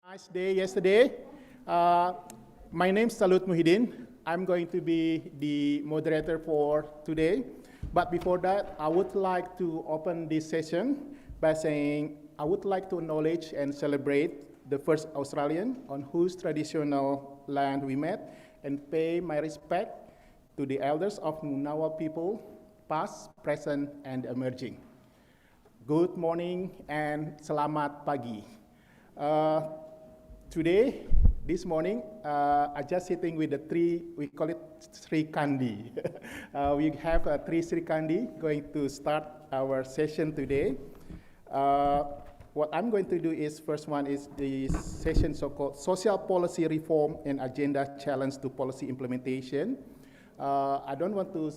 Nice day yesterday. My name is Salut Muhidin. I'm going to be the moderator for today. But before that, I would like to open this session by saying I would like to acknowledge and celebrate the first Australian on whose traditional land we met and pay my respect to the elders of Ngunnawal people, past, present, and emerging. Good morning and selamat pagi. Today, this morning, I just sitting with the we call it Sri Kandi. We have three Sri Kandi going to start our session today. What I'm going to do is, first one is the session so-called Social Policy Reform and Agenda Challenge to Policy Implementation. I don't want to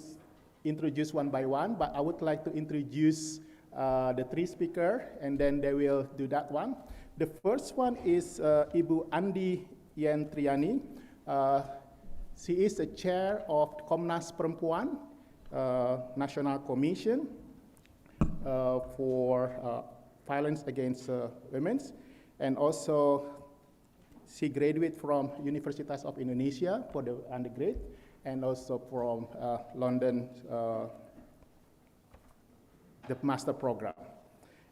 introduce one by one, but I would like to introduce the three speakers, and then they will do that one. The first one is Ibu Andy Yentriyani. She is the chair of Komnas Perempuan, National Commission for Violence Against Women, and also she graduated from Universitas of Indonesia for the undergrad, and also from London, the master program.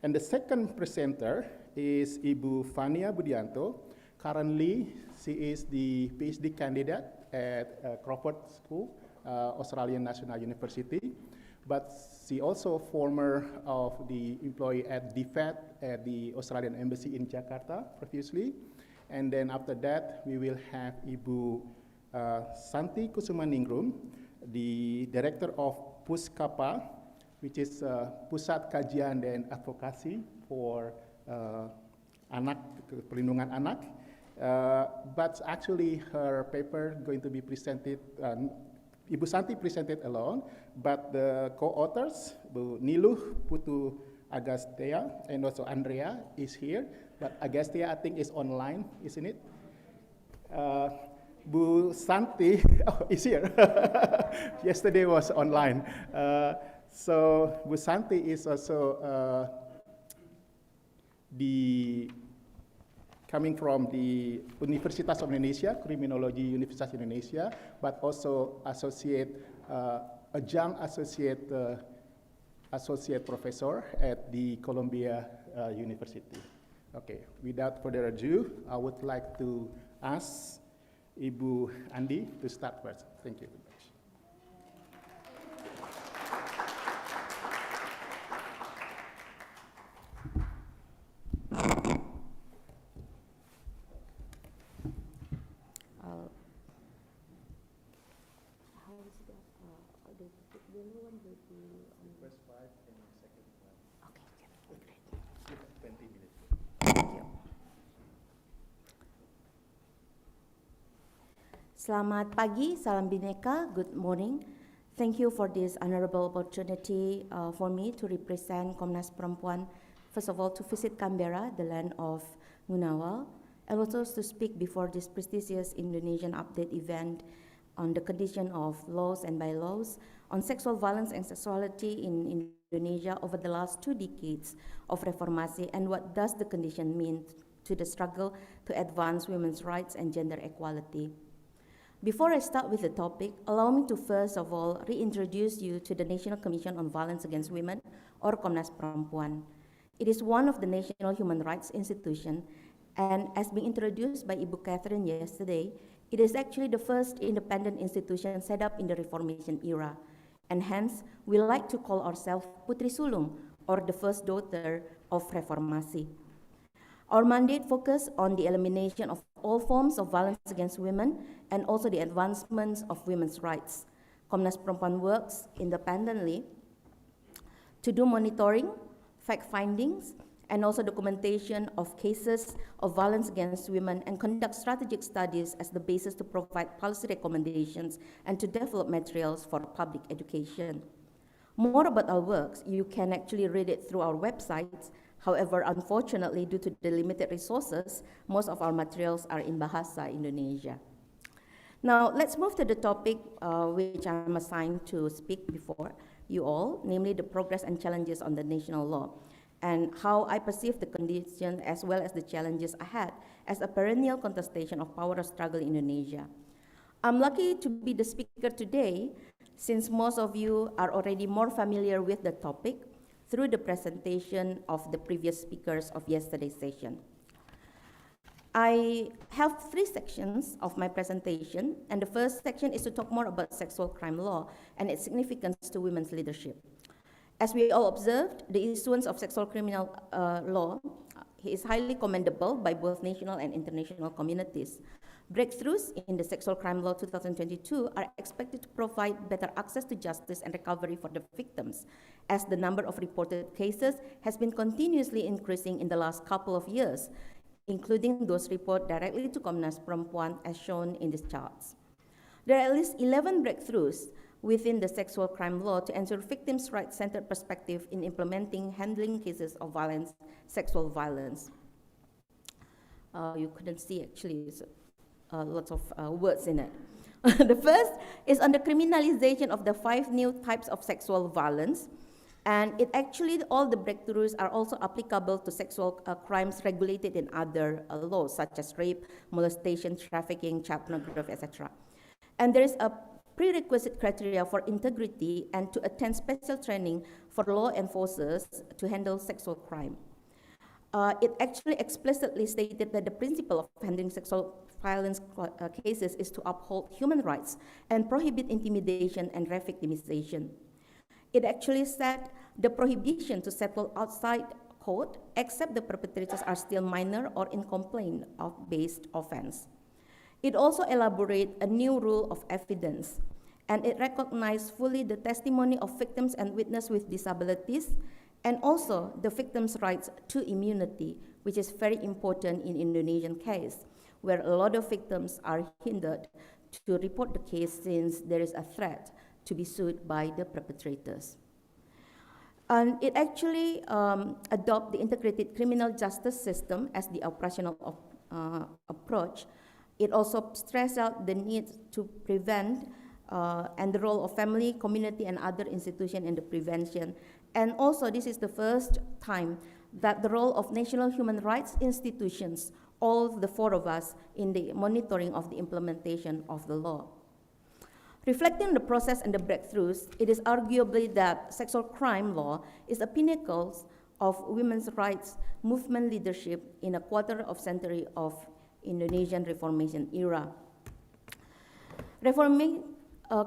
And the second presenter is Ibu Vania Budianto. Currently, she is the PhD candidate at Crawford School, Australian National University. But she also former of the employee at DFAT at the Australian Embassy in Jakarta previously. And then after that, we will have Ibu Sati Kusumaningrum, the director of PUSKAPA, which is Pusat Kajian dan Advokasi for Perlindungan Anak. But actually her paper going to be presented, Ibu Santi presented alone, but the co-authors, Bu Luh Put Agastya and also Andrea is here, but Agastya I think is online, isn't it? Bu Santi is here. Yesterday was online. So Bu Santi is also coming from the Universitas of Indonesia, Criminology Universitas Indonesia, but also adjunct associate professor at the Columbia University. Okay, without further ado, I would like to ask Ibu Andy to start first. Thank you. Selamat pagi, salam bineka, good morning. Thank you for this honorable opportunity for me to represent Komnas Perempuan. First of all, to visit Canberra, the land of Ngunnawal, and also to speak before this prestigious Indonesian update event on the condition of laws and bylaws on sexual violence and sexuality in Indonesia over the last 2 decades of reformasi, and what does the condition mean to the struggle to advance women's rights and gender equality. Before I start with the topic, allow me to first of all reintroduce you to the National Commission on Violence Against Women, or Komnas Perempuan. It is one of the national human rights institutions, and as being introduced by Ibu Catherine yesterday, it is actually the first independent institution set up in the Reformation era, and hence we like to call ourselves Putri Sulung, or the first daughter of Reformasi. Our mandate focuses on the elimination of all forms of violence against women and also the advancements of women's rights. Komnas Perempuan works independently to do monitoring, fact findings, and also documentation of cases of violence against women, and conduct strategic studies as the basis to provide policy recommendations and to develop materials for public education. More about our works, you can actually read it through our websites. However, unfortunately, due to the limited resources, most of our materials are in Bahasa Indonesia. Now, let's move to the topic which I'm assigned to speak before you all, namely the progress and challenges on the national law. and how I perceive the conditions as well as the challenges ahead as a perennial contestation of power struggle in Indonesia. I'm lucky to be the speaker today, since most of you are already more familiar with the topic through the presentation of the previous speakers of yesterday's session. I have 3 sections of my presentation, and the first section is to talk more about sexual crime law and its significance to women's leadership. As we all observed, the issuance of sexual criminal law is highly commendable by both national and international communities. Breakthroughs in the Sexual Crime Law 2022 are expected to provide better access to justice and recovery for the victims, as the number of reported cases has been continuously increasing in the last couple of years, including those reported directly to Komnas Perempuan as shown in these charts. There are at least 11 breakthroughs within the sexual crime law to ensure victims' rights-centered perspective in implementing handling cases of violence, sexual violence. You couldn't see actually lots of words in it. The first is on the criminalization of the 5 new types of sexual violence. And it actually, all the breakthroughs are also applicable to sexual crimes regulated in other laws, such as rape, molestation, trafficking, child pornography, etc. And there is a prerequisite criteria for integrity and to attend special training for law enforcers to handle sexual crime. It actually explicitly stated that the principle of handling sexual violence cases is to uphold human rights and prohibit intimidation and re-victimization. It actually said the prohibition to settle outside court except the perpetrators are still minor or in complaint of based offense. It also elaborated a new rule of evidence, and it recognized fully the testimony of victims and witnesses with disabilities, and also the victims' rights to immunity, which is very important in Indonesian case, where a lot of victims are hindered to report the case since there is a threat to be sued by the perpetrators. And it actually adopted the integrated criminal justice system as the operational approach. It also stressed out the need to prevent and the role of family, community, and other institutions in the prevention. And also, this is the first time that the role of national human rights institutions, all the 4 of us, in the monitoring of the implementation of the law. Reflecting on the process and the breakthroughs, it is arguably that sexual crime law is a pinnacle of women's rights movement leadership in a quarter of century of Indonesian Reformation era. Reforming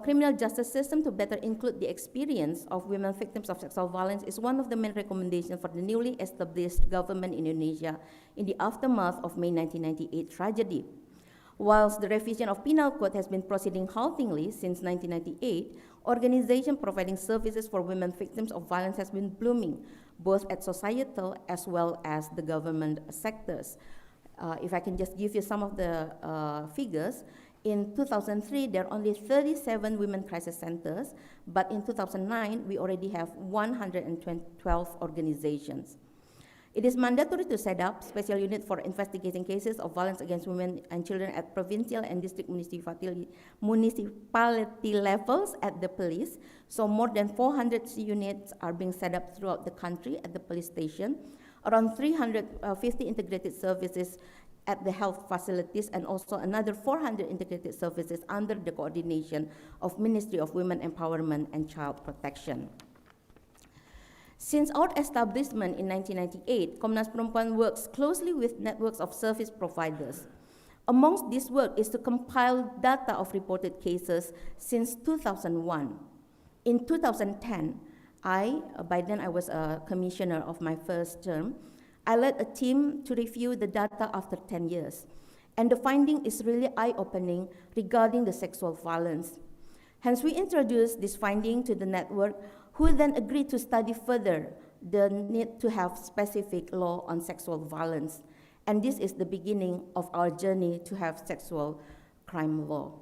criminal justice system to better include the experience of women victims of sexual violence is one of the main recommendations for the newly established government in Indonesia in the aftermath of May 1998 tragedy. Whilst the revision of penal code has been proceeding haltingly since 1998, organizations providing services for women victims of violence has been blooming, both at societal as well as the government sectors. If I can just give you some of the figures, in 2003, there are only 37 women crisis centers, but in 2009, we already have 112 organizations. It is mandatory to set up special unit for investigating cases of violence against women and children at provincial and district municipality levels at the police. So more than 400 units are being set up throughout the country at the police station. Around 350 integrated services at the health facilities, and also another 400 integrated services under the coordination of Ministry of Women Empowerment and Child Protection. Since our establishment in 1998, Komnas Perempuan works closely with networks of service providers. Amongst this work is to compile data of reported cases since 2001. In 2010, by then I was a commissioner of my first term, I led a team to review the data after 10 years. And the finding is really eye-opening regarding the sexual violence. Hence, we introduced this finding to the network, who then agreed to study further the need to have specific law on sexual violence. And this is the beginning of our journey to have sexual crime law.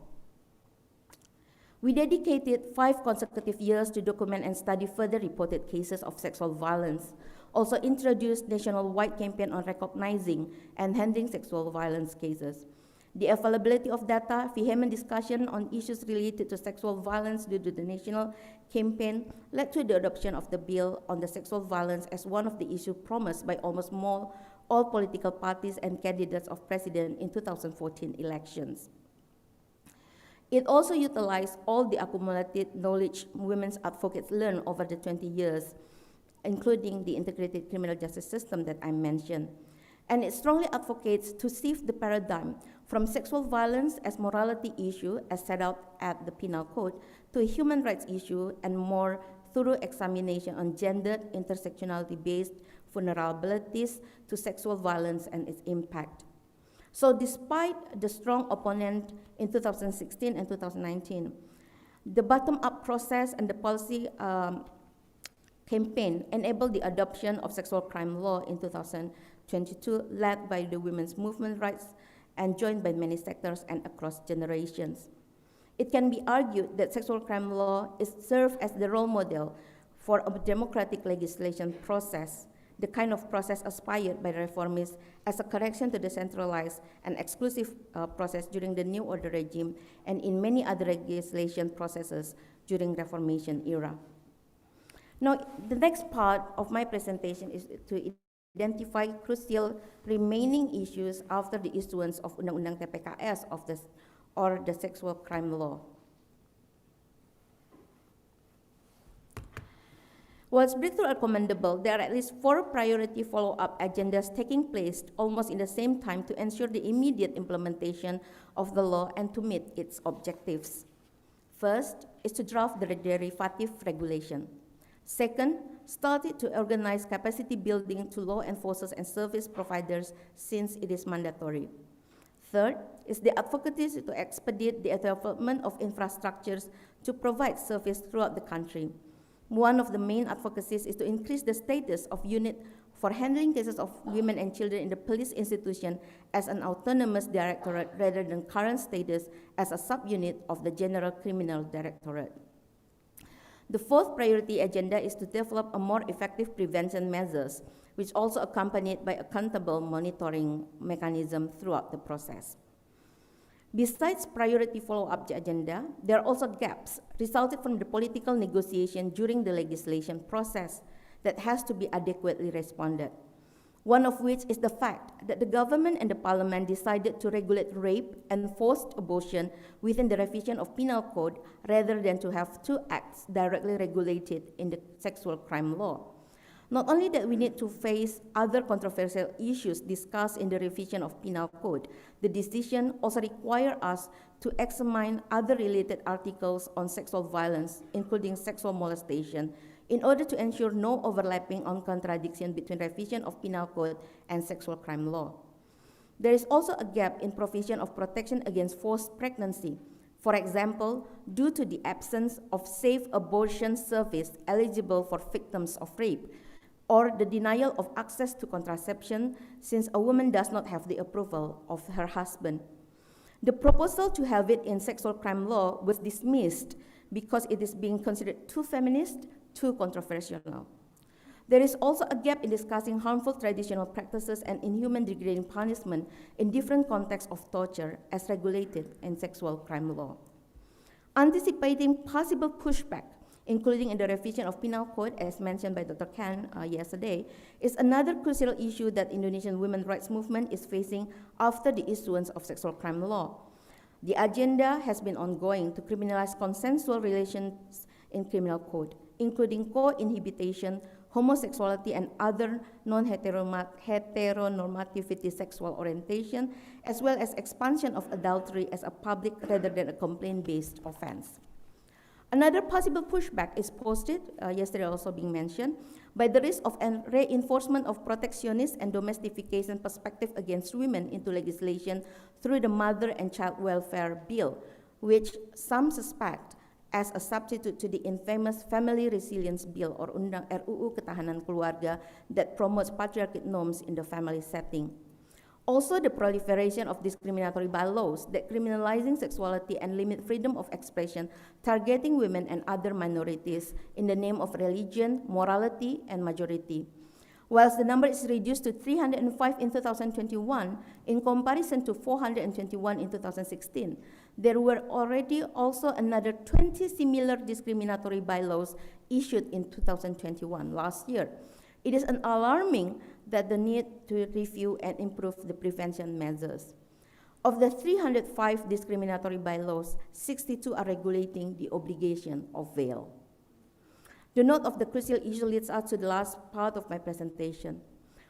We dedicated 5 consecutive years to document and study further reported cases of sexual violence, also introduced nationwide campaign on recognizing and handling sexual violence cases. the availability of data, vehement discussion on issues related to sexual violence due to the national campaign led to the adoption of the bill on the sexual violence as one of the issues promised by almost all political parties and candidates of president in 2014 elections. It also utilized all the accumulated knowledge women's advocates learned over the 20 years, including the integrated criminal justice system that I mentioned. And it strongly advocates to shift the paradigm from sexual violence as morality issue as set out at the Penal Code to a human rights issue and more thorough examination on gendered intersectionality-based vulnerabilities to sexual violence and its impact. So despite the strong opponent in 2016 and 2019, the bottom-up process and the policy campaign enabled the adoption of sexual crime law in 2022, led by the women's movement rights and joined by many sectors and across generations. It can be argued that sexual crime law is served as the role model for a democratic legislation process, the kind of process aspired by reformists as a correction to the centralized and exclusive process during the New Order regime and in many other legislation processes during Reformation era. Now, the next part of my presentation is to identify crucial remaining issues after the issuance of Undang-Undang TPKS or the sexual crime law. Whilst breakthroughs are commendable, there are at least 4 priority follow-up agendas taking place almost in the same time to ensure the immediate implementation of the law and to meet its objectives. First is to draft the derivative regulation. Second, started to organize capacity building to law enforcers and service providers since it is mandatory. Third is the advocacy to expedite the development of infrastructures to provide service throughout the country. One of the main advocacies is to increase the status of unit for handling cases of women and children in the police institution as an autonomous directorate rather than current status as a subunit of the General Criminal Directorate. The fourth priority agenda is to develop a more effective prevention measures, which also accompanied by accountable monitoring mechanism throughout the process. Besides priority follow-up agenda, there are also gaps resulted from the political negotiation during the legislation process that has to be adequately responded. One of which is the fact that the government and the parliament decided to regulate rape and forced abortion within the revision of Penal Code rather than to have 2 acts directly regulated in the sexual crime law. Not only that we need to face other controversial issues discussed in the revision of Penal Code, the decision also requires us to examine other related articles on sexual violence, including sexual molestation, in order to ensure no overlapping on contradiction between revision of Penal Code and sexual crime law. There is also a gap in provision of protection against forced pregnancy. For example, due to the absence of safe abortion service eligible for victims of rape, or the denial of access to contraception since a woman does not have the approval of her husband. The proposal to have it in sexual crime law was dismissed because it is being considered too feminist, too controversial. There is also a gap in discussing harmful traditional practices and inhuman degrading punishment in different contexts of torture as regulated in sexual crime law. Anticipating possible pushback, including in the revision of Penal Code, as mentioned by Dr. Khan yesterday, is another crucial issue that Indonesian women's rights movement is facing after the issuance of sexual crime law. The agenda has been ongoing to criminalize consensual relations in criminal code, including co-inhibition, homosexuality, and other non-heteronormativity sexual orientation, as well as expansion of adultery as a public rather than a complaint-based offense. Another possible pushback is posted, yesterday also being mentioned, by the risk of reinforcement of protectionist and domestication perspective against women into legislation through the Mother and Child Welfare Bill, which some suspect as a substitute to the infamous Family Resilience Bill or RUU Ketahanan Keluarga that promotes patriarchal norms in the family setting. Also, the proliferation of discriminatory bylaws that criminalizing sexuality and limit freedom of expression, targeting women and other minorities in the name of religion, morality, and majority. Whilst the number is reduced to 305 in 2021, in comparison to 421 in 2016, there were already also another 20 similar discriminatory bylaws issued in 2021, last year. It is alarming that the need to review and improve the prevention measures. Of the 305 discriminatory bylaws, 62 are regulating the obligation of veil. The note of the crucial issue leads us to the last part of my presentation.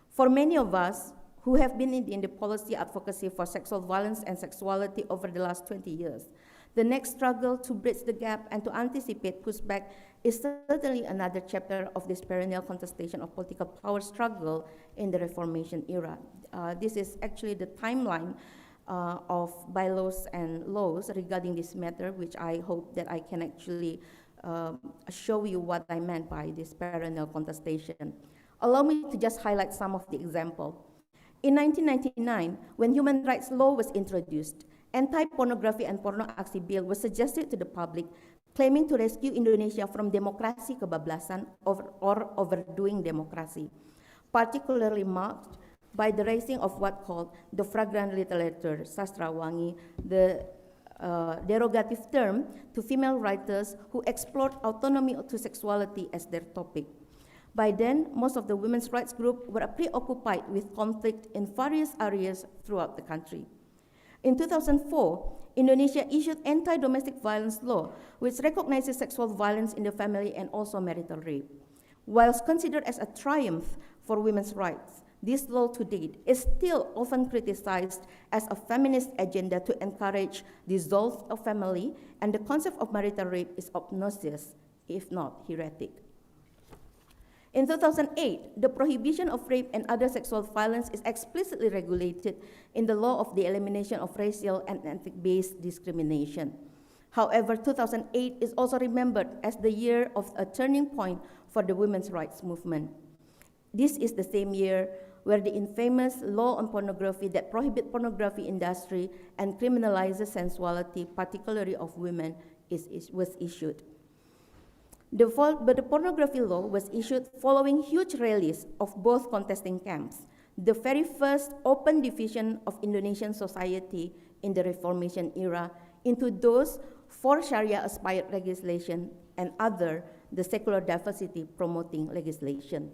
For many of us who have been in the policy advocacy for sexual violence and sexuality over the last 20 years, the next struggle to bridge the gap and to anticipate pushback is certainly another chapter of this perennial contestation of political power struggle in the Reformation era. This is actually the timeline of bylaws and laws regarding this matter, which I hope that I can actually show you what I meant by this perennial contestation. Allow me to just highlight some of the examples. In 1999, when human rights law was introduced, Anti-Pornography and Porno Aksi Bill was suggested to the public, claiming to rescue Indonesia from demokrasi kebablasan or overdoing democracy, particularly marked by the raising of what called the fragrant literature, sastra wangi, the derogative term to female writers who explored autonomy to sexuality as their topic. By then, most of the women's rights groups were preoccupied with conflict in various areas throughout the country. In 2004, Indonesia issued anti-domestic violence law, which recognizes sexual violence in the family and also marital rape. Whilst considered as a triumph for women's rights, this law to date is still often criticized as a feminist agenda to encourage dissolve of family, and the concept of marital rape is obnoxious, if not heretic. In 2008, the prohibition of rape and other sexual violence is explicitly regulated in the law of the elimination of racial and ethnic-based discrimination. However, 2008 is also remembered as the year of a turning point for the women's rights movement. This is the same year where the infamous law on pornography that prohibits pornography industry and criminalizes sensuality, particularly of women, was issued. But the pornography law was issued following huge rallies of both contesting camps, the very first open division of Indonesian society in the Reformation era into those for Sharia-aspired legislation and other, the secular diversity promoting legislation.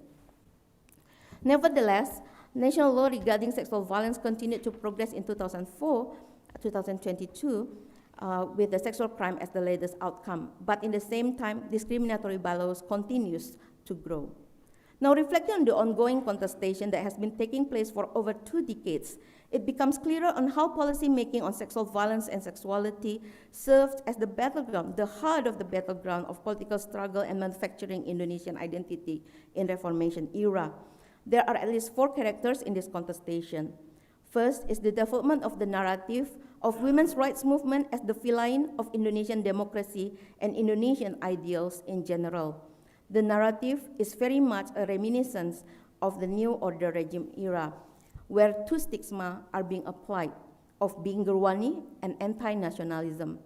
Nevertheless, national law regarding sexual violence continued to progress in 2022, with the sexual crime as the latest outcome. But in the same time, discriminatory bylaws continues to grow. Now, reflecting on the ongoing contestation that has been taking place for over 2 decades, it becomes clearer on how policy making on sexual violence and sexuality served as the battleground, the heart of the battleground of political struggle and manufacturing Indonesian identity in Reformation era. There are at least 4 characters in this contestation. First is the development of the narrative of women's rights movement as the feline of Indonesian democracy and Indonesian ideals in general. The narrative is very much a reminiscence of the New Order regime era, where 2 stigma are being applied of being Gerwani and anti-nationalism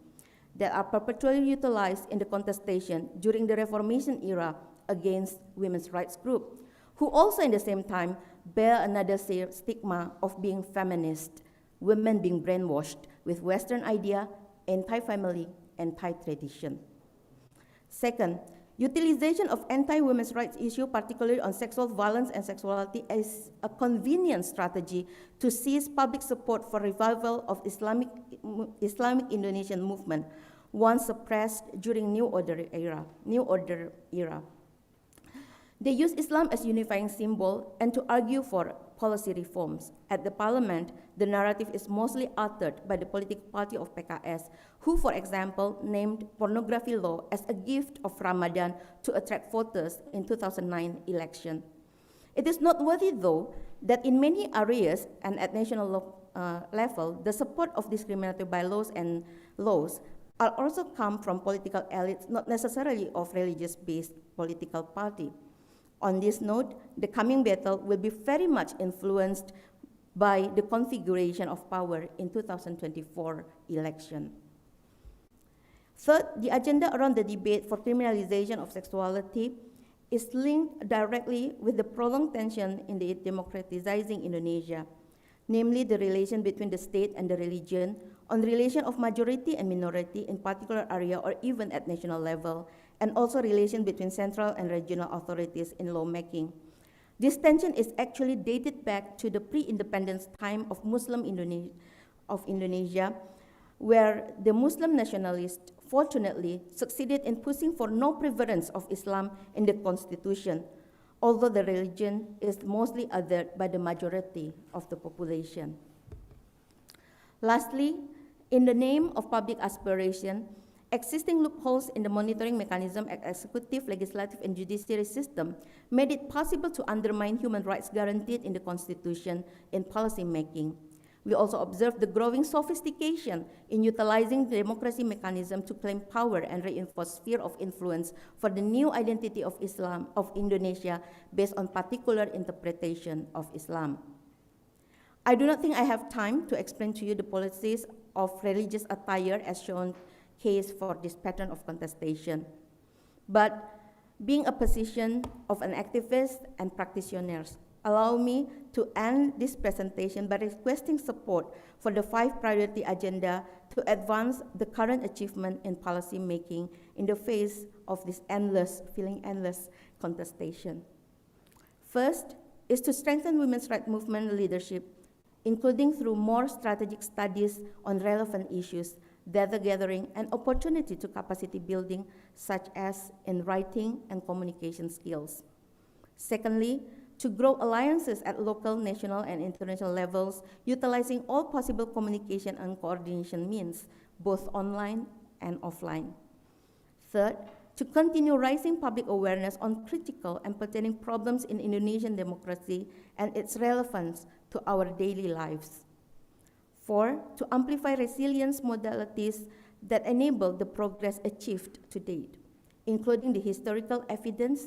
that are perpetually utilized in the contestation during the Reformation era against women's rights group, who also in the same time bear another stigma of being feminist, women being brainwashed with Western idea, anti-family, anti-tradition. Second, utilization of anti-women's rights issue, particularly on sexual violence and sexuality, is a convenient strategy to seize public support for revival of Islamic Indonesian movement, once suppressed during New Order era. They use Islam as unifying symbol and to argue for policy reforms. At the parliament, the narrative is mostly uttered by the political party of PKS, who, for example, named pornography law as a gift of Ramadan to attract voters in 2009 election. It is noteworthy, though, that in many areas and at national level, the support of discriminatory bylaws and laws are also come from political elites, not necessarily of religious-based political party. On this note, the coming battle will be very much influenced by the configuration of power in 2024 election. Third, the agenda around the debate for criminalization of sexuality is linked directly with the prolonged tension in the democratizing Indonesia, namely the relation between the state and the religion, on relation of majority and minority in particular area or even at national level, and also relation between central and regional authorities in lawmaking. This tension is actually dated back to the pre-independence time of Indonesia, where the Muslim nationalists fortunately succeeded in pushing for no prevalence of Islam in the constitution, although the religion is mostly othered by the majority of the population. Lastly, in the name of public aspiration, existing loopholes in the monitoring mechanism at executive, legislative, and judiciary system made it possible to undermine human rights guaranteed in the Constitution in policy making. We also observed the growing sophistication in utilizing the democracy mechanism to claim power and reinforce sphere of influence for the new identity of Islam of Indonesia based on particular interpretation of Islam. I do not think I have time to explain to you the policies of religious attire as shown case for this pattern of contestation. But being a position of an activist and practitioners, allow me to end this presentation by requesting support for the 5 priority agenda to advance the current achievement in policy making in the face of this endless contestation. First is to strengthen women's rights movement leadership, including through more strategic studies on relevant issues, data gathering, and opportunity to capacity building, such as in writing and communication skills. Secondly, to grow alliances at local, national, and international levels, utilizing all possible communication and coordination means, both online and offline. Third, to continue raising public awareness on critical and pertaining problems in Indonesian democracy and its relevance to our daily lives. 4, to amplify resilience modalities that enable the progress achieved to date, including the historical evidence,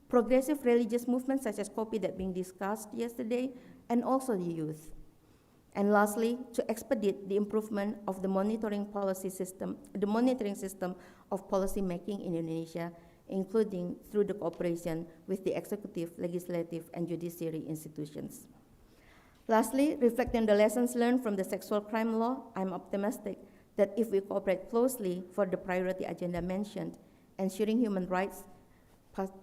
progressive religious movements such as COPI that being discussed yesterday, and also the youth. And lastly, to expedite the improvement of the monitoring system of policy making in Indonesia, including through the cooperation with the executive, legislative, and judiciary institutions. Lastly, reflecting on the lessons learned from the sexual crime law, I'm optimistic that if we cooperate closely for the priority agenda mentioned, ensuring human rights,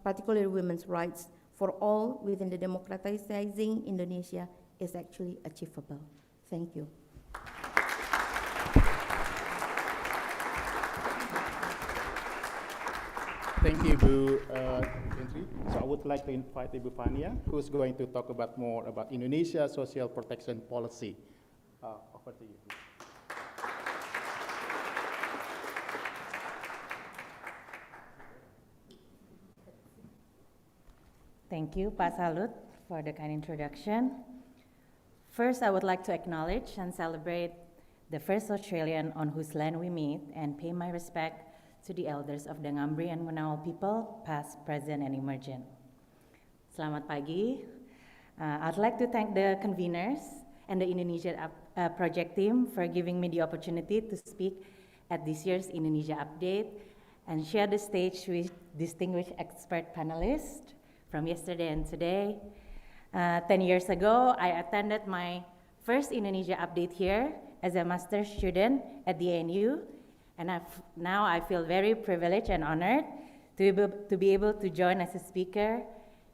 particularly women's rights, for all within the democratizing Indonesia is actually achievable. Thank you. Thank you, Bu Yentri. So I would like to invite Bu Vania, who is going to talk about more about Indonesia social protection policy. Over to you. Thank you, Pak Salut, for the kind introduction. First, I would like to acknowledge and celebrate the first Australian on whose land we meet and pay my respect to the elders of the Ngambri and Ngunnawal people, past, present, and emergent. Selamat pagi. I'd like to thank the conveners and the Indonesia project team for giving me the opportunity to speak at this year's Indonesia Update and share the stage with distinguished expert panelists from yesterday and today. 10 years ago, I attended my first Indonesia Update here as a master's student at the ANU, and now I feel very privileged and honored to be able to join as a speaker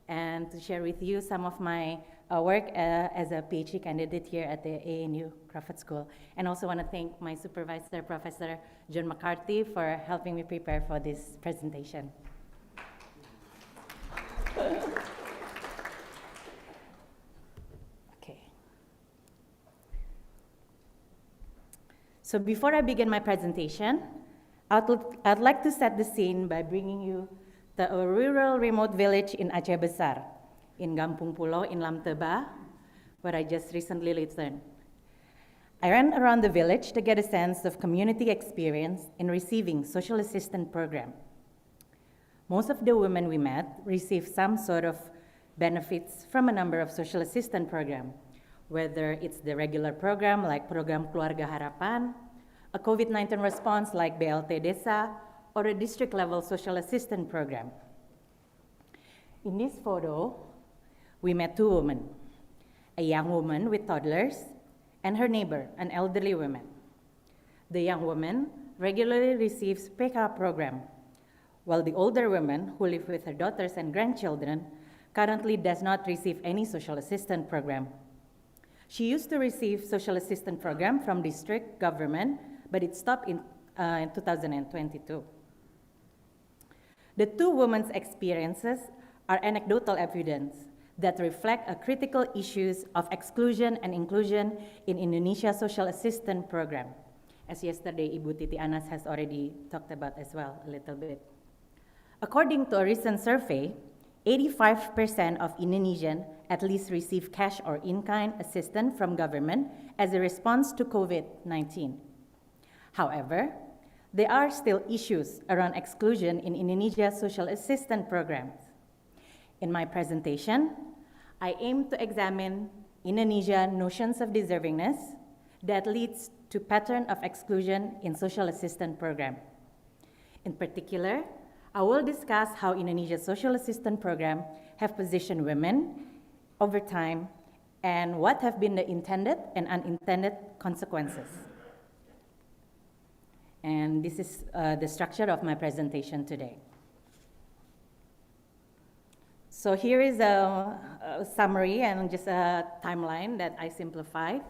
and to share with you some of my work as a PhD candidate here at the ANU Crawford School. And also want to thank my supervisor, Professor John McCarthy, for helping me prepare for this presentation. Okay. So before I begin my presentation, I'd like to set the scene by bringing you to a rural remote village in Aceh Besar, in Gampung Pulau in Lam Teba, where I just recently returned. I ran around the village to get a sense of community experience in receiving social assistance program. Most of the women we met received some sort of benefits from a number of social assistance programs, whether it's the regular program like Program Keluarga Harapan, a COVID-19 response like BLT Desa, or a district-level social assistance program. In this photo, we met two women, a young woman with toddlers and her neighbor, an elderly woman. The young woman regularly receives PK program, while the older woman who live with her daughters and grandchildren currently does not receive any social assistance program. She used to receive social assistance program from district government, but it stopped in 2022. The two women's experiences are anecdotal evidence that reflect a critical issues of exclusion and inclusion in Indonesia's social assistance program, as yesterday Ibu Titi Anas has already talked about as well a little bit. According to a recent survey, 85% of Indonesians at least receive cash or in-kind assistance from government as a response to COVID-19. However, there are still issues around exclusion in Indonesia's social assistance programs. In my presentation, I aim to examine Indonesia's notions of deservingness that leads to pattern of exclusion in social assistance program. In particular, I will discuss how Indonesia's social assistance program have positioned women over time and what have been the intended and unintended consequences. And this is the structure of my presentation today. So here is a summary and just a timeline that I simplified.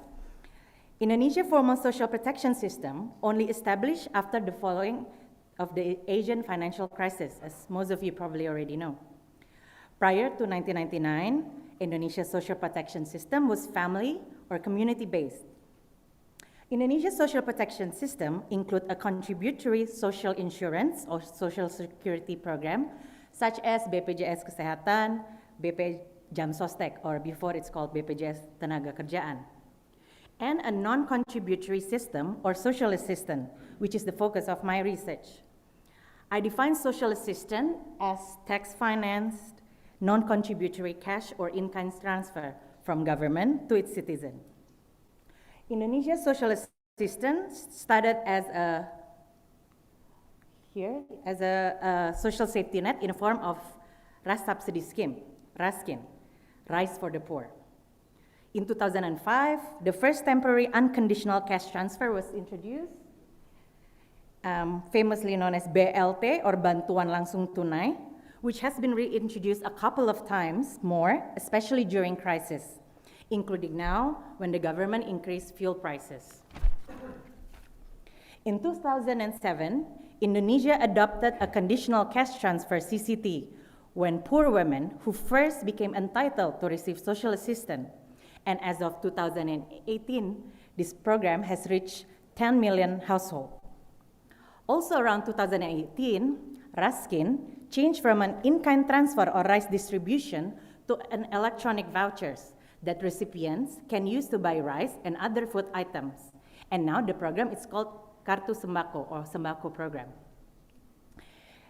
Indonesia formal social protection system only established after the following of the Asian financial crisis, as most of you probably already know. Prior to 1999, Indonesia's social protection system was family or community-based. Indonesia's social protection system includes a contributory social insurance or social security program, such as BPJS Kesehatan, BP Jam Sostek, or before it's called BPJS Tenaga Kerjaan, and a non-contributory system or social assistance, which is the focus of my research. I define social assistance as tax-financed, non-contributory cash or in-kind transfer from government to its citizen. Indonesia's social assistance started as a social safety net in the form of RAS subsidy scheme, RASKIN, Rice for the Poor. In 2005, the first temporary unconditional cash transfer was introduced, famously known as BLT or Bantuan Langsung Tunai, which has been reintroduced a couple of times more, especially during crisis, including now when the government increased fuel prices. In 2007, Indonesia adopted a conditional cash transfer CCT when poor women who first became entitled to receive social assistance. And as of 2018, this program has reached 10 million households. Also around 2018, RASKIN changed from an in-kind transfer or rice distribution to an electronic vouchers that recipients can use to buy rice and other food items. And now the program is called Kartu Sembako or Sembako program.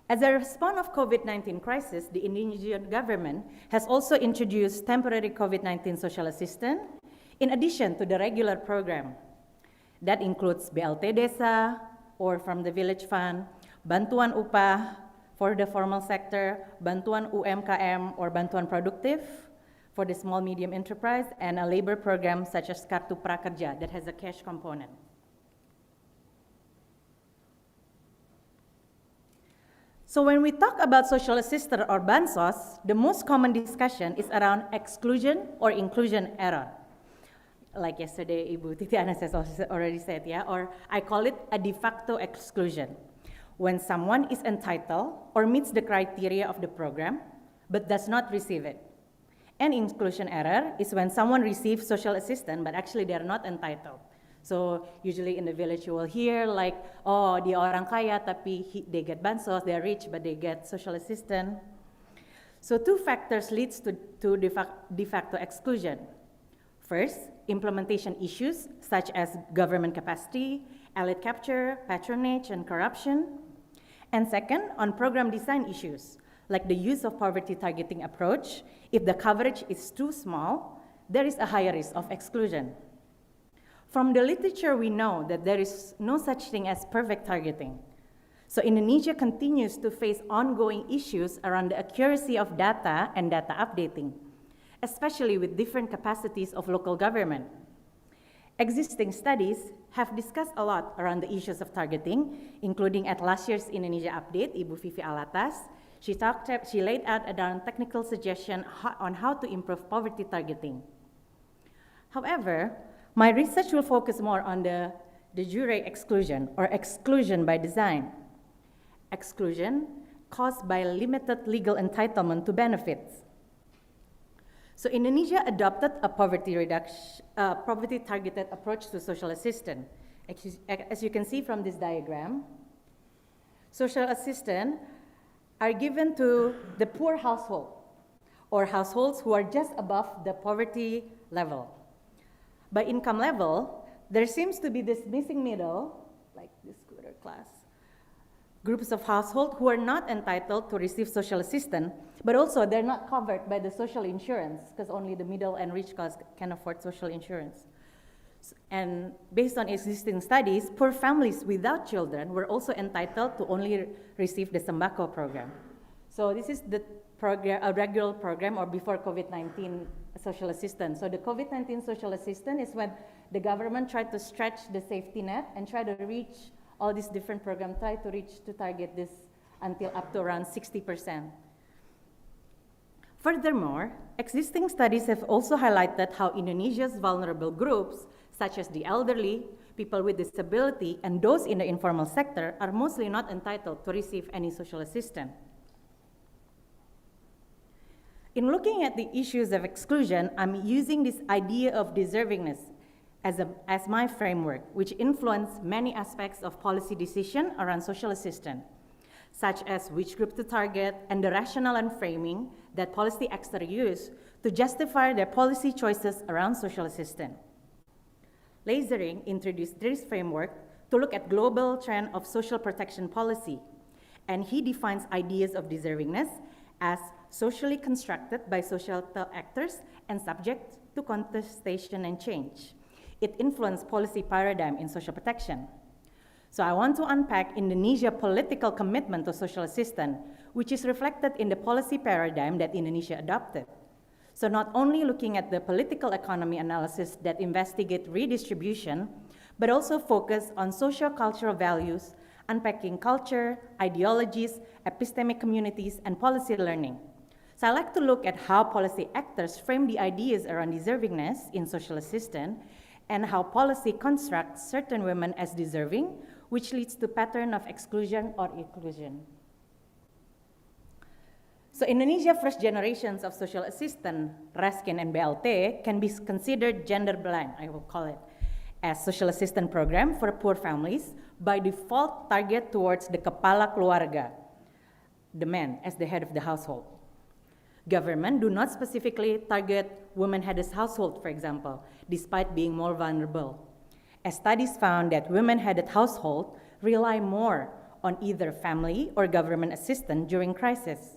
As a response of COVID-19 crisis, the Indonesian government has also introduced temporary COVID-19 social assistance in addition to the regular program. That includes BLT Desa or from the village fund, Bantuan Upah for the formal sector, Bantuan UMKM or Bantuan Produktif for the small medium enterprise, and a labor program such as Kartu Prakerja that has a cash component. So when we talk about social assistance or bansos, the most common discussion is around exclusion or inclusion error. Like yesterday, Ibu Titi Anas has already said, yeah, or I call it a de facto exclusion. When someone is entitled or meets the criteria of the program, but does not receive it. And inclusion error is when someone receives social assistance, but actually they are not entitled. So usually in the village you will hear like, oh, dia orang kaya tapi they get bansos, they are rich but they get social assistance. So two factors leads to de facto exclusion. First, implementation issues such as government capacity, elite capture, patronage, and corruption. And second, on program design issues, like the use of poverty targeting approach. If the coverage is too small, there is a higher risk of exclusion. From the literature, we know that there is no such thing as perfect targeting. So Indonesia continues to face ongoing issues around the accuracy of data and data updating, especially with different capacities of local government. Existing studies have discussed a lot around the issues of targeting, including at last year's Indonesia update, Ibu Vivi Alatas. She laid out a technical suggestion on how to improve poverty targeting. However, my research will focus more on the de jure exclusion, or exclusion by design. Exclusion caused by limited legal entitlement to benefits. So Indonesia adopted a poverty-targeted approach to social assistance. As you can see from this diagram, social assistance are given to the poor household, or households who are just above the poverty level. By income level, there seems to be this missing middle, like this scooter class, groups of households who are not entitled to receive social assistance, but also they're not covered by the social insurance, because only the middle and rich class can afford social insurance. And based on existing studies, poor families without children were also entitled to only receive the Sembako program. So this is the program, a regular program, or before COVID-19 social assistance. So the COVID-19 social assistance is when the government tried to stretch the safety net and try to reach all these different programs, try to target this until up to around 60%. Furthermore, existing studies have also highlighted how Indonesia's vulnerable groups, such as the elderly, people with disability, and those in the informal sector, are mostly not entitled to receive any social assistance. In looking at the issues of exclusion, I'm using this idea of deservingness as my framework, which influenced many aspects of policy decision around social assistance, such as which group to target and the rationale and framing that policy actors use to justify their policy choices around social assistance. Lasering introduced this framework to look at global trend of social protection policy, and he defines ideas of deservingness as socially constructed by societal actors and subject to contestation and change. It influenced policy paradigm in social protection. So I want to unpack Indonesia's political commitment to social assistance, which is reflected in the policy paradigm that Indonesia adopted. So not only looking at the political economy analysis that investigate redistribution, but also focus on socio-cultural values, unpacking culture, ideologies, epistemic communities, and policy learning. So I like to look at how policy actors frame the ideas around deservingness in social assistance, and how policy constructs certain women as deserving, which leads to pattern of exclusion or inclusion. So Indonesia first generations of social assistance, Raskin and BLT, can be considered gender blind, I will call it, as social assistance program for poor families, by default target towards the kepala keluarga, the man as the head of the household. Government do not specifically target women-headed household, for example, despite being more vulnerable. As studies found that women-headed households rely more on either family or government assistance during crisis.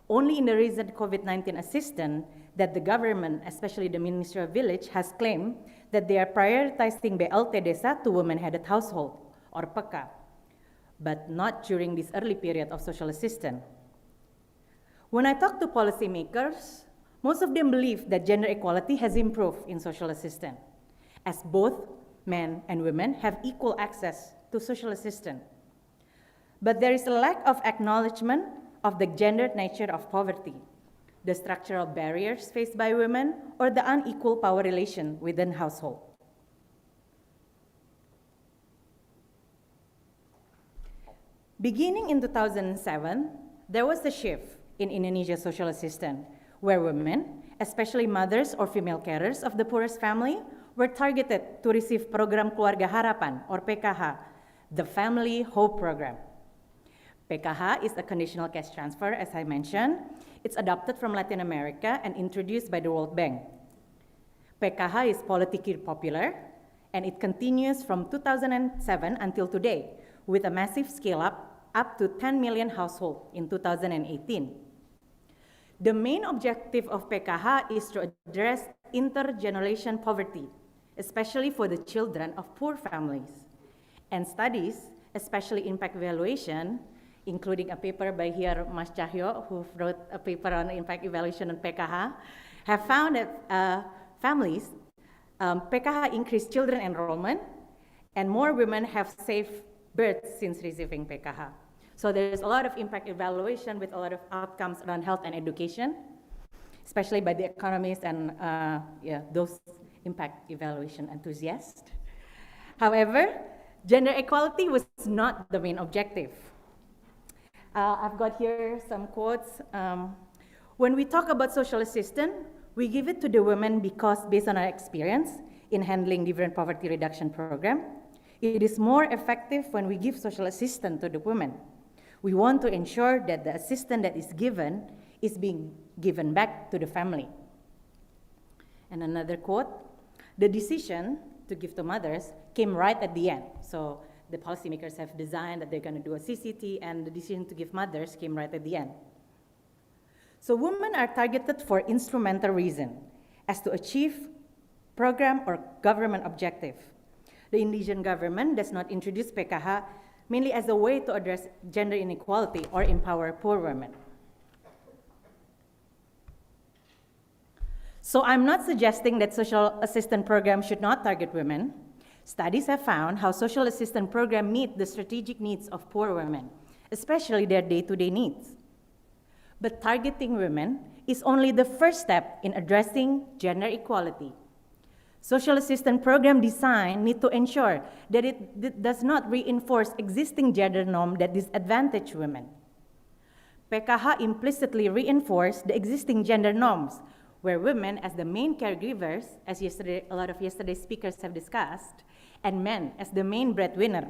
Only in the recent COVID-19 assistance that the government, especially the Ministry of Village, has claimed that they are prioritizing BLT Desa to women-headed household, or PK, but not during this early period of social assistance. When I talk to policymakers, most of them believe that gender equality has improved in social assistance, as both men and women have equal access to social assistance. But there is a lack of acknowledgement of the gendered nature of poverty, the structural barriers faced by women, or the unequal power relation within household. Beginning in 2007, there was a shift in Indonesia's social assistance, where women, especially mothers or female carers of the poorest family, were targeted to receive Program Keluarga Harapan, or PKH, the Family Hope Program. PKH is a conditional cash transfer, as I mentioned. It's adopted from Latin America and introduced by the World Bank. PKH is politically popular, and it continues from 2007 until today, with a massive up to 10 million households in 2018. The main objective of PKH is to address intergenerational poverty, especially for the children of poor families. And studies especially impact evaluation, including a paper by here Mas Cahyo, who wrote a paper on impact evaluation on PKH, have found that families, PKH increased children enrollment, and more women have safe births since receiving PKH. So there's a lot of impact evaluation with a lot of outcomes around health and education, especially by the economists and those impact evaluation enthusiasts. However, gender equality was not the main objective. I've got here some quotes. When we talk about social assistance, we give it to the women because based on our experience in handling different poverty reduction program, it is more effective when we give social assistance to the women. We want to ensure that the assistance that is given is being given back to the family. And another quote, the decision to give to mothers came right at the end. So the policymakers have designed that they're going to do a CCT, and the decision to give mothers came right at the end. So women are targeted for instrumental reason as to achieve program or government objective. The Indonesian government does not introduce PKH mainly as a way to address gender inequality or empower poor women. So I'm not suggesting that social assistance programs should not target women. Studies have found how social assistance programs meet the strategic needs of poor women, especially their day-to-day needs. But targeting women is only the first step in addressing gender equality. Social assistance program design need to ensure that it does not reinforce existing gender norms that disadvantage women. PKH implicitly reinforce the existing gender norms where women as the main caregivers, as a lot of yesterday's speakers have discussed, and men as the main breadwinner.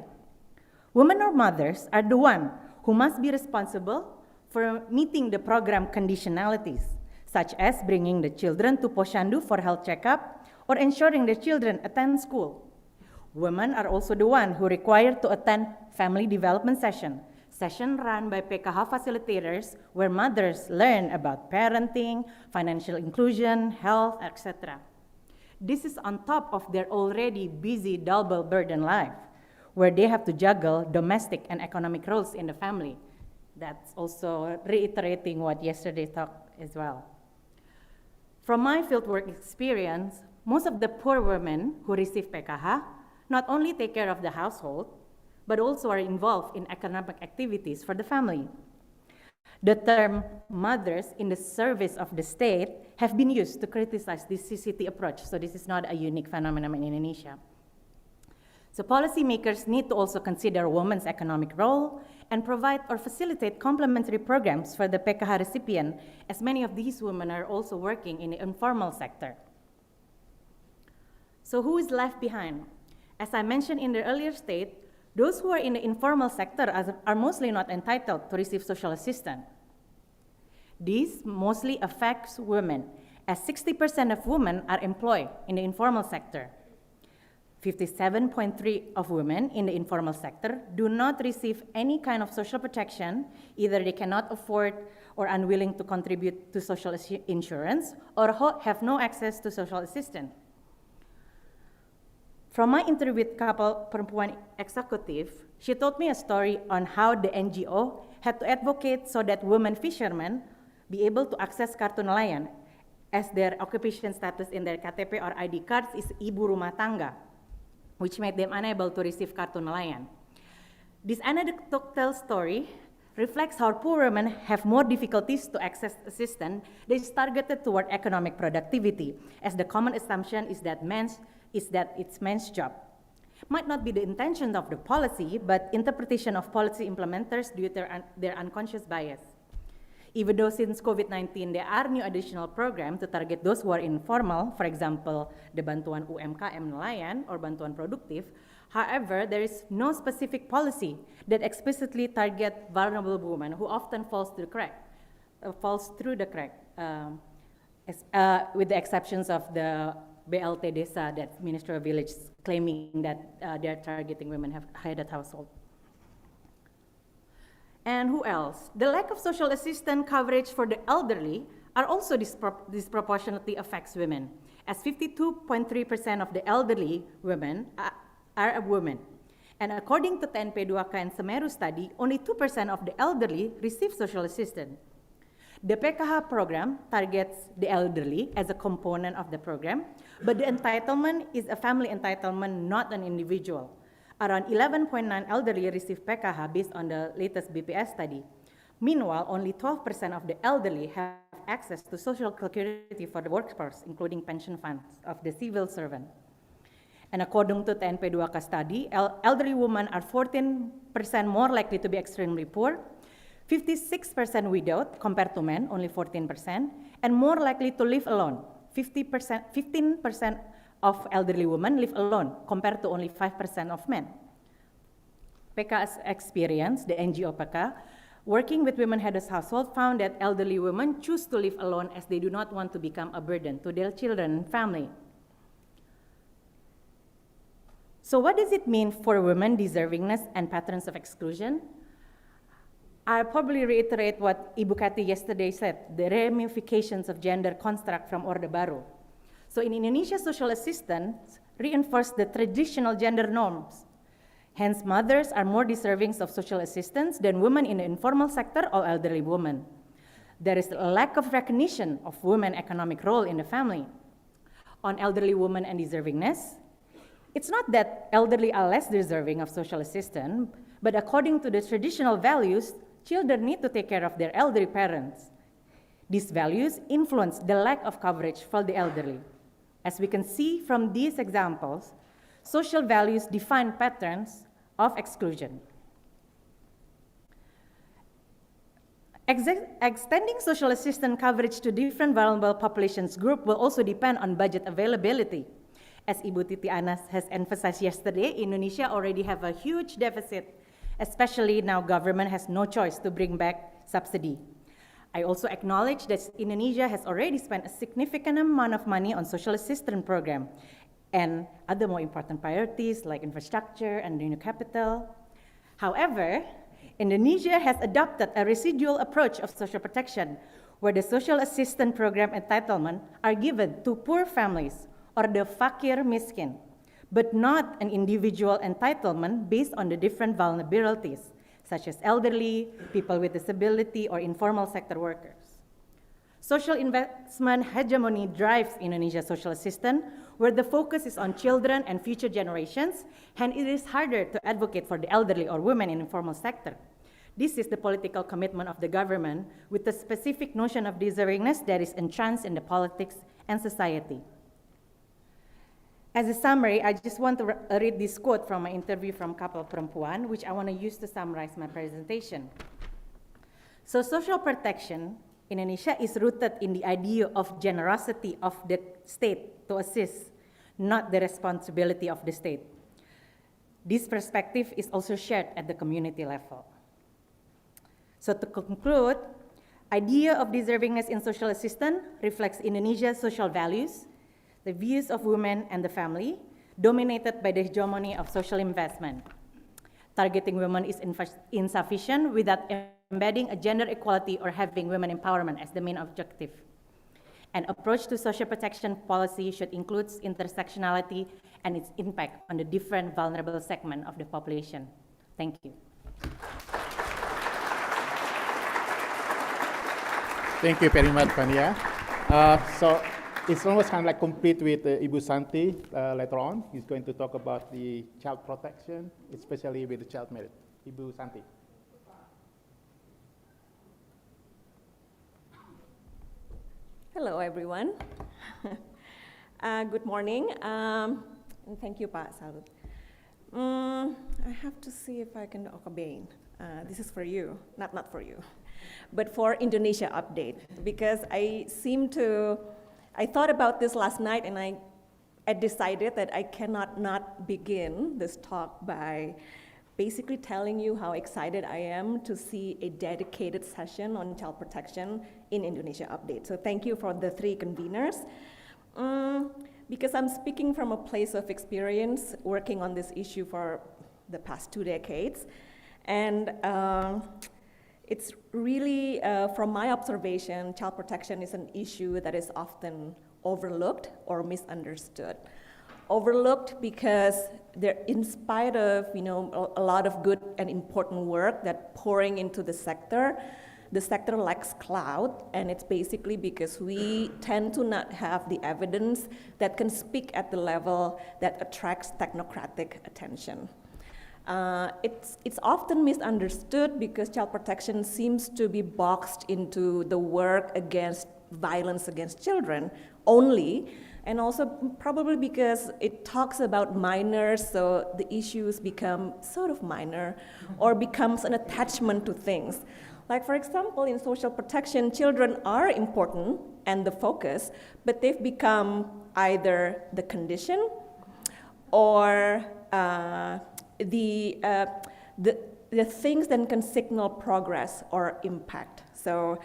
Women or mothers are the one who must be responsible for meeting the program conditionalities, such as bringing the children to Posyandu for health checkup or ensuring the children attend school. Women are also the one who required to attend family development session run by PKH facilitators where mothers learn about parenting, financial inclusion, health, etc. This is on top of their already busy double burden life, where they have to juggle domestic and economic roles in the family. That's also reiterating what yesterday talked as well. From my fieldwork experience, most of the poor women who receive PKH not only take care of the household, but also are involved in economic activities for the family. The term mothers in the service of the state have been used to criticize this CCT approach, so this is not a unique phenomenon in Indonesia. So policymakers need to also consider women's economic role and provide or facilitate complementary programs for the PKH recipient, as many of these women are also working in the informal sector. So who is left behind? As I mentioned in the earlier state, those who are in the informal sector are mostly not entitled to receive social assistance. This mostly affects women, as 60% of women are employed in the informal sector. 57.3% of women in the informal sector do not receive any kind of social protection. Either they cannot afford or unwilling to contribute to social insurance or have no access to social assistance. From my interview with Kapal Perempuan Executive, she told me a story on how the NGO had to advocate so that women fishermen be able to access kartu nelayan, as their occupation status in their KTP or ID cards is ibu rumah tangga, which made them unable to receive kartu nelayan. This anecdotal story reflects how poor women have more difficulties to access assistance that is targeted toward economic productivity, as the common assumption is that it's men's job. Might not be the intention of the policy, but interpretation of policy implementers due to their unconscious bias. Even though since COVID-19, there are new additional programs to target those who are informal, for example, the Bantuan UMKM Nelayan or Bantuan Produktif, however, there is no specific policy that explicitly target vulnerable women who often falls through the crack, with the exceptions of the BLT Desa, that Ministry of Village, claiming that they're targeting women have headed household. And who else? The lack of social assistance coverage for the elderly are also disproportionately affects women, as 52.3% of the elderly women are women. And according to the NP2K and Semeru study, only 2% of the elderly receive social assistance. The PKH program targets the elderly as a component of the program, but the entitlement is a family entitlement, not an individual. Around 11.9 elderly receive PKH based on the latest BPS study. Meanwhile, only 12% of the elderly have access to social security for the workforce, including pension funds of the civil servant. And according to the NP2K study, elderly women are 14% more likely to be extremely poor, 56% widowed compared to men, only 14%, and more likely to live alone. 15% of elderly women live alone compared to only 5% of men. PK's experience, the NGO PK, working with women-headed households, found that elderly women choose to live alone as they do not want to become a burden to their children and family. So what does it mean for women deservingness and patterns of exclusion? I'll probably reiterate what Ibu Kati yesterday said, the ramifications of gender construct from Orde Baru. So in Indonesia, social assistance reinforce the traditional gender norms. Hence, mothers are more deserving of social assistance than women in the informal sector or elderly women. There is a lack of recognition of women's economic role in the family. On elderly women and deservingness, it's not that elderly are less deserving of social assistance, but according to the traditional values, children need to take care of their elderly parents. These values influence the lack of coverage for the elderly. As we can see from these examples, social values define patterns of exclusion. Extending social assistance coverage to different vulnerable populations group will also depend on budget availability. As Ibu Titi Anas has emphasized yesterday, Indonesia already have a huge deficit, especially now government has no choice to bring back subsidy. I also acknowledge that Indonesia has already spent a significant amount of money on social assistance program and other more important priorities like infrastructure and new capital. However, Indonesia has adopted a residual approach of social protection where the social assistance program entitlement are given to poor families or the fakir miskin, but not an individual entitlement based on the different vulnerabilities, such as elderly, people with disability, or informal sector workers. Social investment hegemony drives Indonesia's social assistance, where the focus is on children and future generations, and it is harder to advocate for the elderly or women in informal sector. This is the political commitment of the government with the specific notion of deservingness that is entrenched in the politics and society. As a summary, I just want to read this quote from my interview from Kapal Perempuan, which I want to use to summarize my presentation. So social protection in Indonesia is rooted in the idea of generosity of the state to assist, not the responsibility of the state. This perspective is also shared at the community level. So to conclude, idea of deservingness in social assistance reflects Indonesia's social values, the views of women and the family, dominated by the hegemony of social investment. Targeting women is insufficient without embedding a gender equality or having women empowerment as the main objective. An approach to social protection policy should include intersectionality and its impact on the different vulnerable segments of the population. Thank you. Thank you very much, Vania. So it's almost kind of like complete with Ibu Santi later on. He's going to talk about the child protection, especially with the child marriage. Ibu Santi. Hello, everyone. Good morning, and thank you, Pak Salut. I have to see if I can, okay, this is for you, not for you, but for Indonesia update, because I thought about this last night, and I decided that I cannot not begin this talk by basically telling you how excited I am to see a dedicated session on child protection in Indonesia Update. So thank you for the three conveners. Because I'm speaking from a place of experience working on this issue for the past 2 decades. And it's really, from my observation, child protection is an issue that is often overlooked or misunderstood. overlooked because in spite of a lot of good and important work that pouring into the sector lacks clout, and it's basically because we tend to not have the evidence that can speak at the level that attracts technocratic attention. It's often misunderstood because child protection seems to be boxed into the work against violence against children only, and also probably because it talks about minors, so the issues become sort of minor or becomes an attachment to things. Like, for example, in social protection, children are important and the focus, but they've become either the condition or the things that can signal progress or impact. So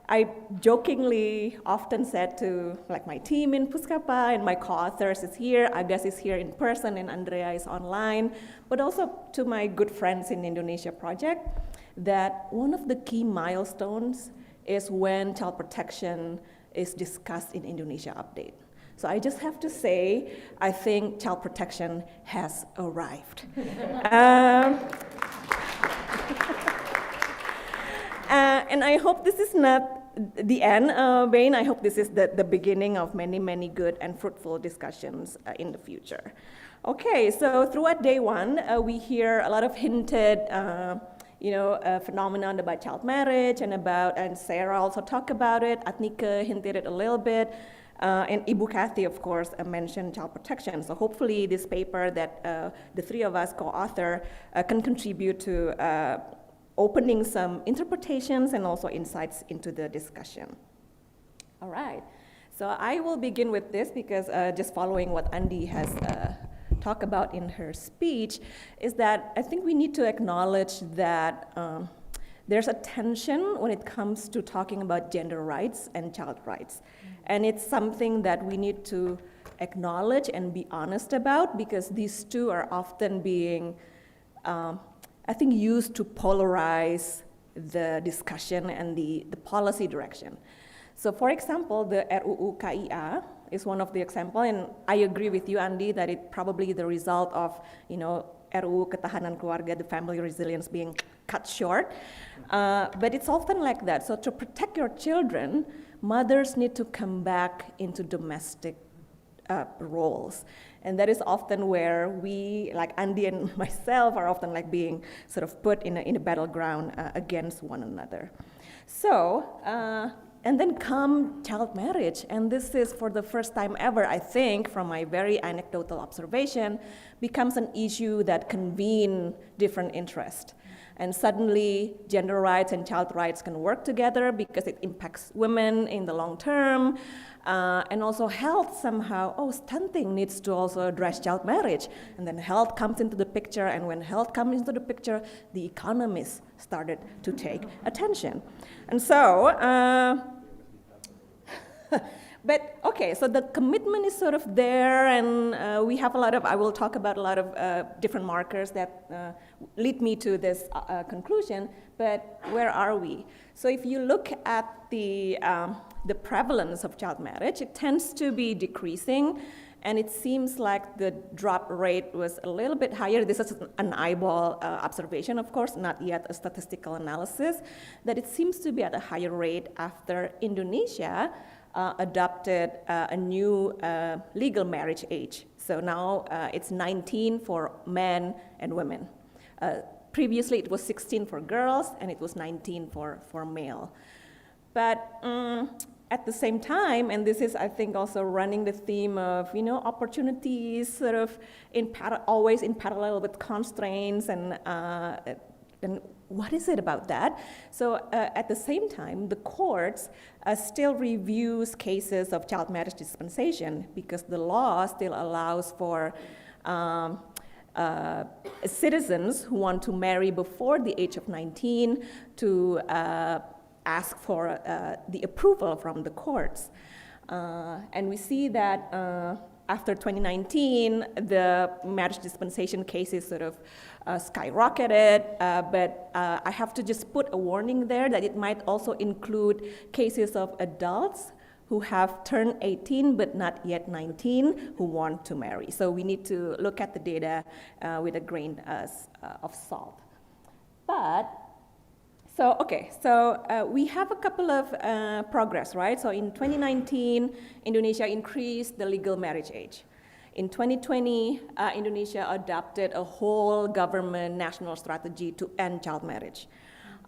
I jokingly often said to my team in PUSKAPA, and my co-authors is here, Agus is here in person, and Andrea is online, but also to my good friends in Indonesia project, that one of the key milestones is when child protection is discussed in Indonesia Update. So I just have to say, I think child protection has arrived. And I hope this is not the end, Bain. I hope this is the beginning of many, many good and fruitful discussions in the future. Okay, so throughout day one, we hear a lot of hinted phenomenon about child marriage and Sarah also talked about it, Atnika hinted it a little bit, and Ibu Kathy, of course, mentioned child protection. So hopefully this paper that the three of us co-author can contribute to opening some interpretations and also insights into the discussion. All right, so I will begin with this because just following what Andy has talked about in her speech is that I think we need to acknowledge that there's a tension when it comes to talking about gender rights and child rights. And it's something that we need to acknowledge and be honest about because these two are often being I think used to polarize the discussion and the policy direction. So for example, the RUU KIA is one of the examples, and I agree with you, Andy, that it probably the result of, RUU Ketahanan Keluarga, the family resilience being cut short. But it's often like that. So to protect your children, mothers need to come back into domestic roles. And that is often where we, like Andy and myself, are often being sort of put in a battleground against one another. So, and then come child marriage. And this is for the first time ever, I think, from my very anecdotal observation, becomes an issue that convene different interests. And suddenly, gender rights and child rights can work together because it impacts women in the long term. And also health somehow, stunting needs to also address child marriage. And then health comes into the picture, and when health comes into the picture, the economists started to take attention. And so, but okay, so the commitment is sort of there, and we have I will talk about a lot of different markers that lead me to this conclusion, but where are we? So if you look at the prevalence of child marriage, it tends to be decreasing, and it seems like the drop rate was a little bit higher. This is an eyeball observation, of course, not yet a statistical analysis, that it seems to be at a higher rate after Indonesia adopted a new legal marriage age. So now it's 19 for men and women. Previously it was 16 for girls and it was 19 for male. But at the same time, and this is I think also running the theme of opportunities sort of always in parallel with constraints and what is it about that? So at the same time, the courts still reviews cases of child marriage dispensation because the law still allows for citizens who want to marry before the age of 19 to ask for the approval from the courts. And we see that after 2019, the marriage dispensation cases sort of skyrocketed, but I have to just put a warning there that it might also include cases of adults who have turned 18 but not yet 19 who want to marry. So we need to look at the data with a grain of salt. So we have a couple of progress, right? So in 2019, Indonesia increased the legal marriage age. In 2020, Indonesia adopted a whole government national strategy to end child marriage.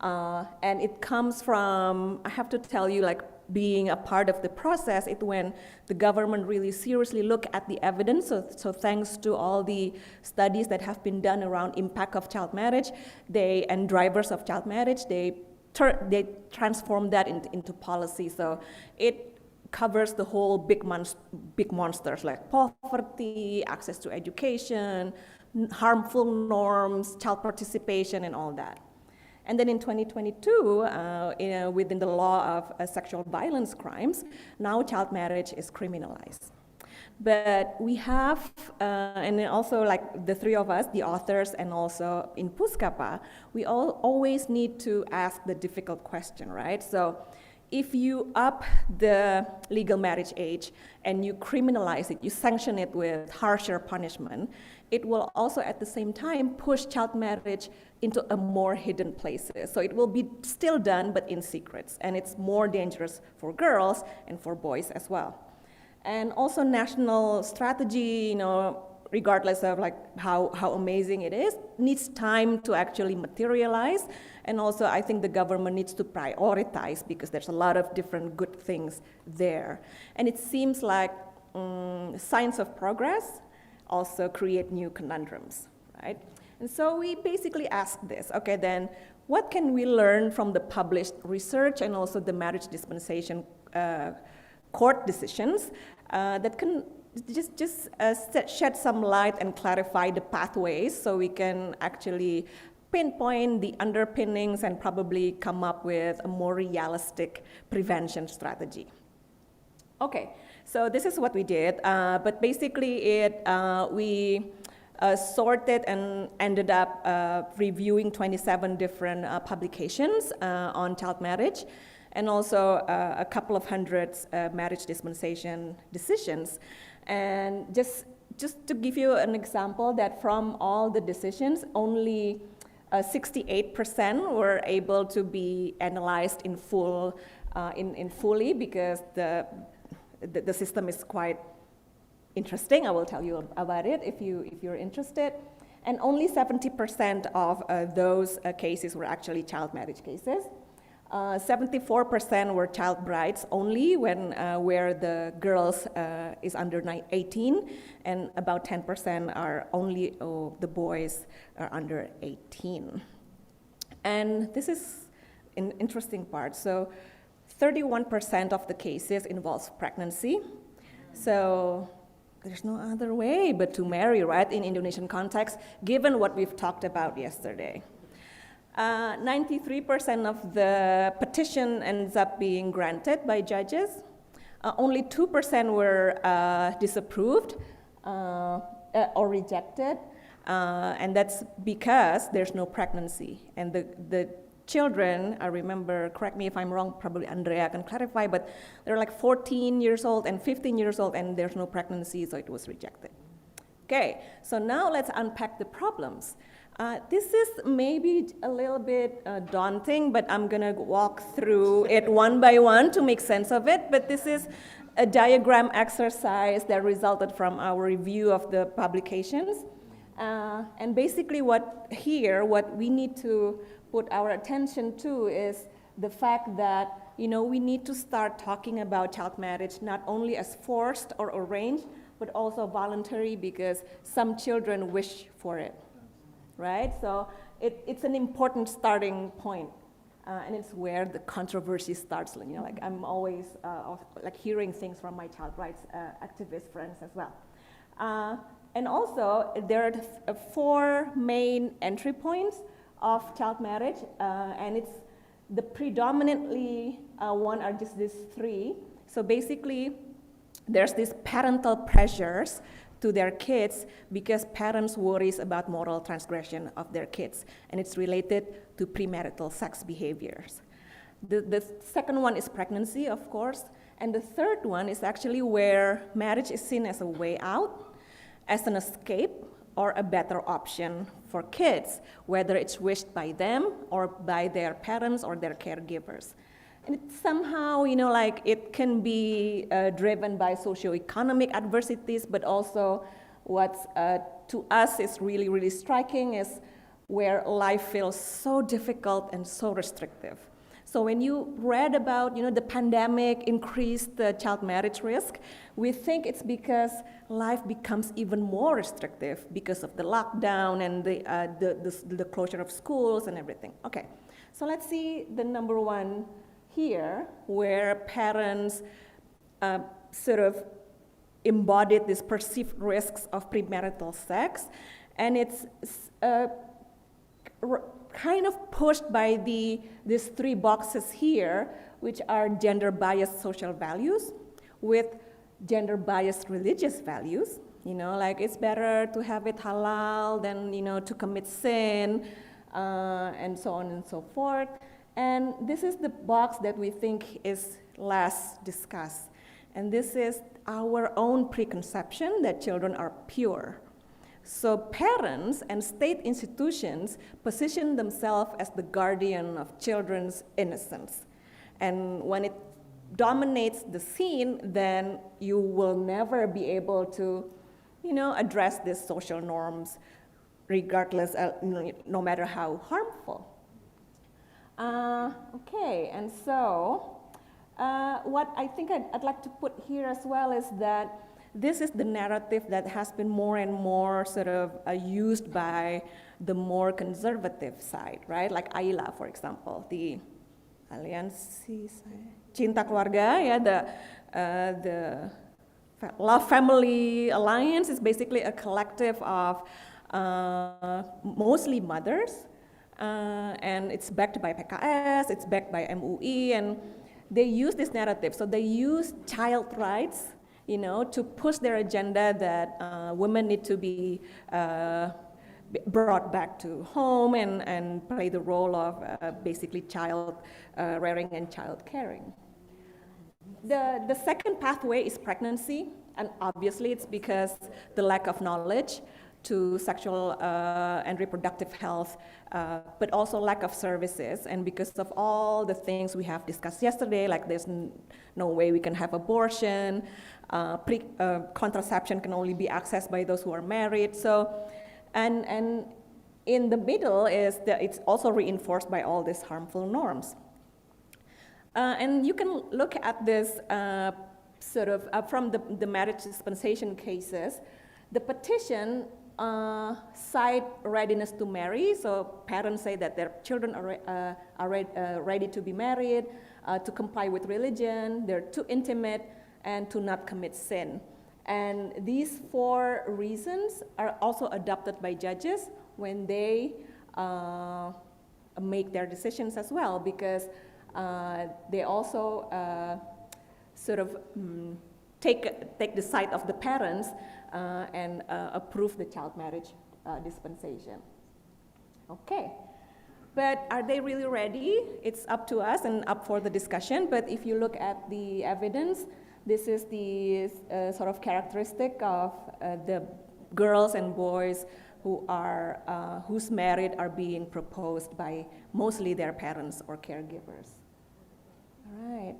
And it comes from, I have to tell you, like being a part of the process, it when the government really seriously look at the evidence. So thanks to all the studies that have been done around impact of child marriage, and drivers of child marriage, they transform that into policy. So it covers the whole big monsters like poverty, access to education, harmful norms, child participation, and all that. And then in 2022, within the law of sexual violence crimes, now child marriage is criminalized. But we have, and also like the three of us, the authors, and also in PUSKAPA, we always need to ask the difficult question, right? So if you up the legal marriage age and you criminalize it, you sanction it with harsher punishment, it will also at the same time push child marriage into a more hidden places. So it will be still done, but in secrets, and it's more dangerous for girls and for boys as well. And also national strategy, regardless of like how amazing it is, needs time to actually materialize. And also I think the government needs to prioritize because there's a lot of different good things there. And it seems like signs of progress also create new conundrums, right? And so we basically ask this, okay, then what can we learn from the published research and also the marriage dispensation court decisions that can just shed some light and clarify the pathways so we can actually pinpoint the underpinnings and probably come up with a more realistic prevention strategy. Okay, so this is what we did, but basically we sorted and ended up reviewing 27 different publications on child marriage, and also a couple of hundreds marriage dispensation decisions. And just to give you an example, that from all the decisions, only 68% were able to be analyzed in full, fully, because the system is quite interesting. I will tell you about it if you're interested. And only 70% of those cases were actually child marriage cases. 74% were child brides only, where the girls is under 18, and about 10% are only the boys are under 18. And this is an interesting part. So 31% of the cases involves pregnancy. So there's no other way but to marry, right, in Indonesian context, given what we've talked about yesterday. 93% of the petition ends up being granted by judges. Only 2% were disapproved or rejected, and that's because there's no pregnancy. And the children, I remember, correct me if I'm wrong, probably Andrea can clarify, but they're like 14 years old and 15 years old, and there's no pregnancy, so it was rejected. Okay, so now let's unpack the problems. This is maybe a little bit daunting, but I'm gonna walk through it one by one to make sense of it. But this is a diagram exercise that resulted from our review of the publications. And basically what we need to put our attention to is the fact that, we need to start talking about child marriage not only as forced or arranged, but also voluntary, because some children wish for it. Right, so it's an important starting point, and it's where the controversy starts. Like I'm always like hearing things from my child rights activist friends as well. And also there are 4 main entry points of child marriage, and it's the predominantly one are just these 3. So basically, there's these parental pressures to their kids because parents worries about moral transgression of their kids, and it's related to premarital sex behaviors. The second one is pregnancy, of course, And the third one is actually where marriage is seen as a way out, as an escape, or a better option for kids, whether it's wished by them or by their parents or their caregivers. And it somehow, like it can be driven by socioeconomic adversities, but also what's to us is really, really striking is where life feels so difficult and so restrictive. So when you read about, the pandemic increased the child marriage risk, we think it's because life becomes even more restrictive because of the lockdown and the closure of schools and everything. Okay, so let's see the number one here, where parents sort of embodied these perceived risks of premarital sex, and it's kind of pushed by these three boxes here, which are gender-biased social values with gender-biased religious values. Like it's better to have it halal than, to commit sin, and so on and so forth. And this is the box that we think is less discussed. And this is our own preconception that children are pure. So parents and state institutions position themselves as the guardian of children's innocence. And when it dominates the scene, then you will never be able to, address these social norms, regardless, no matter how harmful. Okay, and so what I think I'd like to put here as well is that this is the narrative that has been more and more sort of used by the more conservative side, right? Like AILA, for example, the Aliansi Cinta Keluarga, the Love Family Alliance is basically a collective of mostly mothers, and it's backed by PKS, it's backed by MUI, and they use this narrative. So they use child rights, to push their agenda that women need to be brought back to home and play the role of basically child rearing and child caring. The second pathway is pregnancy, and obviously it's because the lack of knowledge to sexual and reproductive health, but also lack of services, and because of all the things we have discussed yesterday, like there's no way we can have abortion, contraception can only be accessed by those who are married. So, and in the middle is that it's also reinforced by all these harmful norms. And you can look at this sort of from the marriage dispensation cases. The petition cite readiness to marry, so parents say that their children are ready to be married, to comply with religion, they're too intimate, and to not commit sin. And these four reasons are also adopted by judges when they make their decisions as well, because they also sort of take the side of the parents and approve the child marriage dispensation. Okay, but are they really ready? It's up to us and up for the discussion, but if you look at the evidence, this is the sort of characteristic of the girls and boys who are, whose marriage are being proposed by mostly their parents or caregivers. All right.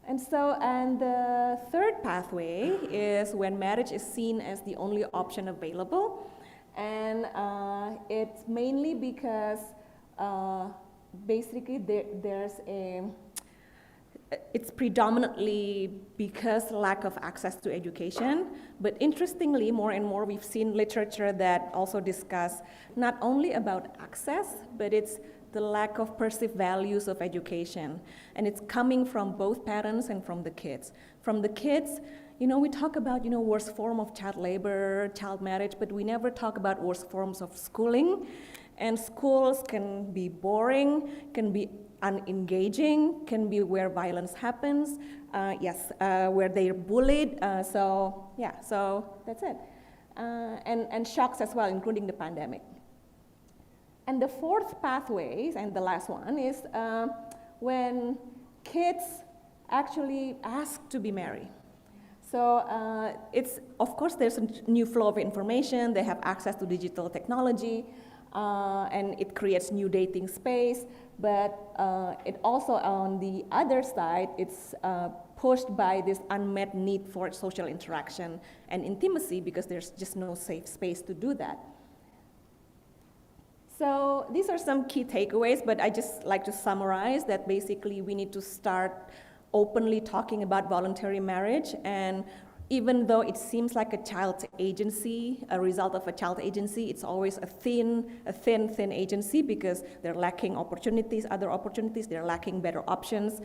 And so, and the third pathway is when marriage is seen as the only option available. And it's mainly because basically it's predominantly because lack of access to education. But interestingly, more and more we've seen literature that also discuss not only about access, but it's the lack of perceived values of education. And it's coming from both parents and from the kids. From the kids, we talk about, worst form of child labor, child marriage, but we never talk about worst forms of schooling. And schools can be boring, can be unengaging, can be where violence happens, where they're bullied. So that's it. And shocks as well, including the pandemic. And the fourth pathway, and the last one, is when kids actually ask to be married. So of course, there's a new flow of information. They have access to digital technology, and it creates new dating space. But it also, on the other side, it's pushed by this unmet need for social interaction and intimacy, because there's just no safe space to do that. So these are some key takeaways, but I just like to summarize that basically we need to start openly talking about voluntary marriage. And even though it seems like a child agency, a result of a child agency, it's always a thin agency, because they're lacking opportunities, other opportunities, they're lacking better options.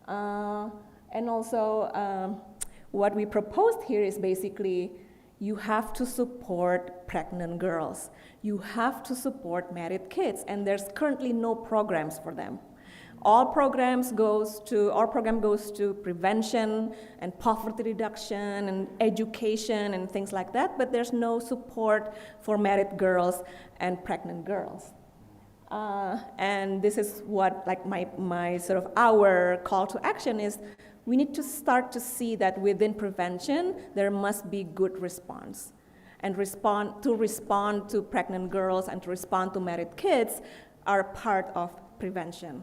And also, what we proposed here is basically, you have to support pregnant girls. You have to support married kids, and there's currently no programs for them. Our program goes to prevention and poverty reduction and education and things like that, but there's no support for married girls and pregnant girls. And this is what, like, my sort of our call to action is, we need to start to see that within prevention, there must be good response. And respond to pregnant girls and to respond to married kids are part of prevention.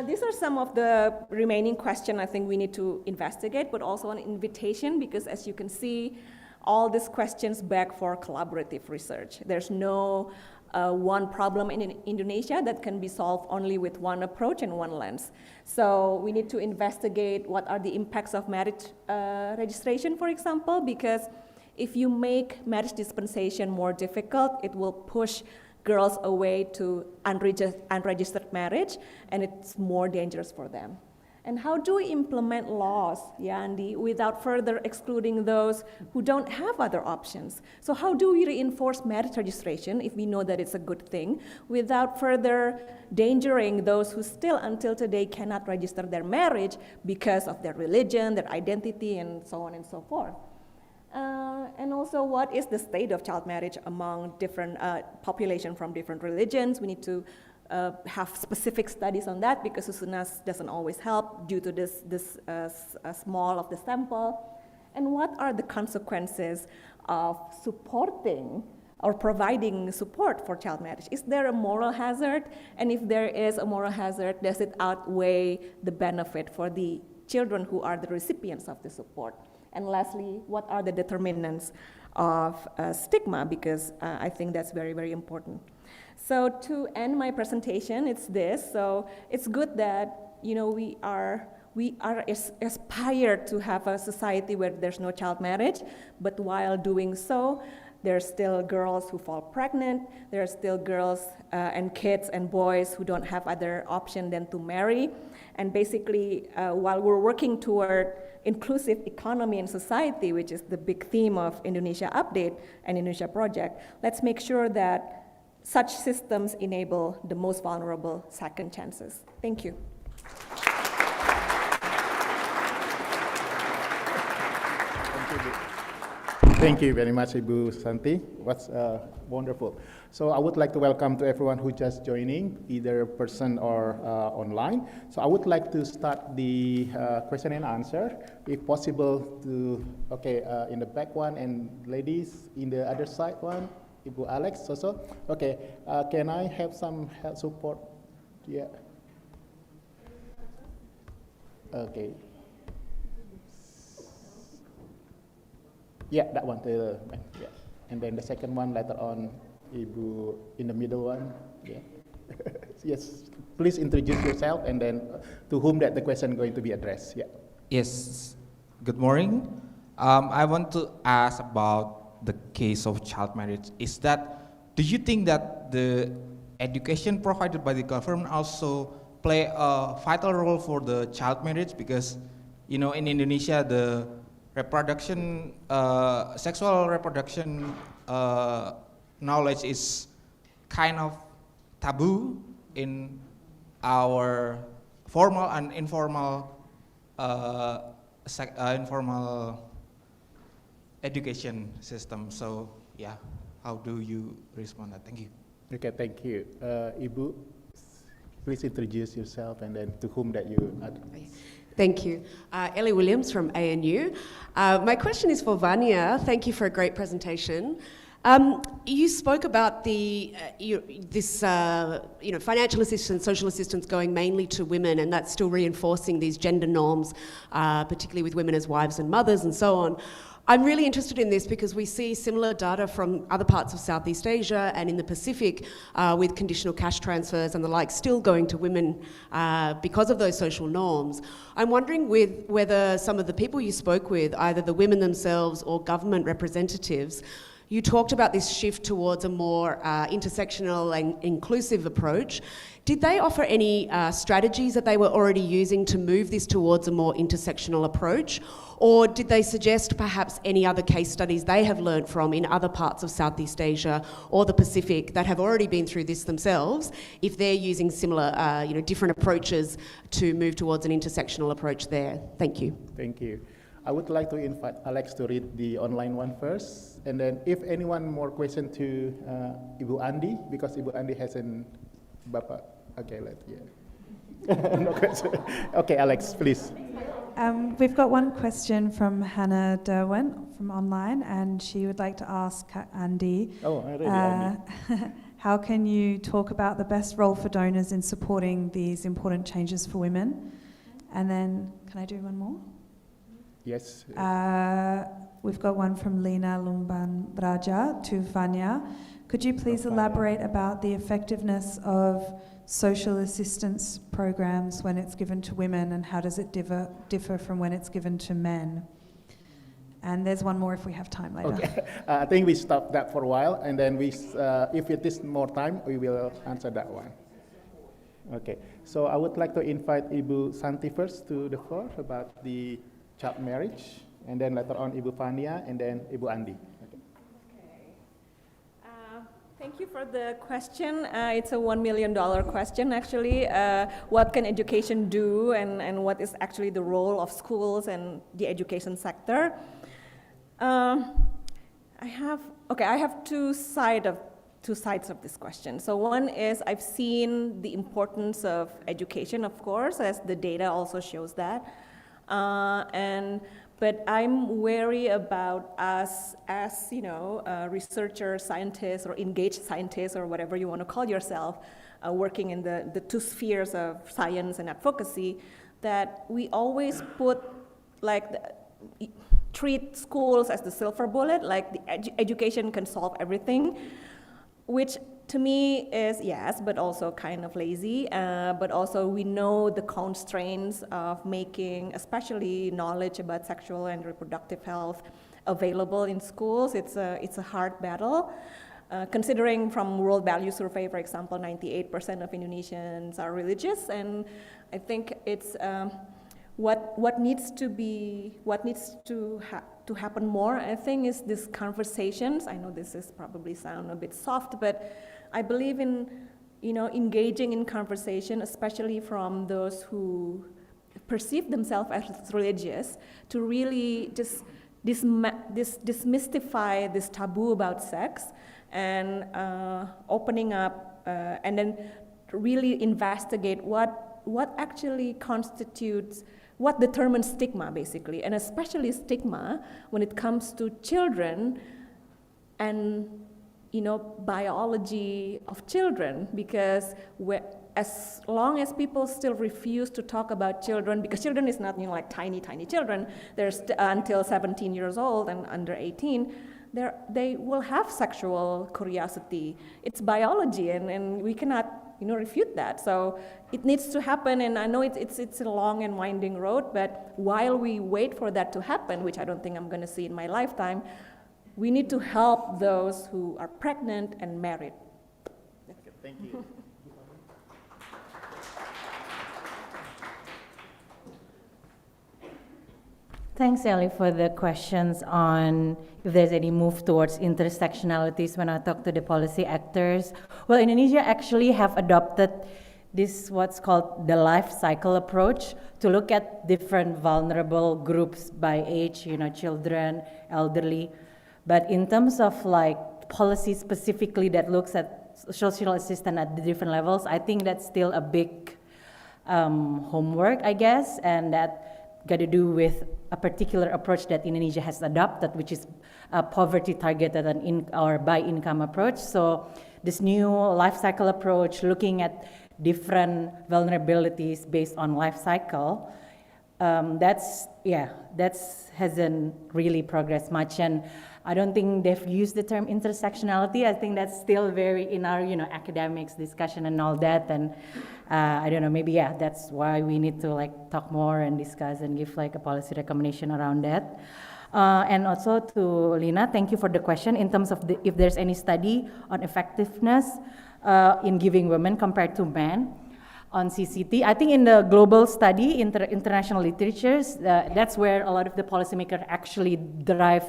These are some of the remaining questions I think we need to investigate, but also an invitation, because as you can see, all these questions beg for collaborative research. There's no one problem in Indonesia that can be solved only with one approach and one lens. So we need to investigate what are the impacts of marriage registration, for example, because if you make marriage dispensation more difficult, it will push girls away to unregistered marriage, and it's more dangerous for them. And how do we implement laws, Andy, without further excluding those who don't have other options? So how do we reinforce marriage registration, if we know that it's a good thing, without further endangering those who still until today cannot register their marriage because of their religion, their identity, and so on and so forth? And also, what is the state of child marriage among different population from different religions? We need to have specific studies on that, because Susunas doesn't always help due to this small of the sample. And what are the consequences of supporting or providing support for child marriage? Is there a moral hazard? And if there is a moral hazard, does it outweigh the benefit for the children who are the recipients of the support? And lastly, what are the determinants of stigma? Because I think that's very, very important. So to end my presentation, it's this. So it's good that, you know, we aspire to have a society where there's no child marriage, but while doing so, there are still girls who fall pregnant. There are still girls and kids and boys who don't have other option than to marry. And basically, while we're working toward inclusive economy and society, which is the big theme of Indonesia Update and Indonesia Project, let's make sure that such systems enable the most vulnerable second chances. Thank you. Thank you very much, Ibu Santi. What's wonderful. So I would like to welcome to everyone who just joining, either person or online. So I would like to start the question and answer, if possible, to in the back one, and ladies in the other side one, Ibu Alex also. Okay, can I have some help support? Yeah. Okay. Yeah, that one. Yeah. And then the second one later on, Ibu in the middle one. Yeah. Yes. Please introduce yourself and then to whom that the question going to be addressed. Yeah. Yes. Good morning. I want to ask about the case of child marriage. Do you think that the education provided by the government also play a vital role for the child marriage? Because, you know, in Indonesia, the sexual reproduction knowledge is kind of taboo in our formal and informal education system. So yeah, how do you respond to that? Thank you. Okay, thank you. Ibu, please introduce yourself and then to whom that you address. Thank you. Elly Williams from ANU. My question is for Vania. Thank you for a great presentation. You spoke about financial assistance, social assistance going mainly to women, and that's still reinforcing these gender norms, particularly with women as wives and mothers and so on. I'm really interested in this because we see similar data from other parts of Southeast Asia and in the Pacific with conditional cash transfers and the like still going to women because of those social norms. I'm wondering whether some of the people you spoke with, either the women themselves or government representatives, you talked about this shift towards a more intersectional and inclusive approach. Did they offer any strategies that they were already using to move this towards a more intersectional approach? Or did they suggest perhaps any other case studies they have learned from in other parts of Southeast Asia or the Pacific that have already been through this themselves, if they're using similar, different approaches to move towards an intersectional approach there? Thank you. Thank you. I would like to invite Alex to read the online one first, and then if anyone more question to Ibu Andi, because Ibu Andi has an Bapak. Okay, no question. Okay, Alex, please. We've got one question from Hannah Derwent from online, and she would like to ask Andy. Oh, I read Andy. How can you talk about the best role for donors in supporting these important changes for women? And then, can I do one more? Yes. We've got one from Lina Lumban Braja to Vania. Could you please elaborate about the effectiveness of social assistance programs when it's given to women, and how does it differ from when it's given to men? And there's one more if we have time later. Okay. I think we stop that for a while, and then if it is more time, we will answer that one. Okay. So I would like to invite Ibu Santi first to the floor about the child marriage, and then later on Ibu Vania, and then Ibu Andi. Thank you for the question. It's a $1 million question, actually. What can education do, and what is actually the role of schools and the education sector? I have two sides of this question. So one is I've seen the importance of education, of course, as the data also shows that. But I'm wary about us as, researchers, scientists, or engaged scientists, or whatever you want to call yourself, working in the two spheres of science and advocacy, that we always treat schools as the silver bullet, like the education can solve everything, which to me is yes, but also kind of lazy. But also we know the constraints of making, especially knowledge about sexual and reproductive health available in schools. It's a hard battle. Considering from World Value Survey, for example, 98% of Indonesians are religious, and I think it's what needs to happen more, I think, is these conversations. I know this is probably sound a bit soft, but I believe in, engaging in conversation, especially from those who perceive themselves as religious, to really just demystify this taboo about sex, and opening up, and then really investigate what actually constitutes, what determines stigma, basically, and especially stigma when it comes to children and biology of children, because as long as people still refuse to talk about children, because children is not like tiny children, they're until 17 years old and under 18, they will have sexual curiosity. It's biology, and we cannot refute that. So it needs to happen, and I know it's a long and winding road, but while we wait for that to happen, which I don't think I'm going to see in my lifetime, we need to help those who are pregnant and married. Okay, thank you. Thanks, Elly, for the questions on if there's any move towards intersectionalities when I talk to the policy actors. Well, Indonesia actually have adopted this what's called the life cycle approach to look at different vulnerable groups by age, children, elderly. But in terms of policy specifically that looks at social assistance at the different levels, I think that's still a big homework, I guess, and that got to do with a particular approach that Indonesia has adopted, which is a poverty targeted or by income approach. So this new life cycle approach, looking at different vulnerabilities based on life cycle, that's hasn't really progressed much. And I don't think they've used the term intersectionality. I think that's still very in our, academics discussion and all that. And I don't know, maybe, that's why we need to talk more and discuss and give a policy recommendation around that. And also to Lina, thank you for the question in terms of if there's any study on effectiveness in giving women compared to men on CCT. I think in the global study, international literatures, that's where a lot of the policymakers actually derive,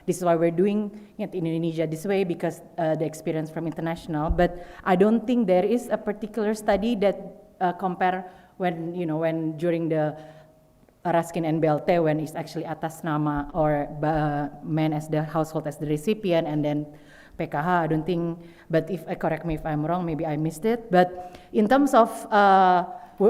this is why we're doing it in Indonesia this way, because the experience from international. But I don't think there is a particular study that compare when during the Raskin and BLT, when it's actually atas nama or men as the household as the recipient, and then PKH, I don't think, but correct me if I'm wrong, maybe I missed it. But in terms of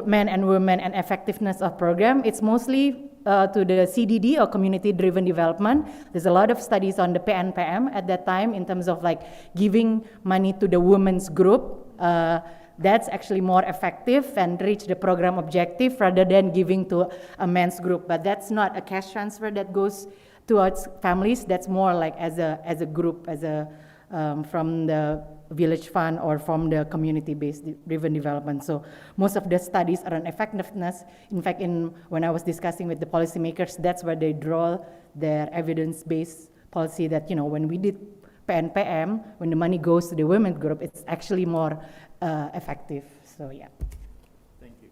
men and women and effectiveness of program, it's mostly to the CDD or community-driven development. There's a lot of studies on the PNPM at that time in terms of giving money to the women's group. That's actually more effective and reach the program objective rather than giving to a men's group. But that's not a cash transfer that goes towards families. That's more as a group, from the village fund or from the community-based driven development. So most of the studies are on effectiveness. In fact, when I was discussing with the policymakers, that's where they draw their evidence-based policy that, when we did PNPM, when the money goes to the women's group, it's actually more effective. So, yeah. Thank you.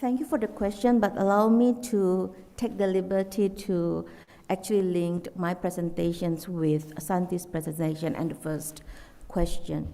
Thank you for the question, but allow me to take the liberty to actually link my presentations with Santi's presentation and the first question.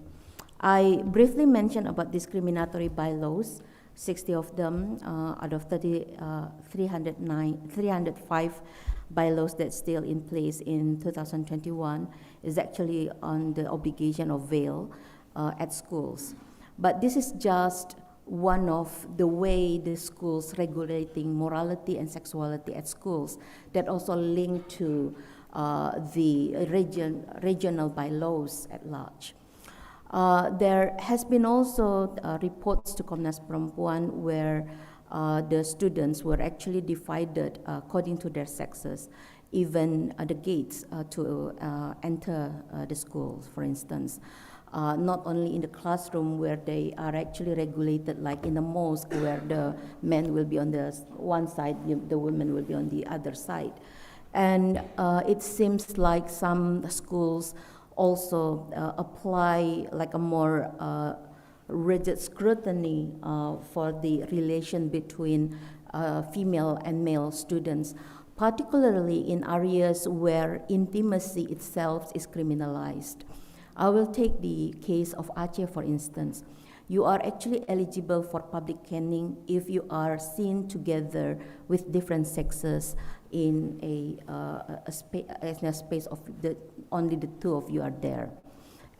I briefly mentioned about discriminatory bylaws. 60 of them out of 305 bylaws that's still in place in 2021 is actually on the obligation of veil at schools. But this is just one of the way the schools regulating morality and sexuality at schools that also link to the regional bylaws at large. There has been also reports to Komnas Perempuan where the students were actually divided according to their sexes, even the gates to enter the schools, for instance. Not only in the classroom where they are actually regulated, like in the mosque where the men will be on the one side, the women will be on the other side. And it seems like some schools also apply a more rigid scrutiny for the relation between female and male students, particularly in areas where intimacy itself is criminalized. I will take the case of Aceh, for instance. You are actually eligible for public caning if you are seen together with different sexes in a space of only the two of you are there.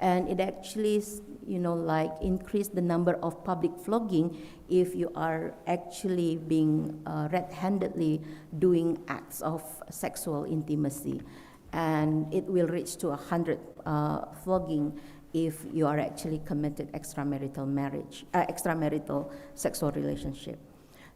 And it actually, increase the number of public flogging if you are actually being red-handedly doing acts of sexual intimacy. And it will reach to 100 flogging if you are actually committed extramarital sexual relationship.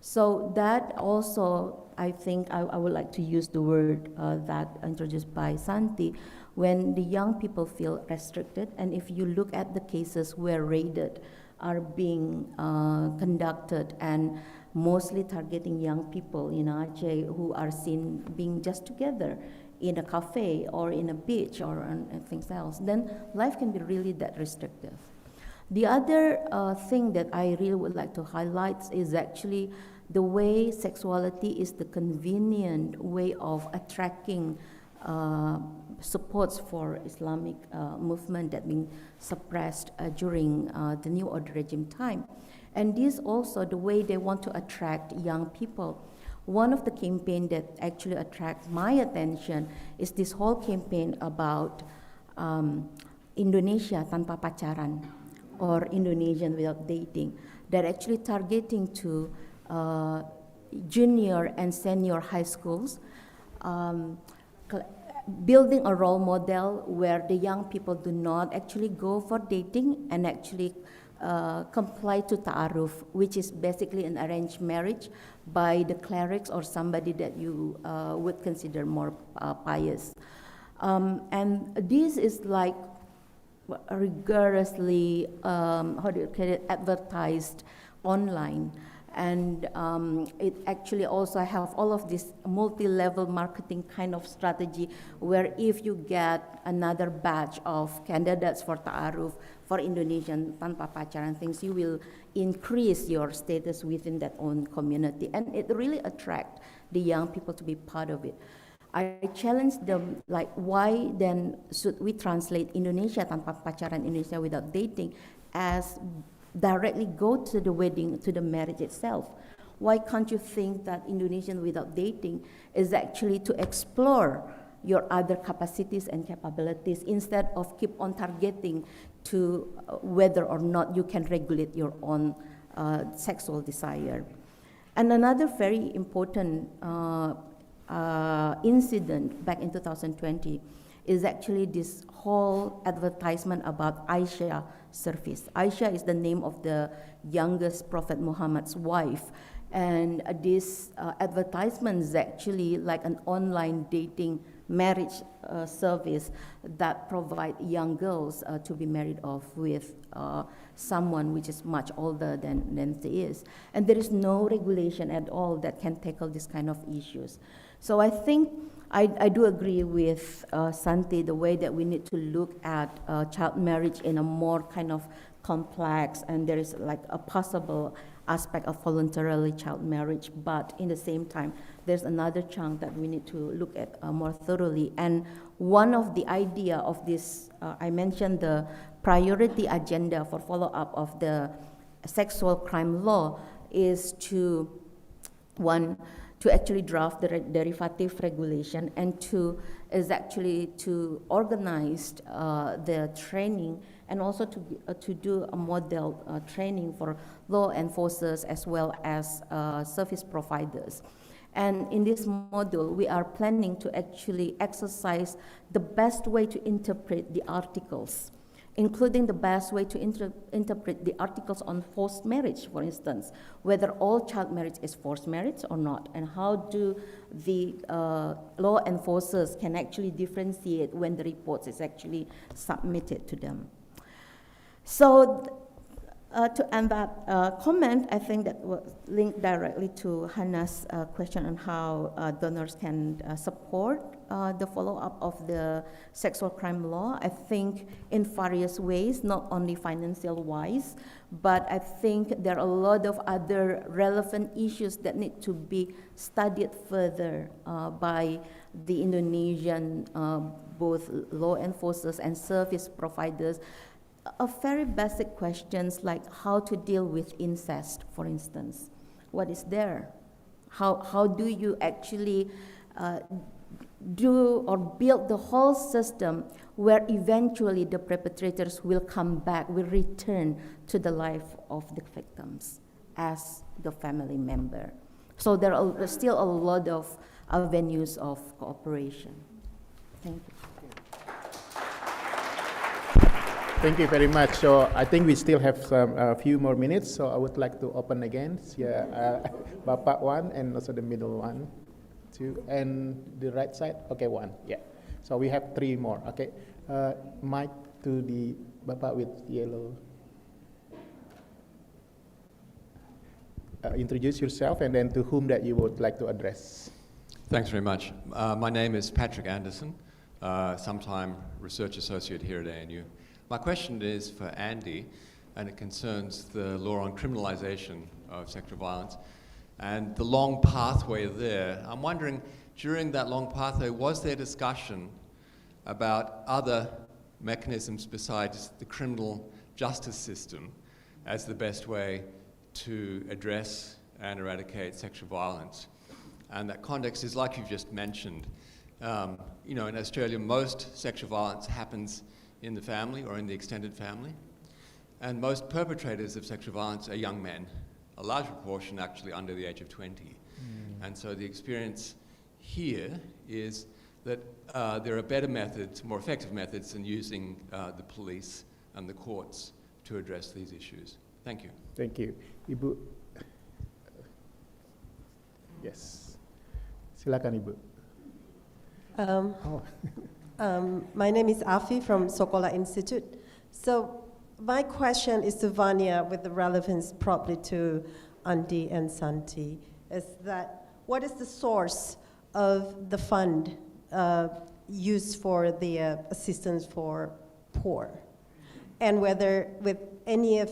So that also, I think I would like to use the word that introduced by Santi, when the young people feel restricted, and if you look at the cases where raided are being conducted and mostly targeting young people in Aceh who are seen being just together in a cafe or in a beach or anything else, then life can be really that restrictive. The other thing that I really would like to highlight is actually the way sexuality is the convenient way of attracting supports for Islamic movement that being suppressed during the New Order regime time. And this also the way they want to attract young people. One of the campaigns that actually attracts my attention is this whole campaign about Indonesia Tanpa Pacaran or Indonesian Without Dating. They're actually targeting to junior and senior high schools, building a role model where the young people do not actually go for dating and actually comply to ta'aruf, which is basically an arranged marriage by the clerics or somebody that you would consider more pious. And this is like rigorously, advertised online. And it actually also have all of this multi-level marketing kind of strategy where if you get another batch of candidates for ta'aruf, for Indonesian Tanpa Pacaran things, you will increase your status within that own community. And it really attract the young people to be part of it. I challenge them, like, why then should we translate Indonesia Tanpa Pacaran, Indonesia Without Dating, as directly go to the wedding, to the marriage itself? Why can't you think that Indonesian Without Dating is actually to explore your other capacities and capabilities instead of keep on targeting to whether or not you can regulate your own sexual desire? And another very important incident back in 2020 is actually this whole advertisement about Aisha service. Aisha is the name of the youngest Prophet Muhammad's wife. And this advertisement is actually like an online dating marriage service that provide young girls to be married off with someone which is much older than they is. And there is no regulation at all that can tackle this kind of issues. So I think I do agree with Santi, the way that we need to look at child marriage in a more kind of complex, and there is like a possible aspect of voluntarily child marriage, but in the same time, there's another chunk that we need to look at more thoroughly. And one of the idea of this, I mentioned the priority agenda for follow-up of the sexual crime law is to, one, to actually draft the derivative regulation, and two is actually to organize the training and also to do a model training for law enforcers as well as service providers. And in this module, we are planning to actually exercise the best way to interpret the articles, including the best way to interpret the articles on forced marriage, for instance, whether all child marriage is forced marriage or not, and how do the law enforcers can actually differentiate when the report is actually submitted to them. So to end that comment, I think that was linked directly to Hannah's question on how donors can support the follow-up of the sexual crime law. I think in various ways, not only financial-wise, but I think there are a lot of other relevant issues that need to be studied further by the Indonesian both law enforcers and service providers. Very basic questions like how to deal with incest, for instance. What is there? How do you actually do or build the whole system where eventually the perpetrators will come back, will return to the life of the victims as the family member? So there are still a lot of avenues of cooperation. Thank you. Thank you very much. So I think we still have a few more minutes, so I would like to open again. Yeah, Bapak one, and also the middle one, two, and the right side. Okay, one. Yeah. So we have three more. Okay, mic to the Bapak with yellow. Introduce yourself, and then to whom that you would like to address. Thanks very much. My name is Patrick Anderson, sometime research associate here at ANU. My question is for Andy, and it concerns the law on criminalization of sexual violence and the long pathway there. I'm wondering, during that long pathway, was there discussion about other mechanisms besides the criminal justice system as the best way to address and eradicate sexual violence? And that context is like you've just mentioned. In Australia, most sexual violence happens in the family or in the extended family. And most perpetrators of sexual violence are young men, a large proportion actually under the age of 20. And so the experience here is that there are better methods, more effective methods than using the police and the courts to address these issues. Thank you. Thank you. Ibu. Yes. Silakan, Ibu. My name is Afi from Sokola Institute. So my question is to Vania, with the relevance probably to Andy and Santi, is that what is the source of the fund used for the assistance for poor? And whether with any of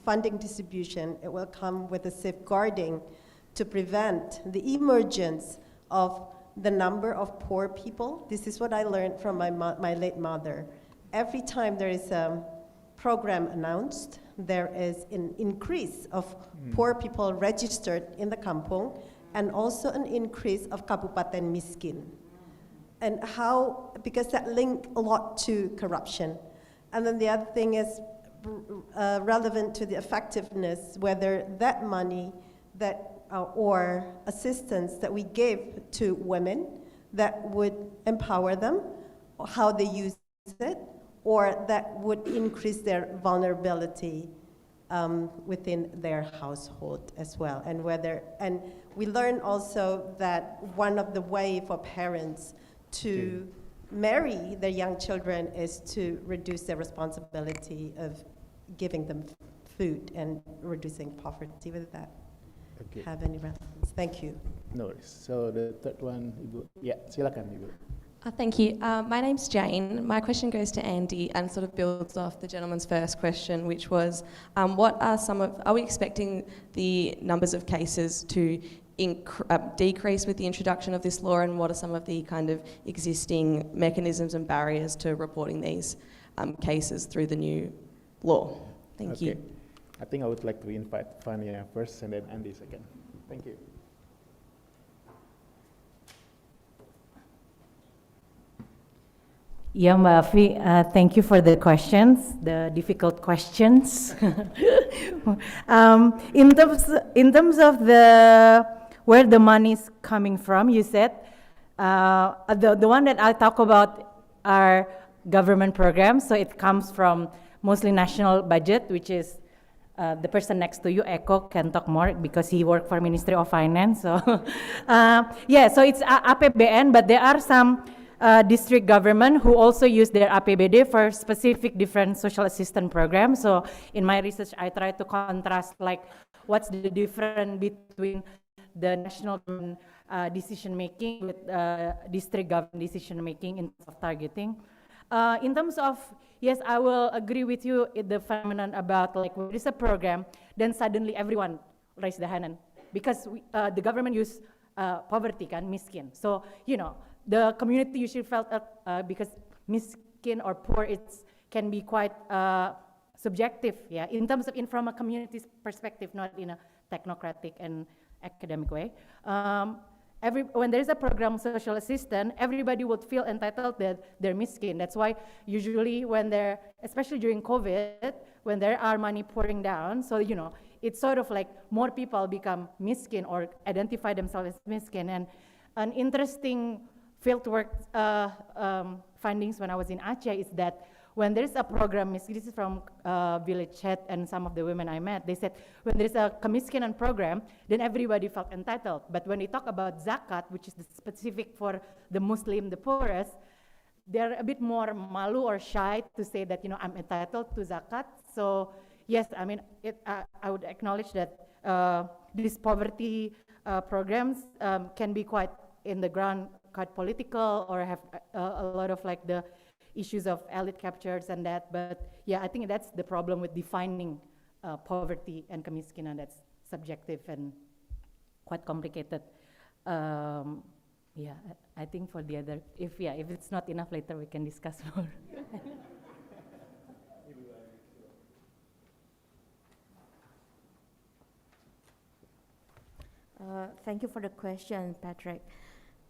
funding distribution, it will come with a safeguarding to prevent the emergence of the number of poor people. This is what I learned from my late mother. Every time there is a program announced, there is an increase of poor people registered in the kampung, and also an increase of kabupaten miskin. And how, because that link a lot to corruption. And then the other thing is relevant to the effectiveness, whether that money that or assistance that we gave to women that would empower them, or how they use it, or that would increase their vulnerability within their household as well. And whether, and we learn also that one of the way for parents to marry their young children is to reduce their responsibility of giving them food and reducing poverty with that. Okay. Have any relevance? Thank you. No worries. So the third one, Ibu. Yeah, silakan, Ibu. Thank you. My name's Jane. My question goes to Andy and sort of builds off the gentleman's first question, which was, what are some of, are we expecting the numbers of cases to decrease with the introduction of this law, and what are some of the kind of existing mechanisms and barriers to reporting these cases through the new law? Thank you. I think I would like to invite Vania first and then Andy second. Thank you. Yeah, Mbak Afi, thank you for the questions, the difficult questions. In terms of where the money is coming from, you said the one that I talk about are government programs. So it comes from mostly national budget, which is the person next to you, Eko, can talk more because he worked for Ministry of Finance. So yeah, so it's APBN, but there are some district government who also use their APBD for specific different social assistance programs. So in my research, I try to contrast like what's the difference between the national decision making with district government decision making in terms of targeting. In terms of, yes, I will agree with you in the phenomenon about like when there's a program, then suddenly everyone raise the hand, because the government use poverty, kan, miskin. So, you know, the community usually felt because miskin or poor, can be quite subjective, yeah, in terms of from a community's perspective, not in a technocratic and academic way. When there is a program social assistance, everybody would feel entitled that they're miskin. That's why usually when they're, especially during COVID, when there are money pouring down, so you know, it's sort of like more people become miskin or identify themselves as miskin. And an interesting fieldwork findings when I was in Aceh is that when there's a program, this is from Village Chat and some of the women I met, they said when there's a kemiskinan program, then everybody felt entitled. But when they talk about zakat, which is the specific for the Muslim, the poorest, they're a bit more malu or shy to say that, you know, I'm entitled to zakat. So yes, I mean, I would acknowledge that these poverty programs can be quite in the ground, quite political, or have a lot of like the issues of elite captures and that, but yeah, I think that's the problem with defining poverty and kemiskinan. That's subjective and quite complicated. Yeah, I think for the other, if it's not enough later, we can discuss more. Thank you for the question, Patrick.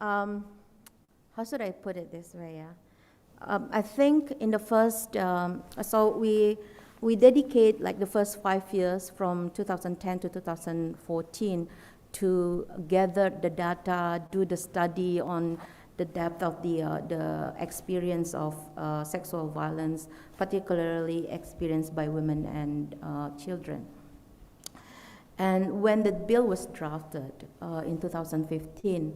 How should I put it this way? Yeah? I think in the first, so we dedicate like the first 5 years from 2010 to 2014 to gather the data, do the study on the depth of the experience of sexual violence, particularly experienced by women and children. And when the bill was drafted in 2015,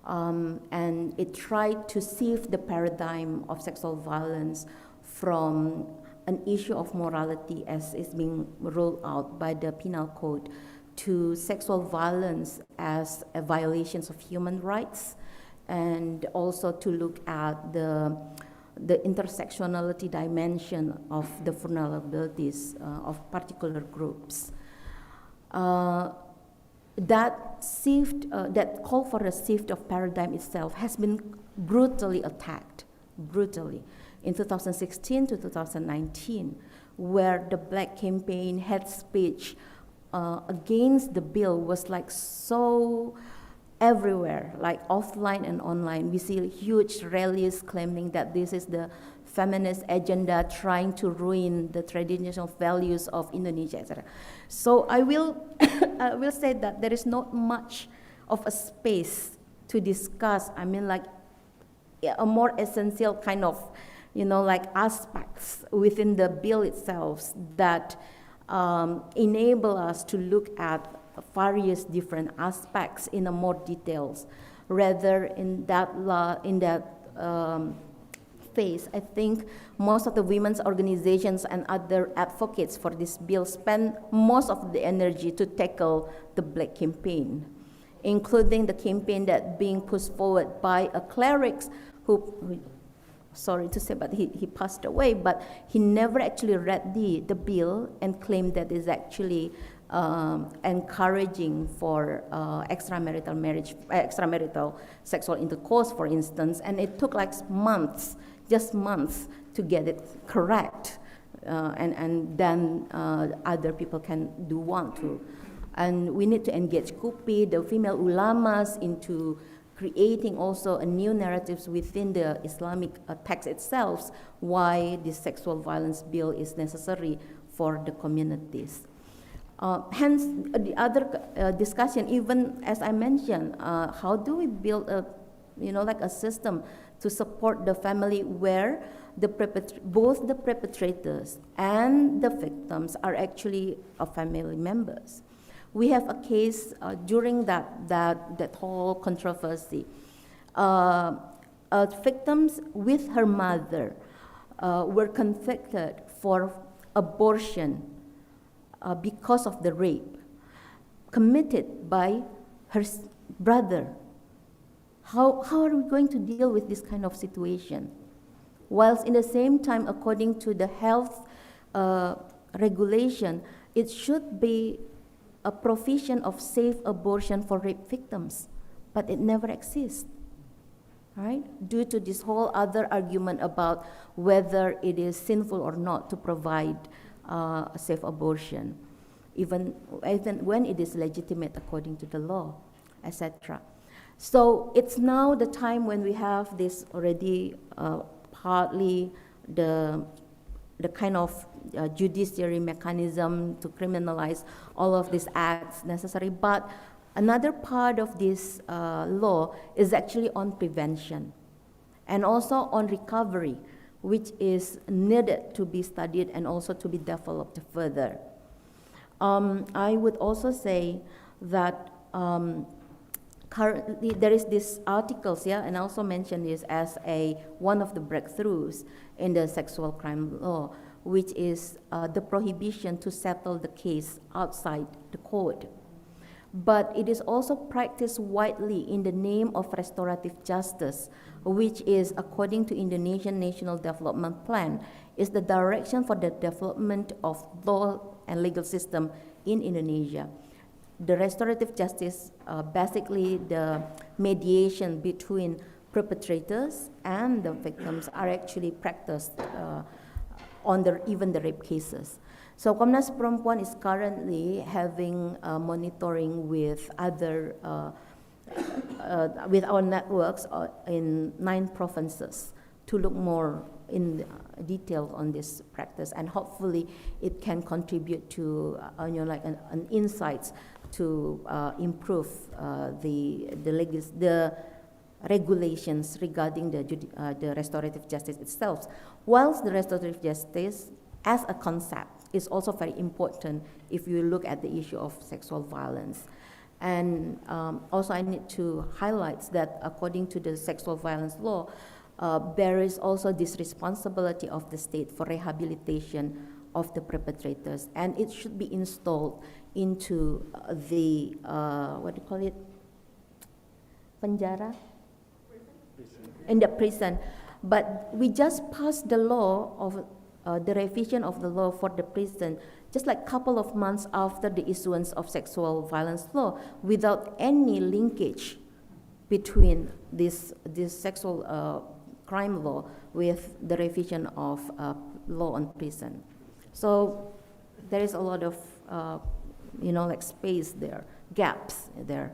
and it tried to shift the paradigm of sexual violence from an issue of morality as is being ruled out by the penal code to sexual violence as a violations of human rights, and also to look at the intersectionality dimension of the vulnerabilities of particular groups. That shift, that call for a shift of paradigm itself has been brutally attacked, in 2016 to 2019, where the Black campaign head speech against the bill was like so everywhere, like offline and online. We see huge rallies claiming that this is the feminist agenda trying to ruin the traditional values of Indonesia, etc. So I will say that there is not much of a space to discuss, I mean, like a more essential kind of, like aspects within the bill itself that enable us to look at various different aspects in a more details. Rather in that phase, I think most of the women's organizations and other advocates for this bill spend most of the energy to tackle the Black campaign, including the campaign that being pushed forward by a cleric who, sorry to say, but he passed away, but he never actually read the bill and claimed that is actually encouraging for extramarital marriage, extramarital sexual intercourse, for instance, and it took like months, just months, to get it correct, and then other people can do one too. And we need to engage KUPI, the female ulamas, into creating also a new narratives within the Islamic text itself, why this sexual violence bill is necessary for the communities. Hence, the other discussion, even as I mentioned, how do we build a, like a system to support the family where both the perpetrators and the victims are actually family members. We have a case during that whole controversy. Victims with her mother were convicted for abortion because of the rape committed by her brother. How are we going to deal with this kind of situation? Whilst in the same time, according to the health regulation, it should be a provision of safe abortion for rape victims, but it never exists, right? Due to this whole other argument about whether it is sinful or not to provide a safe abortion, even when it is legitimate according to the law, etc. So it's now the time when we have this already partly the kind of judiciary mechanism to criminalize all of these acts necessary. But another part of this law is actually on prevention and also on recovery, which is needed to be studied and also to be developed further. I would also say that currently there is this articles, and I also mentioned this as one of the breakthroughs in the sexual crime law, which is the prohibition to settle the case outside the court. But it is also practiced widely in the name of restorative justice, which is, according to Indonesian National Development Plan, is the direction for the development of law and legal system in Indonesia. The restorative justice, basically the mediation between perpetrators and the victims, are actually practiced on even the rape cases. So Komnas Perempuan is currently having monitoring with other, with our networks in 9 provinces to look more in detail on this practice, and hopefully it can contribute to like an insights to improve the regulations regarding the restorative justice itself. Whilst the restorative justice as a concept is also very important if you look at the issue of sexual violence. And also I need to highlight that according to the sexual violence law, there is also this responsibility of the state for rehabilitation of the perpetrators, and it should be installed into the, what do you call it? Penjara? In the prison. But we just passed the law of the revision of the law for the prison just like a couple of months after the issuance of sexual violence law, without any linkage between this sexual crime law with the revision of law on prison. So there is a lot of like space there, gaps there.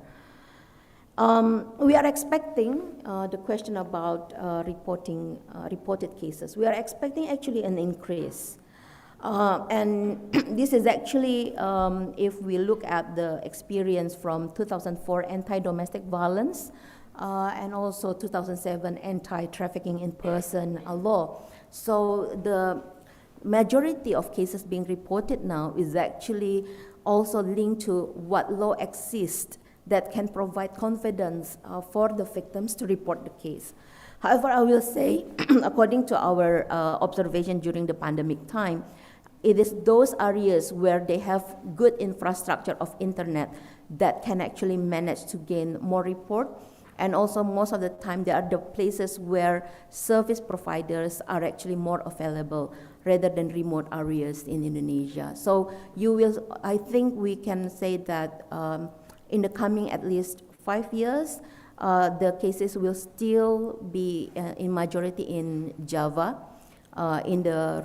We are expecting the question about reported cases. We are expecting actually an increase. And this is actually, if we look at the experience from 2004 anti-domestic violence and also 2007 anti-trafficking in person law. So the majority of cases being reported now is actually also linked to what law exists that can provide confidence for the victims to report the case. However, I will say, according to our observation during the pandemic time, it is those areas where they have good infrastructure of internet that can actually manage to gain more report. And also most of the time, they are the places where service providers are actually more available rather than remote areas in Indonesia. So I think we can say that in the coming at least 5 years, the cases will still be in majority in Java, in the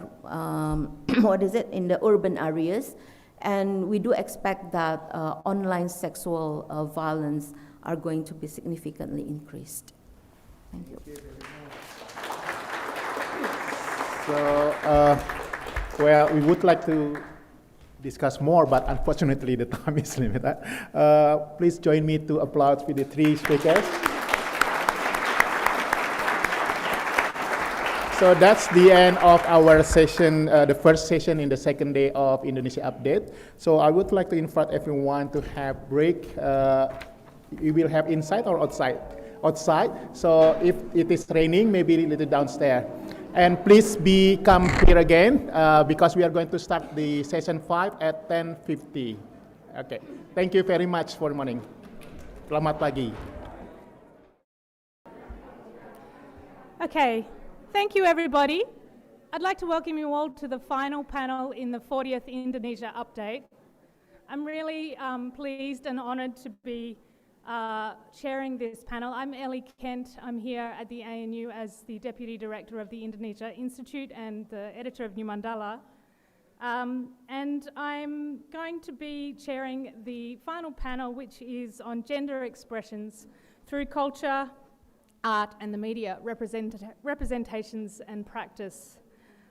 in the urban areas, and we do expect that online sexual violence are going to be significantly increased. Thank you. So, well, we would like to discuss more, but unfortunately the time is limited. Please join me to applaud for the three speakers. So that's the end of our session, the first session in the second day of Indonesia Update. So I would like to invite everyone to have break. We will have inside or outside? Outside. So if it is raining, maybe a little downstairs. And please come here again because we are going to start the session 5 at 10:50. Okay. Thank you very much for the morning. Selamat pagi. Okay. Thank you, everybody. I'd like to welcome you all to the final panel in the 40th Indonesia Update. I'm really pleased and honored to be chairing this panel. I'm Elly Kent. I'm here at the ANU as the Deputy Director of the Indonesia Institute and the editor of New Mandala. And I'm going to be chairing the final panel, which is on gender expressions through culture, art and the media, representations and practice.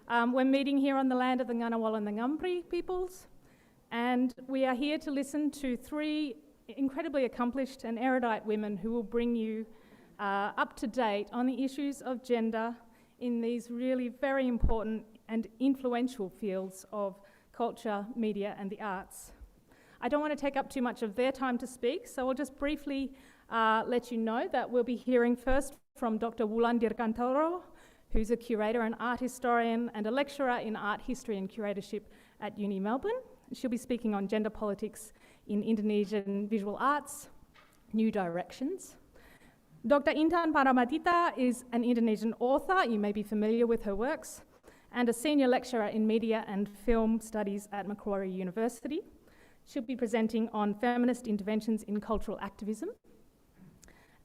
We're meeting here on the land of the Ngunnawal and the Ngambri peoples, and we are here to listen to three incredibly accomplished and erudite women who will bring you up to date on the issues of gender in these really very important and influential fields of culture, media and the arts. I don't want to take up too much of their time to speak, so I'll just briefly let you know that we'll be hearing first from Dr. Wulan Dirgantoro, who's a curator and art historian and a lecturer in art history and curatorship at Uni Melbourne. She'll be speaking on gender politics in Indonesian visual arts, new directions. Dr. Intan Paramaditha is an Indonesian author, you may be familiar with her works, and a senior lecturer in media and film studies at Macquarie University. She'll be presenting on feminist interventions in cultural activism.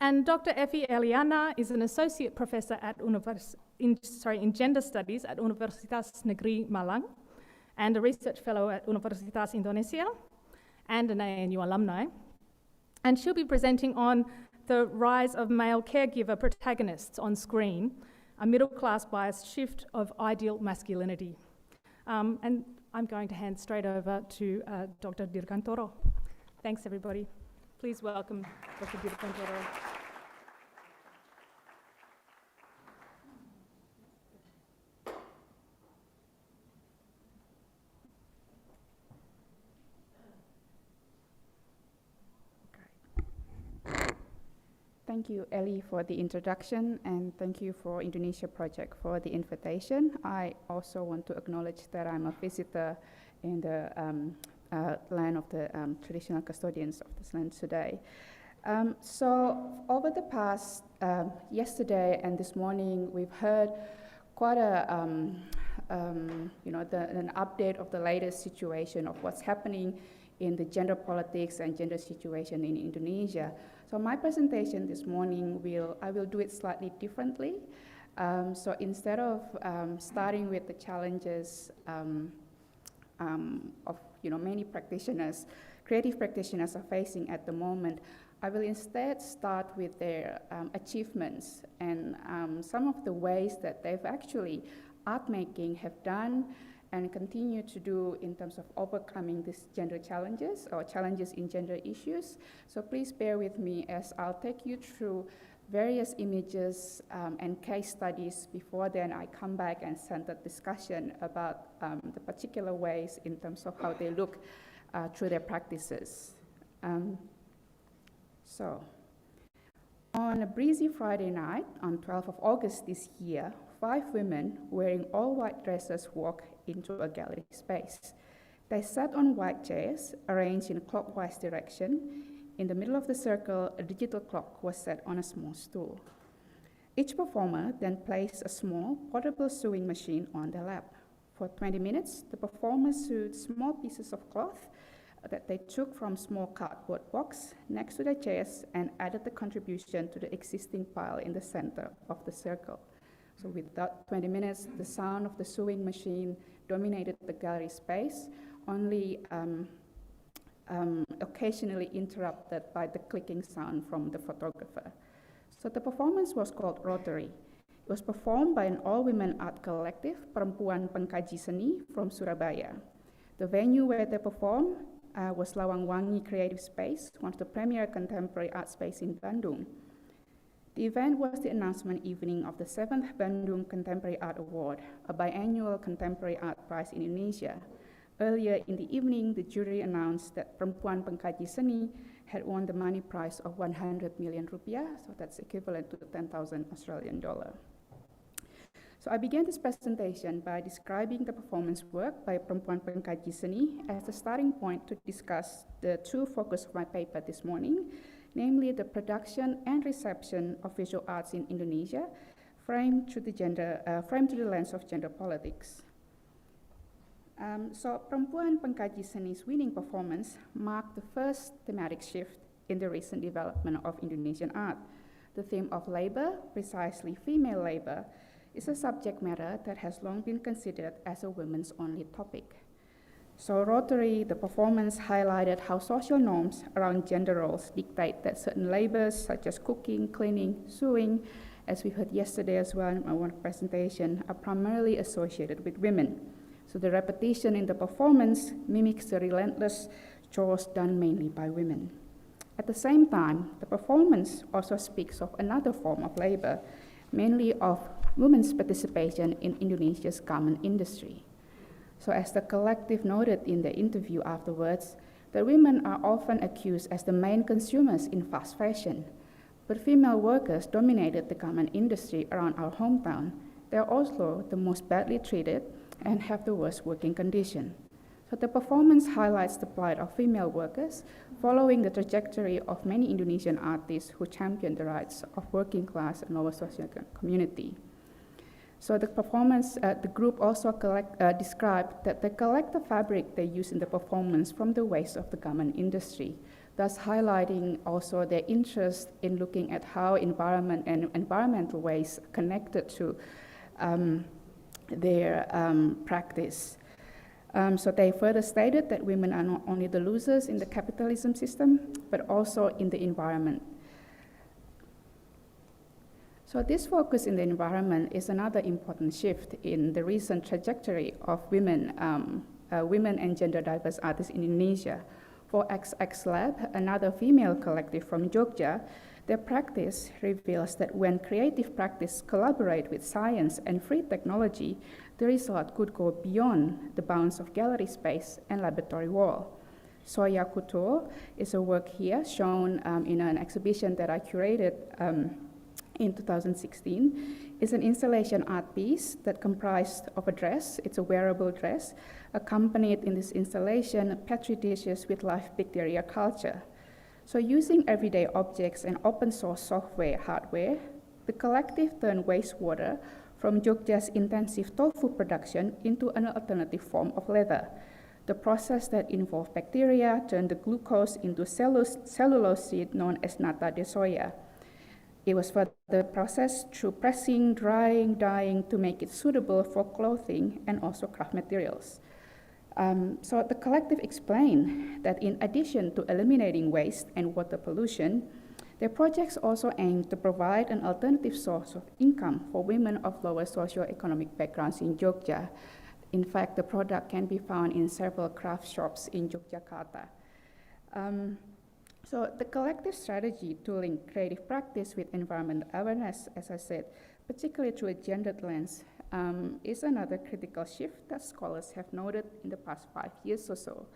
And Dr. Evi Eliyanah is an associate professor at in gender studies at Universitas Negeri Malang and a research fellow at Universitas Indonesia and an ANU alumni. And she'll be presenting on the rise of male caregiver protagonists on screen a middle-class biased shift of ideal masculinity. And I'm going to hand straight over to Dr. Dirgantoro. Thanks, everybody. Please welcome Dr. Dirgantoro. Thank you, Elly, for the introduction, and thank you for Indonesia Project for the invitation. I also want to acknowledge that I'm a visitor in the land of the traditional custodians of this land today. So over the past, yesterday and this morning, we've heard quite an update of the latest situation of what's happening in the gender politics and gender situation in Indonesia. So my presentation this morning, I will do it slightly differently. So instead of starting with the challenges of many practitioners, creative practitioners are facing at the moment, I will instead start with their achievements and some of the ways that they've actually art making have done and continue to do in terms of overcoming these gender challenges or challenges in gender issues. So please bear with me as I'll take you through various images and case studies. Before then, I come back and center discussion about the particular ways in terms of how they look through their practices. So, on a breezy Friday night, on 12th of August this year, 5 women wearing all white dresses walked into a gallery space. They sat on white chairs arranged in a clockwise direction. In the middle of the circle, a digital clock was set on a small stool. Each performer then placed a small portable sewing machine on their lap. For 20 minutes, the performers sewed small pieces of cloth that they took from small cardboard box next to their chairs and added the contribution to the existing pile in the center of the circle. So with that 20 minutes, the sound of the sewing machine dominated the gallery space, only occasionally interrupted by the clicking sound from the photographer. So the performance was called Rotary. It was performed by an all-women art collective, Perempuan Pengkaji Seni, from Surabaya. The venue where they performed was Lawang Wangi Creative Space, one of the premier contemporary art space in Bandung. The event was the announcement evening of the 7th Bandung Contemporary Art Award, a biannual contemporary art prize in Indonesia. Earlier in the evening, the jury announced that Perempuan Pengkaji Seni had won the money prize of 100 million rupiah, so that's equivalent to 10,000 Australian dollar. So I began this presentation by describing the performance work by Perempuan Pengkaji Seni as the starting point to discuss the two focus of my paper this morning, namely the production and reception of visual arts in Indonesia, framed through the lens of gender politics. So Perempuan Pengkaji Seni's winning performance marked the first thematic shift in the recent development of Indonesian art. The theme of labor, precisely female labor, is a subject matter that has long been considered as a women's only topic. So Rotary, the performance highlighted how social norms around gender roles dictate that certain labors such as cooking, cleaning, sewing, as we heard yesterday as well in my one presentation, are primarily associated with women. So the repetition in the performance mimics the relentless chores done mainly by women. At the same time, the performance also speaks of another form of labor, mainly of women's participation in Indonesia's garment industry. So as the collective noted in the interview afterwards, that women are often accused as the main consumers in fast fashion, but female workers dominated the garment industry around our hometown. They are also the most badly treated and have the worst working condition. So the performance highlights the plight of female workers, following the trajectory of many Indonesian artists who championed the rights of working class and lower social community. So the performance, the group also described that they collect the fabric they use in the performance from the waste of the garment industry, thus highlighting also their interest in looking at how environment and environmental waste connected to their practice. So they further stated that women are not only the losers in the capitalism system, but also in the environment. So this focus in the environment is another important shift in the recent trajectory of women and gender diverse artists in Indonesia. For XX Lab, another female collective from Jogja, their practice reveals that when creative practice collaborate with science and free technology, the result could go beyond the bounds of gallery space and laboratory wall. Soya Couture is a work here shown in an exhibition that I curated in 2016. It's an installation art piece that comprised of a dress. It's a wearable dress, accompanied in this installation petri dishes with live bacteria culture. So using everyday objects and open source software hardware, the collective turned wastewater from Jogja's intensive tofu production into an alternative form of leather. The process that involved bacteria turned the glucose into cellulose seed known as nata de soya. It was further processed through pressing, drying, dyeing to make it suitable for clothing and also craft materials. So the collective explained that in addition to eliminating waste and water pollution, their projects also aim to provide an alternative source of income for women of lower socioeconomic backgrounds in Jogja. In fact, the product can be found in several craft shops in Yogyakarta. So the collective strategy to link creative practice with environmental awareness, as I said, particularly through a gendered lens, is another critical shift that scholars have noted in the past 5 years or so.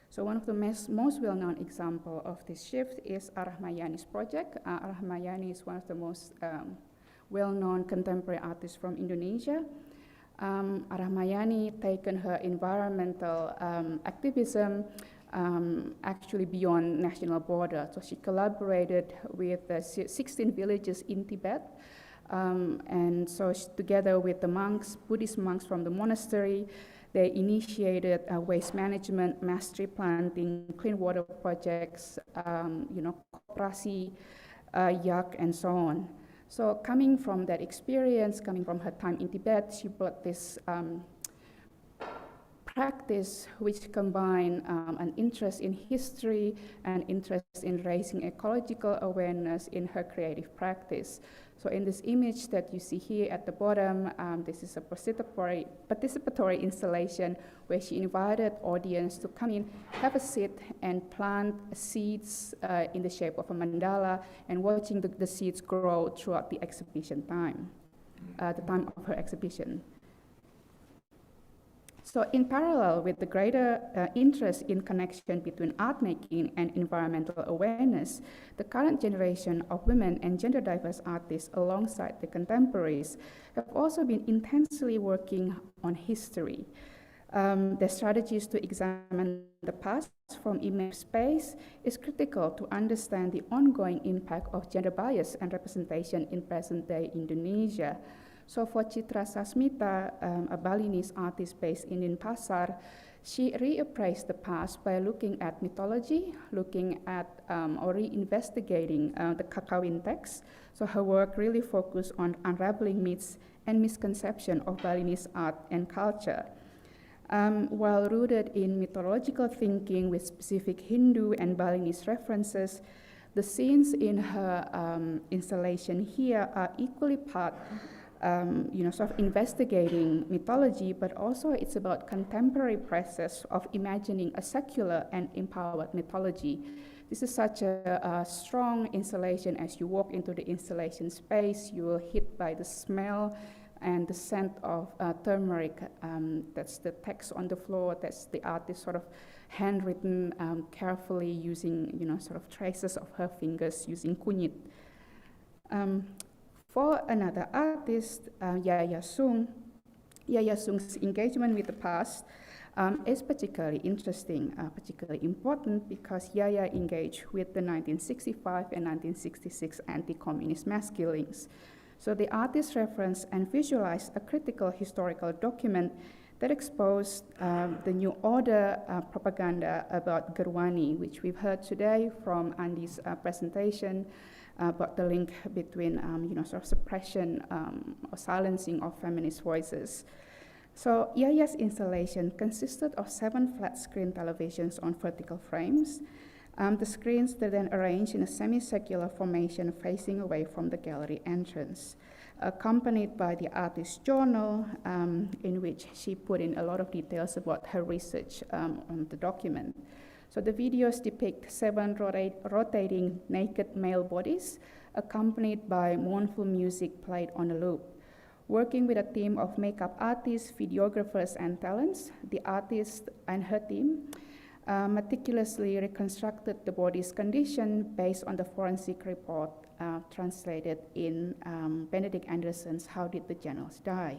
So one of the most well-known examples of this shift is Rahmayani's project. Rahmayani is one of the most well-known contemporary artists from Indonesia. Rahmayani taken her environmental activism actually beyond national border. So she collaborated with 16 villages in Tibet. And so together with the monks, Buddhist monks from the monastery, they initiated waste management, mass tree planting, clean water projects, koperasi, yak, and so on. So coming from that experience, coming from her time in Tibet, she brought this practice which combined an interest in history and interest in raising ecological awareness in her creative practice. So in this image that you see here at the bottom, this is a participatory installation where she invited audience to come in, have a seat, and plant seeds in the shape of a mandala, and watching the seeds grow throughout the exhibition time, the time of her exhibition. So in parallel with the greater interest in connection between art making and environmental awareness, the current generation of women and gender diverse artists alongside the contemporaries have also been intensely working on history. Their strategies to examine the past from image space is critical to understand the ongoing impact of gender bias and representation in present-day Indonesia. So for Citra Sasmita, a Balinese artist based in Denpasar, she reappraised the past by looking at mythology, looking at or reinvestigating the Kakawin text. So her work really focused on unraveling myths and misconceptions of Balinese art and culture. While rooted in mythological thinking with specific Hindu and Balinese references, the scenes in her installation here are equally part sort of investigating mythology, but also it's about contemporary process of imagining a secular and empowered mythology. This is such a strong installation. As you walk into the installation space, you will hit by the smell and the scent of turmeric. That's the text on the floor. That's the artist sort of handwritten carefully using, sort of traces of her fingers using kunyit. For another artist, Yaya Sung, Yaya Sung's engagement with the past is particularly interesting, particularly important because Yaya engaged with the 1965 and 1966 anti-communist mass killings. So the artist referenced and visualized a critical historical document that exposed the New Order propaganda about Gerwani, which we've heard today from Andy's presentation, about the link between sort of suppression or silencing of feminist voices. So Yaya's installation consisted of 7 flat screen televisions on vertical frames. The screens are then arranged in a semicircular formation facing away from the gallery entrance, accompanied by the artist's journal, in which she put in a lot of details about her research on the document. So the videos depict 7 rotating naked male bodies, accompanied by mournful music played on a loop. Working with a team of makeup artists, videographers, and talents, the artist and her team meticulously reconstructed the body's condition based on the forensic report translated in Benedict Anderson's How Did the Generals Die?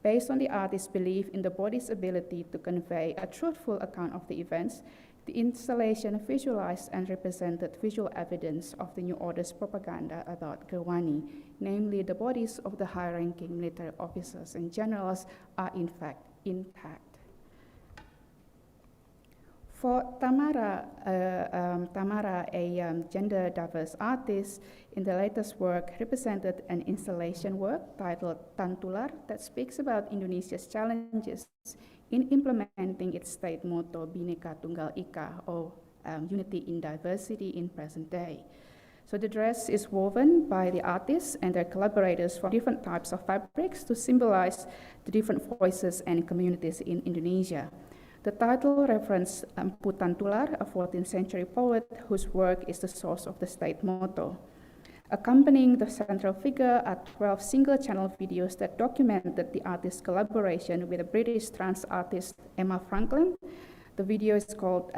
Based on the artist's belief in the body's ability to convey a truthful account of the events, the installation visualized and represented visual evidence of the New Order's propaganda about Gerwani, namely the bodies of the high-ranking military officers and generals are in fact intact. For Tamara, a gender-diverse artist, in the latest work represented an installation work titled Tantular that speaks about Indonesia's challenges in implementing its state motto Bhinneka Tunggal Ika, or unity in diversity in present day. So the dress is woven by the artists and their collaborators from different types of fabrics to symbolize the different voices and communities in Indonesia. The title references Mpu Tantular, a 14th century poet whose work is the source of the state motto. Accompanying the central figure are 12 single-channel videos that documented the artist's collaboration with a British trans artist, Emma Franklin. The video is called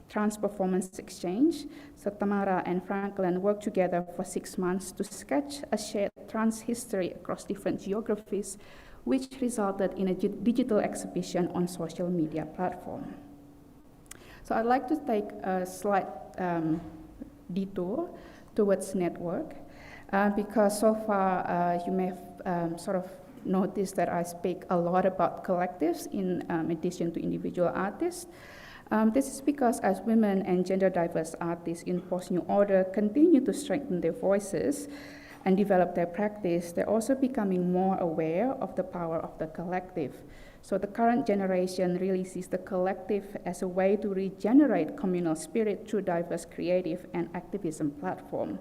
Trans Performance Exchange. So Tamara and Franklin worked together for 6 months to sketch a shared trans history across different geographies, which resulted in a digital exhibition on social media platform. So I'd like to take a slight detour towards network, because so far you may have sort of noticed that I speak a lot about collectives in addition to individual artists. This is because as women and gender diverse artists in post-New Order continue to strengthen their voices and develop their practice, they're also becoming more aware of the power of the collective. So the current generation really sees the collective as a way to regenerate communal spirit through diverse creative and activism platform.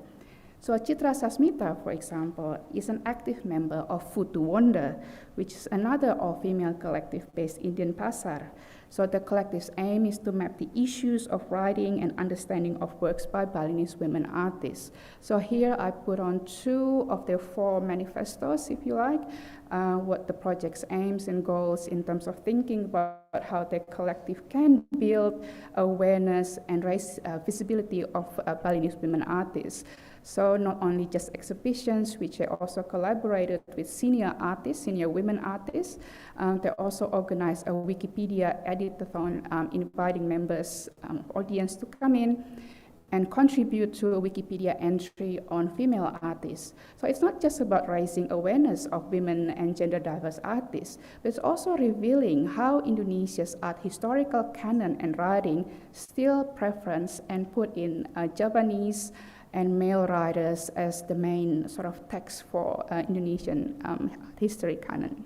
So Chitra Sasmita, for example, is an active member of Food to Wonder, which is another all-female collective based in Denpasar. So the collective's aim is to map the issues of writing and understanding of works by Balinese women artists. So here I put on 2 of their 4 manifestos, if you like, what the project's aims and goals in terms of thinking about how the collective can build awareness and raise visibility of Balinese women artists. So not only just exhibitions, which they also collaborated with senior artists, senior women artists, they also organized a Wikipedia editathon inviting members, audience to come in and contribute to a Wikipedia entry on female artists. So it's not just about raising awareness of women and gender diverse artists, but it's also revealing how Indonesia's art historical canon and writing still preference and put in Javanese and male writers as the main sort of text for Indonesian history canon.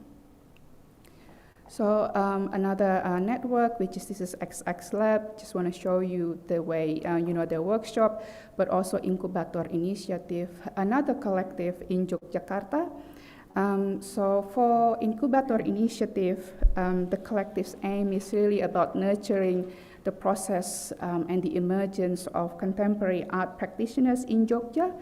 So another network, which is this is XX Lab, just want to show you the way, their workshop, but also Incubator Initiative, another collective in Yogyakarta. So for Incubator Initiative, the collective's aim is really about nurturing the process and the emergence of contemporary art practitioners in Jogja.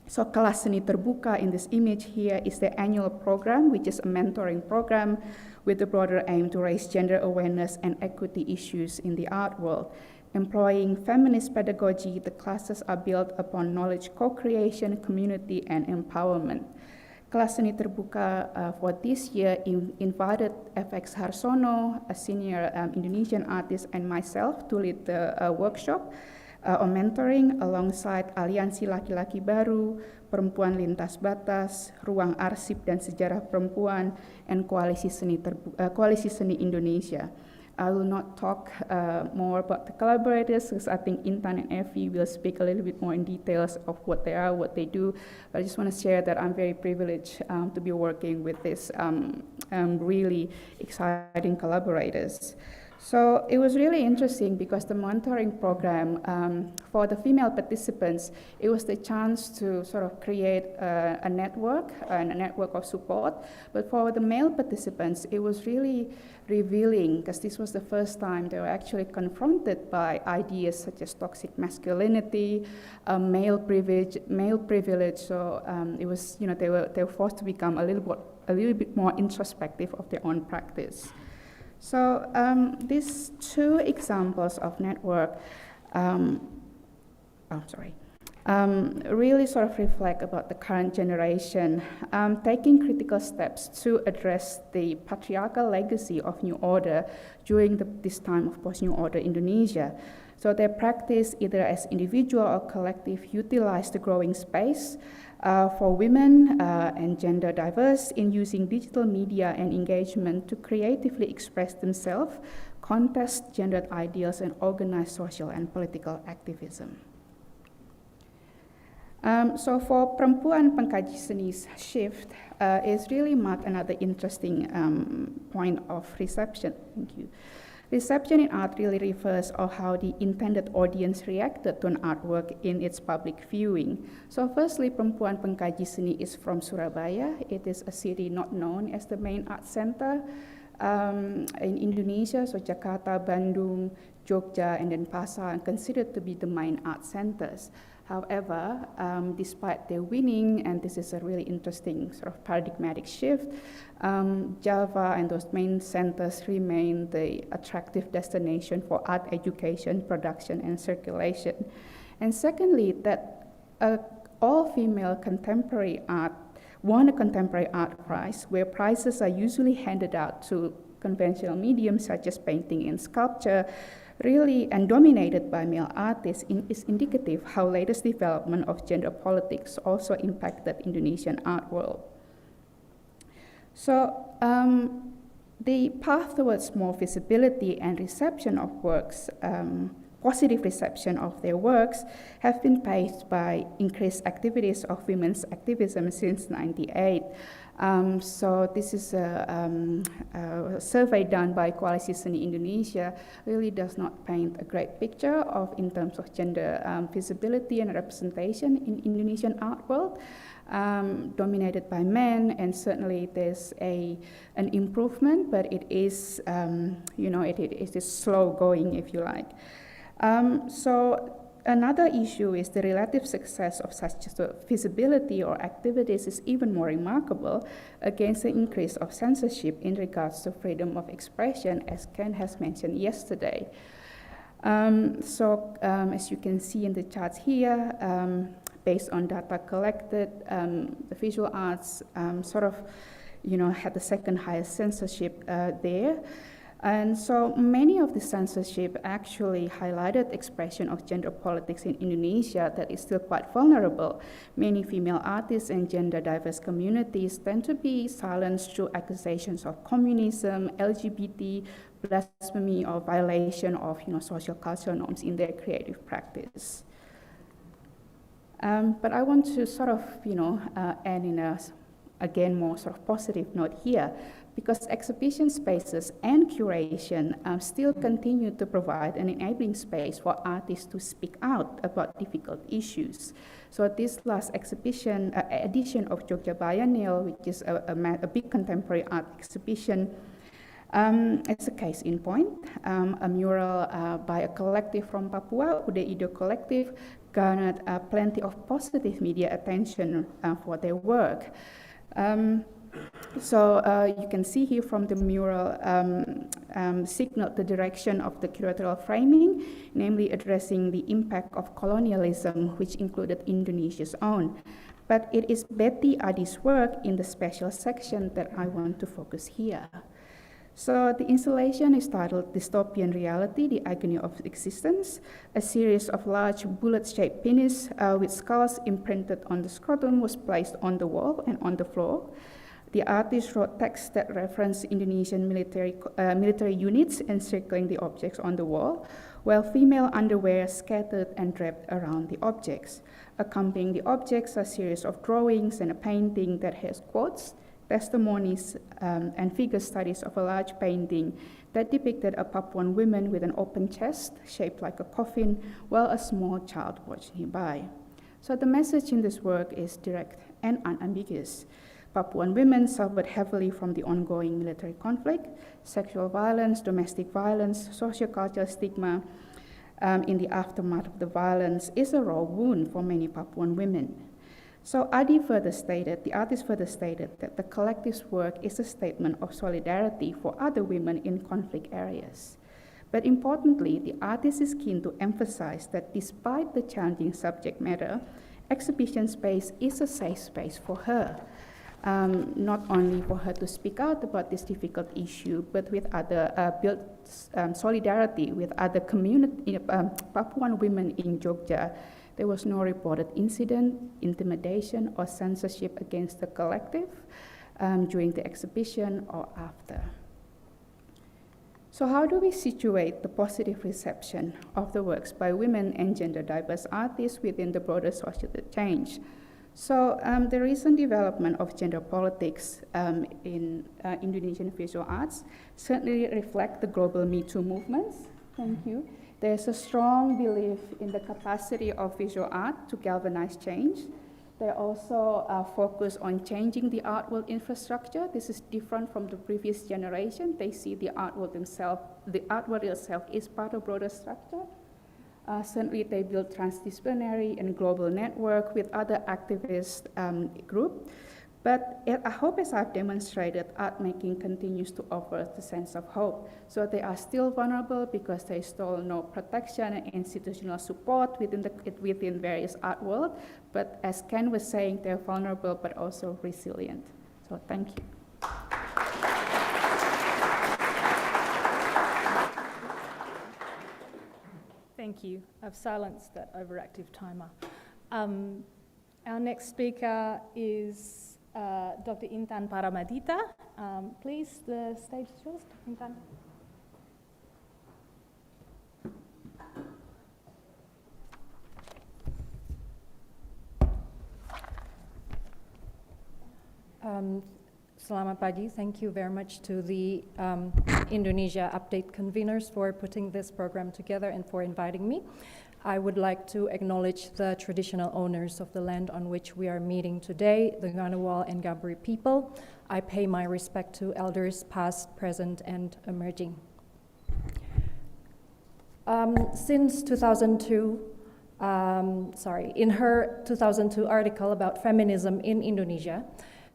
So Kelas Seni Terbuka in this image here is the annual program, which is a mentoring program with the broader aim to raise gender awareness and equity issues in the art world. Employing feminist pedagogy, the classes are built upon knowledge co-creation, community, and empowerment. Kelas Seni Terbuka for this year invited FX Harsono, a senior Indonesian artist, and myself to lead the workshop on mentoring alongside Aliansi Laki-Laki Baru, Perempuan Lintas Batas, Ruang Arsip dan Sejarah Perempuan, and Koalisi Seni Indonesia. I will not talk more about the collaborators because I think Intan and Evi will speak a little bit more in details of what they are, what they do. But I just want to share that I'm very privileged to be working with this really exciting collaborators. So it was really interesting because the mentoring program for the female participants, it was the chance to sort of create a network and a network of support. But for the male participants, it was really revealing because this was the first time they were actually confronted by ideas such as toxic masculinity, male privilege. So it was, they were forced to become a little bit more introspective of their own practice. So these two examples of network, really sort of reflect about the current generation taking critical steps to address the patriarchal legacy of New Order during this time of post-New Order Indonesia. So their practice, either as individual or collective, utilize the growing space for women and gender diverse in using digital media and engagement to creatively express themselves, contest gendered ideals, and organize social and political activism. So for Perempuan Pengkaji Seni's shift is really marked another interesting point of reception. Thank you. Reception in art really refers to how the intended audience reacted to an artwork in its public viewing. So firstly, Perempuan Pengkaji Seni is from Surabaya. It is a city not known as the main art center in Indonesia. So Jakarta, Bandung, Jogja, and Denpasar are considered to be the main art centers. However, despite their winning, and this is a really interesting sort of paradigmatic shift, Java and those main centers remain the attractive destination for art education, production, and circulation. And secondly, that all-female contemporary art won a contemporary art prize, where prizes are usually handed out to conventional mediums such as painting and sculpture, really and dominated by male artists, is indicative how latest development of gender politics also impacted Indonesian art world. So the path towards more visibility and reception of works, positive reception of their works, have been paved by increased activities of women's activism since '98. So this is a survey done by Koalisi Seni Indonesia, really does not paint a great picture of in terms of gender visibility and representation in Indonesian art world, dominated by men, and certainly there's an improvement, but it is, it is slow going, if you like. So another issue is the relative success of such visibility or activities is even more remarkable against the increase of censorship in regards to freedom of expression, as Ken has mentioned yesterday. As you can see in the charts here, based on data collected, the visual arts had the second highest censorship there. And so many of the censorship actually highlighted expression of gender politics in Indonesia that is still quite vulnerable. Many female artists and gender diverse communities tend to be silenced through accusations of communism, LGBT, blasphemy, or violation of social cultural norms in their creative practice. But I want to sort of end in a, again, more sort of positive note here, because exhibition spaces and curation still continue to provide an enabling space for artists to speak out about difficult issues. So this last exhibition, edition of Jogja Biennial, which is a big contemporary art exhibition, it's a case in point. A mural by a collective from Papua, Ude Ido Collective, garnered plenty of positive media attention for their work. You can see here from the mural signaled the direction of the curatorial framing, namely addressing the impact of colonialism, which included Indonesia's own. But it is Betty Adi's work in the special section that I want to focus here. So the installation is titled Dystopian Reality, the Agony of Existence, a series of large bullet-shaped penis with skulls imprinted on the scrotum was placed on the wall and on the floor. The artist wrote text that referenced Indonesian military units encircling the objects on the wall, while female underwear scattered and draped around the objects. Accompanying the objects are a series of drawings and a painting that has quotes, testimonies and figure studies of a large painting that depicted a Papuan woman with an open chest shaped like a coffin while a small child watched nearby. So the message in this work is direct and unambiguous. Papuan women suffered heavily from the ongoing military conflict, sexual violence, domestic violence, sociocultural stigma. In the aftermath of the violence is a raw wound for many Papuan women. So the artist further stated that the collective's work is a statement of solidarity for other women in conflict areas. But importantly, the artist is keen to emphasize that despite the challenging subject matter, exhibition space is a safe space for her. Not only for her to speak out about this difficult issue, but with other build solidarity with other community Papuan women in Jogja. There was no reported incident, intimidation, or censorship against the collective during the exhibition or after. So how do we situate the positive reception of the works by women and gender diverse artists within the broader social change? So the recent development of gender politics in Indonesian visual arts certainly reflect the global Me Too movements. Thank you. There's a strong belief in the capacity of visual art to galvanize change. They also focus on changing the art world infrastructure. This is different from the previous generation. They see the art world itself is part of broader structure. Certainly they build transdisciplinary and global network with other activist groups. But I hope, as I've demonstrated, art making continues to offer the sense of hope. So they are still vulnerable because there is still no protection and institutional support within various art world. But as Ken was saying, they're vulnerable but also resilient. So thank you. Thank you. I've silenced that overactive timer. Our next speaker is Dr. Intan Paramaditha. Please, the stage is yours, Intan. Selamat pagi. Thank you very much to the Indonesia Update conveners for putting this program together and for inviting me. I would like to acknowledge the traditional owners of the land on which we are meeting today, the Ngunnawal and Ngabri people. I pay my respect to elders past, present, and emerging. Since 2002, in her 2002 article about feminism in Indonesia,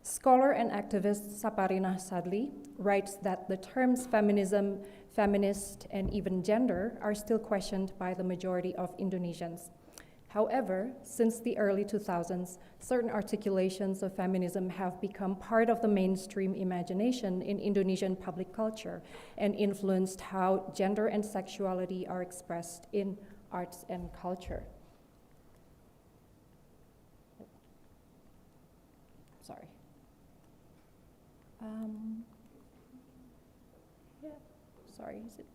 scholar and activist Saparina Sadli writes that the terms feminism, feminist, and even gender are still questioned by the majority of Indonesians. However, since the early 2000s, certain articulations of feminism have become part of the mainstream imagination in Indonesian public culture and influenced how gender and sexuality are expressed in arts and culture. Sorry. Sorry, is it?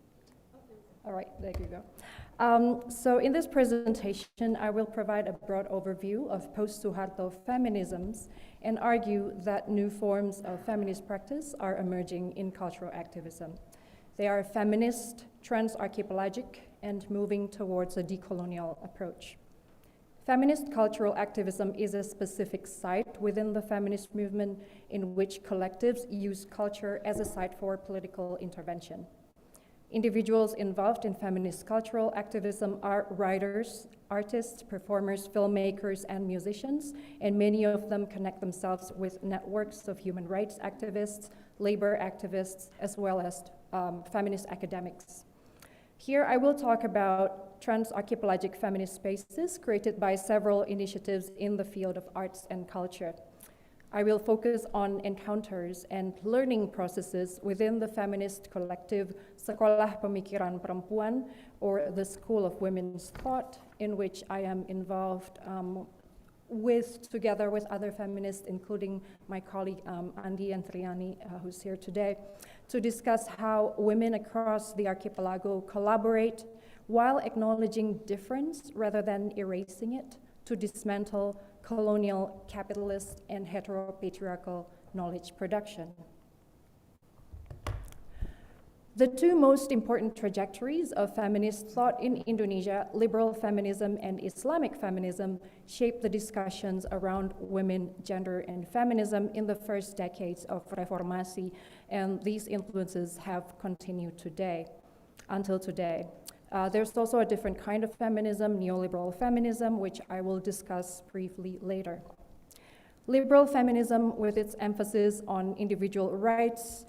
All right, there you go. So in this presentation, I will provide a broad overview of post-Suharto feminisms and argue that new forms of feminist practice are emerging in cultural activism. They are feminist, trans-archipelagic, and moving towards a decolonial approach. Feminist cultural activism is a specific site within the feminist movement in which collectives use culture as a site for political intervention. Individuals involved in feminist cultural activism are writers, artists, performers, filmmakers, and musicians, and many of them connect themselves with networks of human rights activists, labor activists, as well as feminist academics. Here I will talk about trans-archipelagic feminist spaces created by several initiatives in the field of arts and culture. I will focus on encounters and learning processes within the feminist collective Sekolah Pemikiran Perempuan, or the School of Women's Thought, in which I am involved together with other feminists, including my colleague Andy Yentriyani, who's here today, to discuss how women across the archipelago collaborate while acknowledging difference rather than erasing it, to dismantle colonial, capitalist, and heteropatriarchal knowledge production. The two most important trajectories of feminist thought in Indonesia, liberal feminism and Islamic feminism, shaped the discussions around women, gender, and feminism in the first decades of Reformasi, and these influences have continued until today. There's also a different kind of feminism, neoliberal feminism, which I will discuss briefly later. Liberal feminism, with its emphasis on individual rights,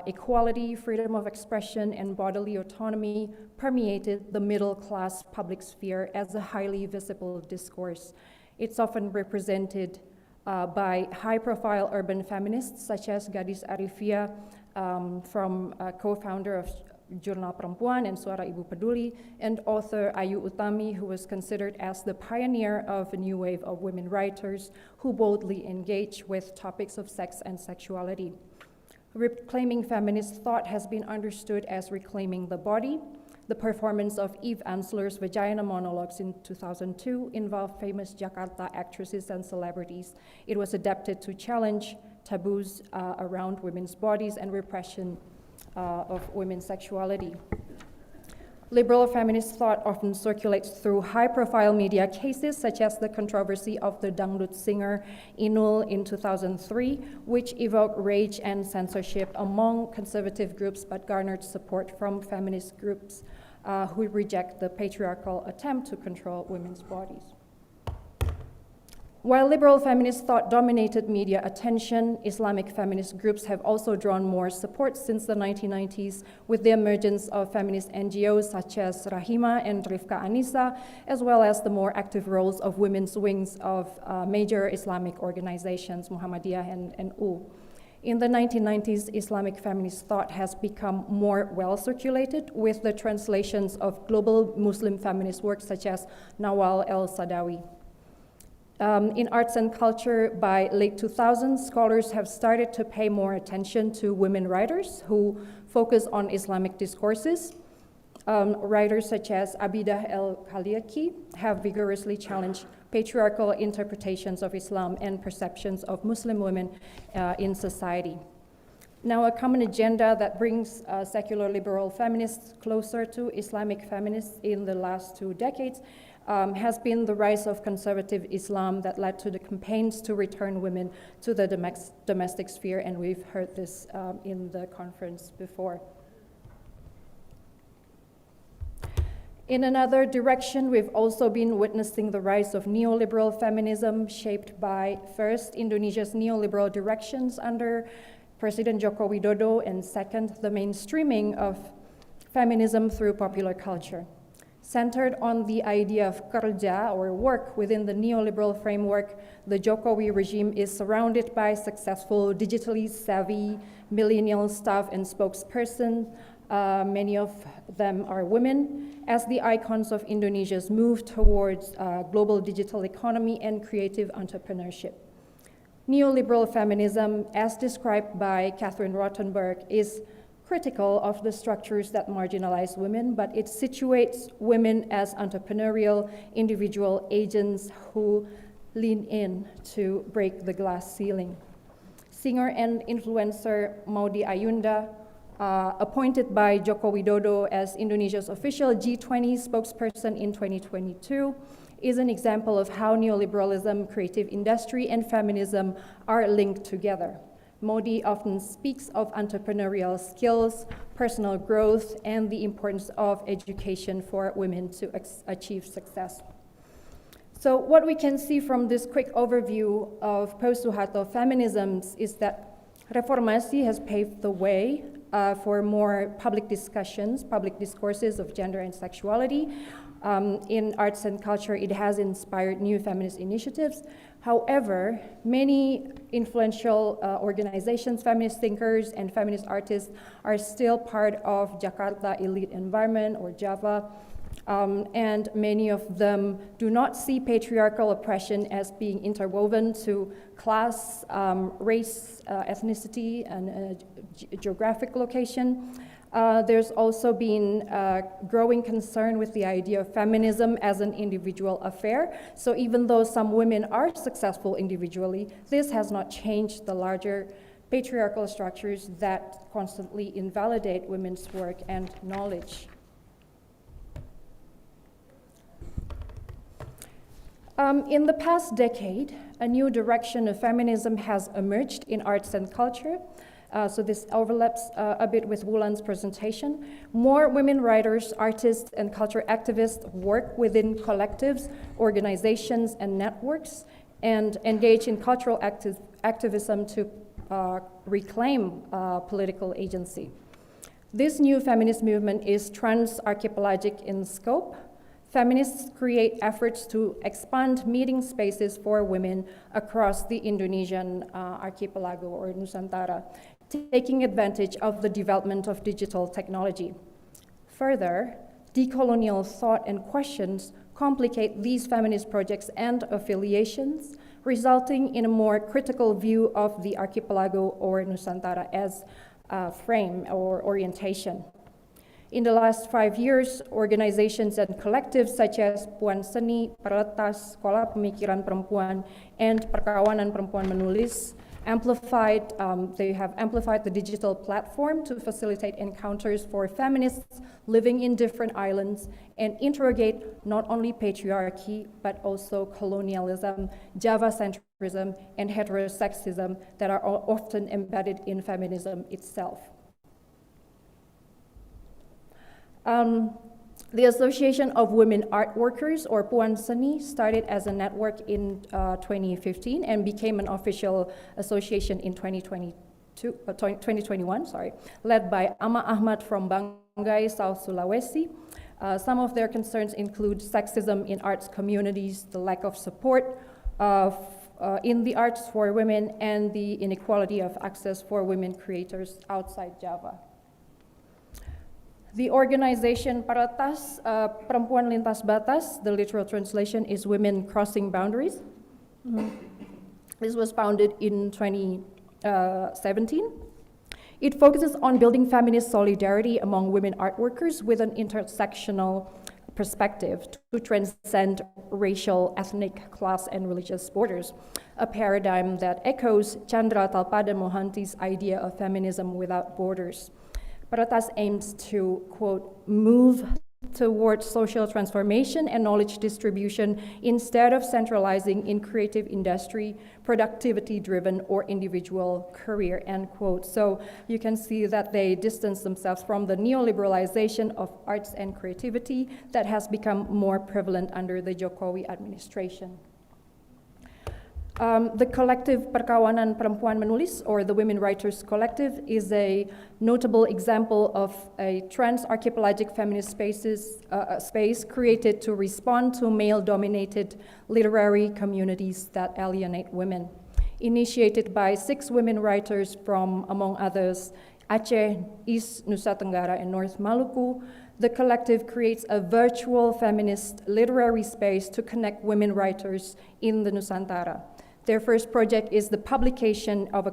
equality, freedom of expression, and bodily autonomy, permeated the middle-class public sphere as a highly visible discourse. It's often represented by high-profile urban feminists such as Gadis Arifia, co-founder of Jurnal Perempuan and Suara Ibu Peduli, and author Ayu Utami, who was considered as the pioneer of a new wave of women writers who boldly engage with topics of sex and sexuality. Reclaiming feminist thought has been understood as reclaiming the body. The performance of Eve Ensler's Vagina Monologues in 2002 involved famous Jakarta actresses and celebrities. It was adapted to challenge taboos around women's bodies and repression of women's sexuality. Liberal feminist thought often circulates through high-profile media cases, such as the controversy of the dangdut singer Inul in 2003, which evoked rage and censorship among conservative groups but garnered support from feminist groups who reject the patriarchal attempt to control women's bodies. While liberal feminist thought dominated media attention, Islamic feminist groups have also drawn more support since the 1990s with the emergence of feminist NGOs such as Rahima and Rifka Anissa, as well as the more active roles of women's wings of major Islamic organizations, Muhammadiyah and U. In the 1990s, Islamic feminist thought has become more well-circulated with the translations of global Muslim feminist works such as Nawal el-Sadawi. In arts and culture, by late 2000s, scholars have started to pay more attention to women writers who focus on Islamic discourses. Writers such as Abidah el-Khaliaki have vigorously challenged patriarchal interpretations of Islam and perceptions of Muslim women in society. Now, a common agenda that brings secular liberal feminists closer to Islamic feminists in the last 2 decades has been the rise of conservative Islam that led to the campaigns to return women to the domestic sphere, and we've heard this in the conference before. In another direction, we've also been witnessing the rise of neoliberal feminism shaped by, first, Indonesia's neoliberal directions under President Joko Widodo, and second, the mainstreaming of feminism through popular culture. Centered on the idea of kerja, or work, within the neoliberal framework, the Jokowi regime is surrounded by successful, digitally savvy millennial staff and spokespersons. Many of them are women, as the icons of Indonesia's move towards global digital economy and creative entrepreneurship. Neoliberal feminism, as described by Catherine Rothenberg, is critical of the structures that marginalize women, but it situates women as entrepreneurial, individual agents who lean in to break the glass ceiling. Singer and influencer Maudy Ayunda, appointed by Joko Widodo as Indonesia's official G20 spokesperson in 2022, is an example of how neoliberalism, creative industry, and feminism are linked together. Modi often speaks of entrepreneurial skills, personal growth, and the importance of education for women to achieve success. So what we can see from this quick overview of post-Suharto feminisms is that Reformasi has paved the way for more public discussions, public discourses of gender and sexuality. In arts and culture, it has inspired new feminist initiatives. However, many influential organizations, feminist thinkers, and feminist artists are still part of Jakarta elite environment, or Java, and many of them do not see patriarchal oppression as being interwoven to class, race, ethnicity, and geographic location. There's also been growing concern with the idea of feminism as an individual affair. So even though some women are successful individually, this has not changed the larger patriarchal structures that constantly invalidate women's work and knowledge. In the past decade, a new direction of feminism has emerged in arts and culture. So this overlaps a bit with Wulan's presentation. More women writers, artists, and culture activists work within collectives, organizations, and networks, and engage in cultural activism to reclaim political agency. This new feminist movement is trans-archipelagic in scope. Feminists create efforts to expand meeting spaces for women across the Indonesian archipelago or Nusantara, taking advantage of the development of digital technology. Further, decolonial thought and questions complicate these feminist projects and affiliations, resulting in a more critical view of the archipelago or Nusantara as a frame or orientation. In the last 5 years, organizations and collectives such as Puan Seni, Perletas, Sekolah Pemikiran Perempuan, and Perkawanan Perempuan Menulis they have amplified the digital platform to facilitate encounters for feminists living in different islands and interrogate not only patriarchy, but also colonialism, Java-centrism, and heterosexism that are often embedded in feminism itself. The Association of Women Art Workers, or Puan Seni, started as a network in 2015 and became an official association in 2021, led by Ama Ahmad from Banggai, South Sulawesi. Some of their concerns include sexism in arts communities, the lack of support in the arts for women, and the inequality of access for women creators outside Java. The organization Perletas, Perempuan Lintas Batas, the literal translation is Women Crossing Boundaries. This was founded in 2017. It focuses on building feminist solidarity among women art workers with an intersectional perspective to transcend racial, ethnic, class, and religious borders, a paradigm that echoes Chandra Talpada Mohanty's idea of feminism without borders. Perletas aims to, quote, move towards social transformation and knowledge distribution instead of centralizing in creative industry, productivity-driven, or individual career, end quote. So you can see that they distance themselves from the neoliberalization of arts and creativity that has become more prevalent under the Jokowi administration. The collective Perkawanan Perempuan Menulis, or the Women Writers Collective, is a notable example of a trans-archipelagic feminist space created to respond to male-dominated literary communities that alienate women. Initiated by 6 women writers from, among others, Aceh, East Nusa Tenggara, and North Maluku, the collective creates a virtual feminist literary space to connect women writers in the Nusantara. Their first project is the publication of a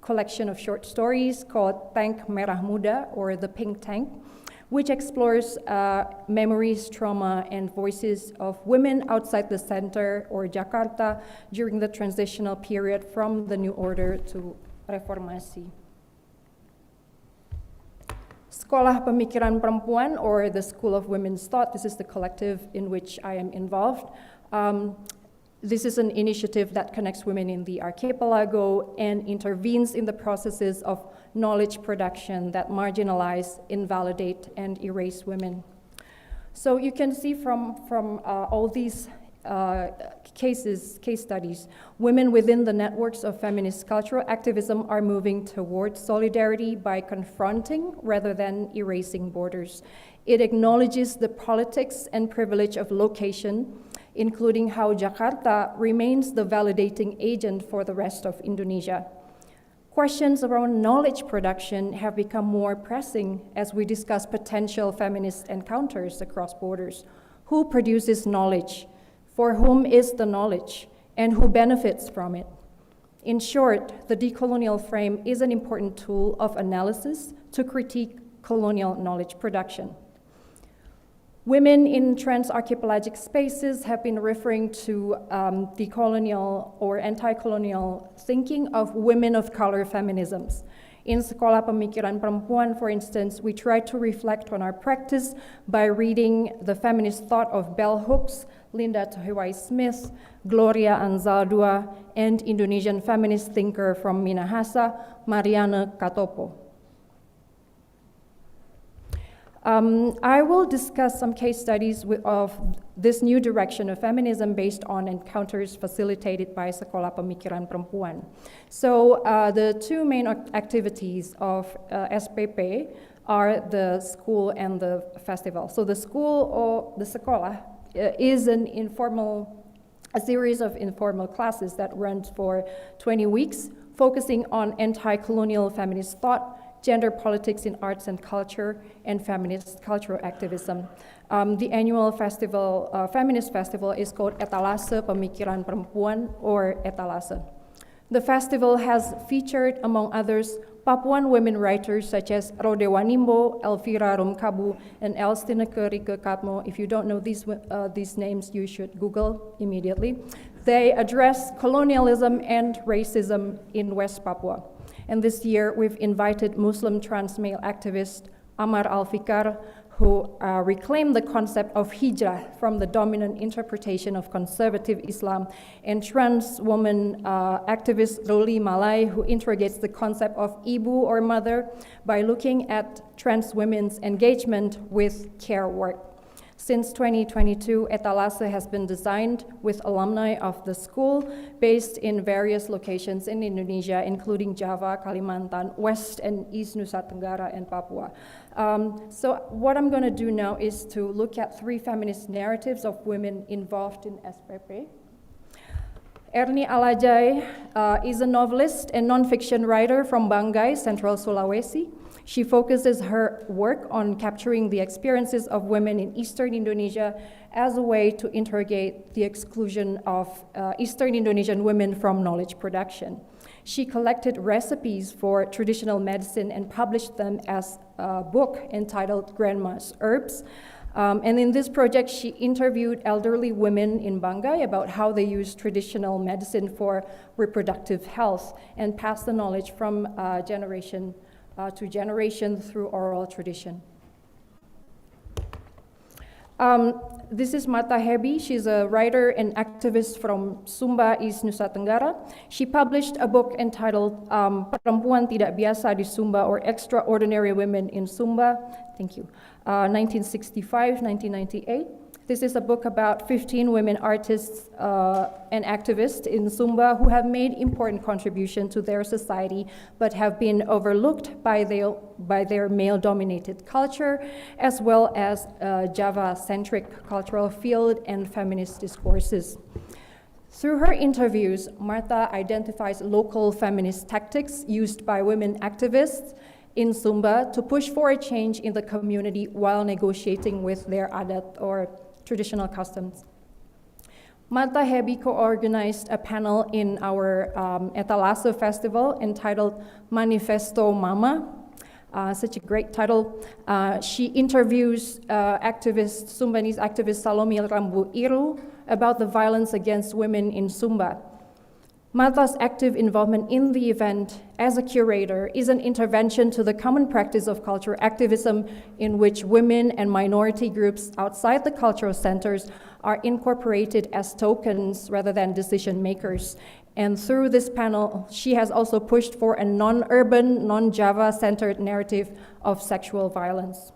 collection of short stories called Tank Merah Muda, or The Pink Tank, which explores memories, trauma, and voices of women outside the center, or Jakarta, during the transitional period from the New Order to Reformasi. Sekolah Pemikiran Perempuan, or the School of Women's Thought, this is the collective in which I am involved. This is an initiative that connects women in the archipelago and intervenes in the processes of knowledge production that marginalize, invalidate, and erase women. So you can see from all these case studies, women within the networks of feminist cultural activism are moving towards solidarity by confronting rather than erasing borders. It acknowledges the politics and privilege of location, including how Jakarta remains the validating agent for the rest of Indonesia. Questions around knowledge production have become more pressing as we discuss potential feminist encounters across borders. Who produces knowledge? For whom is the knowledge? And who benefits from it? In short, the decolonial frame is an important tool of analysis to critique colonial knowledge production. Women in trans-archipelagic spaces have been referring to decolonial or anti-colonial thinking of women of color feminisms. In Sekolah Pemikiran Perempuan, for instance, we try to reflect on our practice by reading the feminist thought of bell hooks, Linda Tohewai Smith, Gloria Anzaldúa, and Indonesian feminist thinker from Minahasa, Mariana Katopo. I will discuss some case studies of this new direction of feminism based on encounters facilitated by Sekolah Pemikiran Perempuan. So the two main activities of SPP are the school and the festival. So the school, or the sekolah, is a series of informal classes that runs for 20 weeks, focusing on anti-colonial feminist thought, gender politics in arts and culture, and feminist cultural activism. The annual festival, feminist festival, is called Etalase Pemikiran Perempuan, or Etalase. The festival has featured, among others, Papuan women writers such as Rodewa Nimbo, Elvira Rumkabu, and Elstineke Rike Katmo. If you don't know these names, you should Google immediately. They address colonialism and racism in West Papua. And this year, we've invited Muslim trans male activist Amar Alfikar, who reclaimed the concept of hijrah from the dominant interpretation of conservative Islam, and trans woman activist Roli Malay, who interrogates the concept of ibu or mother by looking at trans women's engagement with care work. Since 2022, Etalase has been designed with alumni of the school based in various locations in Indonesia, including Java, Kalimantan, West and East Nusa Tenggara, and Papua. So what I'm going to do now is to look at 3 feminist narratives of women involved in SPP. Erni Alajai is a novelist and nonfiction writer from Banggai, Central Sulawesi. She focuses her work on capturing the experiences of women in Eastern Indonesia as a way to interrogate the exclusion of Eastern Indonesian women from knowledge production. She collected recipes for traditional medicine and published them as a book entitled Grandma's Herbs. And in this project, she interviewed elderly women in Banggai about how they use traditional medicine for reproductive health and passed the knowledge from generation to generation through oral tradition. This is Mata Hebi. She's a writer and activist from Sumba, East Nusa Tenggara. She published a book entitled Perempuan Tidak Biasa di Sumba, or Extraordinary Women in Sumba. Thank you. 1965-1998. This is a book about 15 women artists and activists in Sumba who have made important contribution to their society, but have been overlooked by their male-dominated culture, as well as Java-centric cultural field and feminist discourses. Through her interviews, Martha identifies local feminist tactics used by women activists in Sumba to push for a change in the community while negotiating with their adat, or traditional customs. Mata Hebi co-organized a panel in our Etalase festival entitled Manifesto Mama. Such a great title. She interviews Sumbanese activist Salome Rambu Iru about the violence against women in Sumba. Mata's active involvement in the event as a curator is an intervention to the common practice of cultural activism, in which women and minority groups outside the cultural centers are incorporated as tokens rather than decision makers. And through this panel, she has also pushed for a non-urban, non-Java-centered narrative of sexual violence.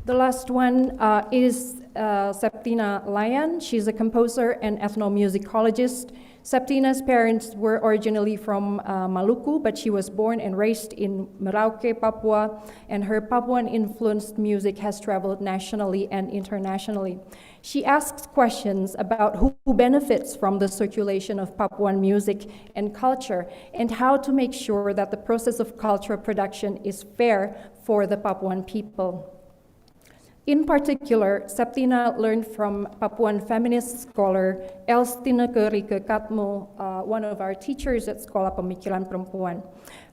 The last one is Septina Layan. She's a composer and ethnomusicologist. Septina's parents were originally from Maluku, but she was born and raised in Merauke, Papua, and her Papuan-influenced music has traveled nationally and internationally. She asks questions about who benefits from the circulation of Papuan music and culture, and how to make sure that the process of cultural production is fair for the Papuan people. In particular, Septina learned from Papuan feminist scholar Elstineke Rike Katmo, one of our teachers at Sekolah Pemikiran Perempuan.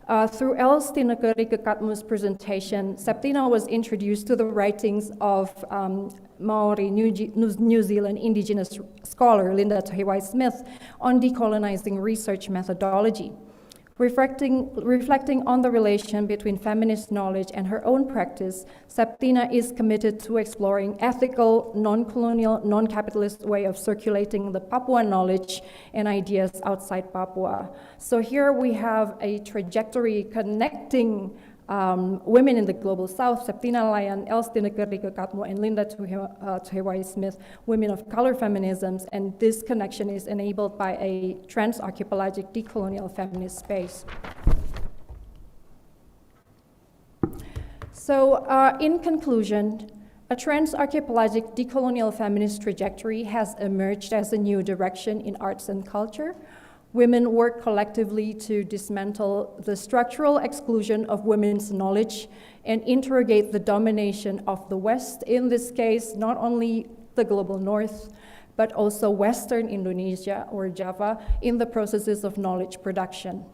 Through Elly Negeri presentation, Septina was introduced to the writings of Maori New Zealand indigenous scholar Linda Tahewai-Smith on decolonizing research methodology. Reflecting on the relation between feminist knowledge and her own practice, Septina is committed to exploring ethical, non-colonial, non-capitalist way of circulating the Papuan knowledge and ideas outside Papua. So here we have a trajectory connecting women in the global south, Septina Layan, Elly Negeri and Linda Tahewai-Smith, women of color feminisms, and this connection is enabled by a trans-archipelagic decolonial feminist space. So in conclusion, a trans-archipelagic decolonial feminist trajectory has emerged as a new direction in arts and culture. Women work collectively to dismantle the structural exclusion of women's knowledge and interrogate the domination of the West, in this case, not only the global North, but also Western Indonesia or Java in the processes of knowledge production.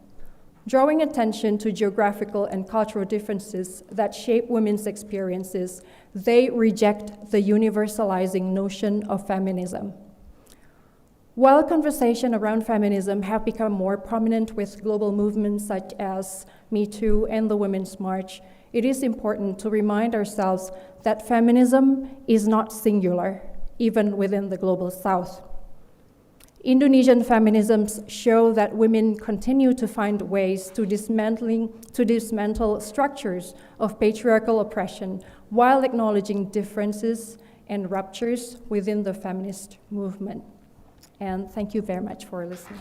Drawing attention to geographical and cultural differences that shape women's experiences, they reject the universalizing notion of feminism. While conversation around feminism have become more prominent with global movements such as Me Too and the Women's March, it is important to remind ourselves that feminism is not singular, even within the global South. Indonesian feminisms show that women continue to find ways to dismantle structures of patriarchal oppression while acknowledging differences and ruptures within the feminist movement. And thank you very much for listening.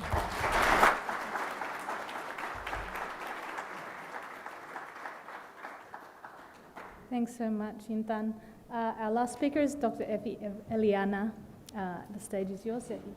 Thanks so much, Intan. Our last speaker is Dr. Evi Eliyanah. The stage is yours, Evi.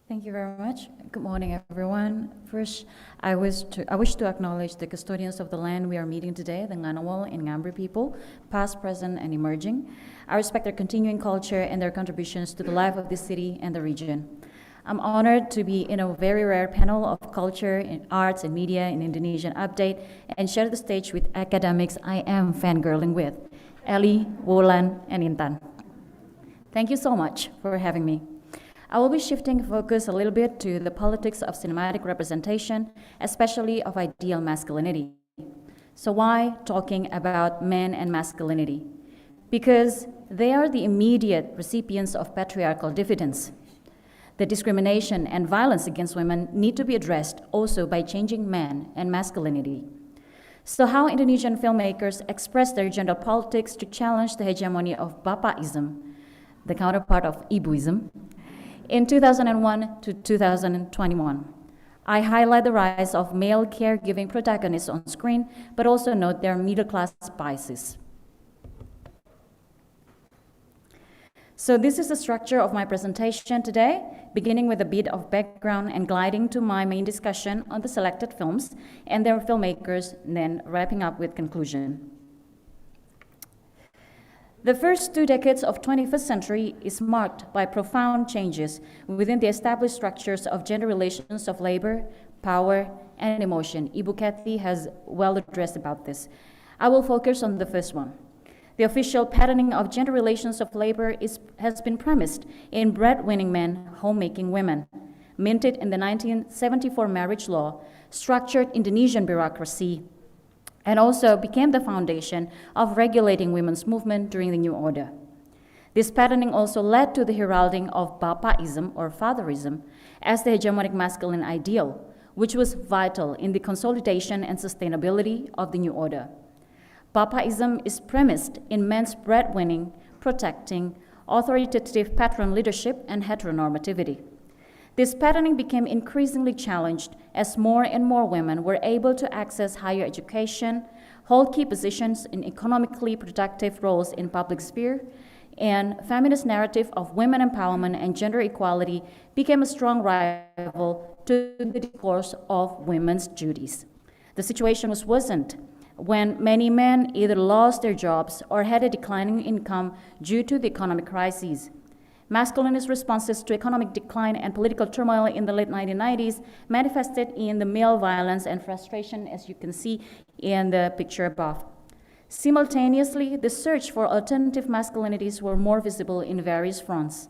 Thank you very much. Good morning, everyone. First, I wish to acknowledge the custodians of the land we are meeting today, the Nganawal and Ngambri people, past, present, and emerging. I respect their continuing culture and their contributions to the life of this city and the region. I'm honored to be in a very rare panel of culture, and arts, and media in Indonesian Update and share the stage with academics I am fangirling with, Elly, Wulan, and Intan. Thank you so much for having me. I will be shifting focus a little bit to the politics of cinematic representation, especially of ideal masculinity. So why talking about men and masculinity? Because they are the immediate recipients of patriarchal dividends. The discrimination and violence against women need to be addressed also by changing men and masculinity. So how Indonesian filmmakers express their gender politics to challenge the hegemony of Bapaism, the counterpart of Ibuism, in 2001 to 2021. I highlight the rise of male caregiving protagonists on screen, but also note their middle-class biases. So this is the structure of my presentation today, beginning with a bit of background and gliding to my main discussion on the selected films and their filmmakers, and then wrapping up with conclusion. The first 2 decades of 21st century is marked by profound changes within the established structures of gender relations of labor, power, and emotion. Ibu Kathy has well addressed about this. I will focus on the first one. The official patterning of gender relations of labor has been premised in breadwinning men, homemaking women. Minted in the 1974 marriage law, structured Indonesian bureaucracy, and also became the foundation of regulating women's movement during the New Order. This patterning also led to the heralding of Bapaism or fatherism as the hegemonic masculine ideal, which was vital in the consolidation and sustainability of the New Order. Bapaism is premised in men's breadwinning, protecting, authoritative patron leadership, and heteronormativity. This patterning became increasingly challenged as more and more women were able to access higher education, hold key positions in economically productive roles in public sphere, and feminist narrative of women empowerment and gender equality became a strong rival to the discourse of women's duties. The situation was worsened when many men either lost their jobs or had a declining income due to the economic crises. Masculinist responses to economic decline and political turmoil in the late 1990s manifested in the male violence and frustration, as you can see in the picture above. Simultaneously, the search for alternative masculinities were more visible in various fronts.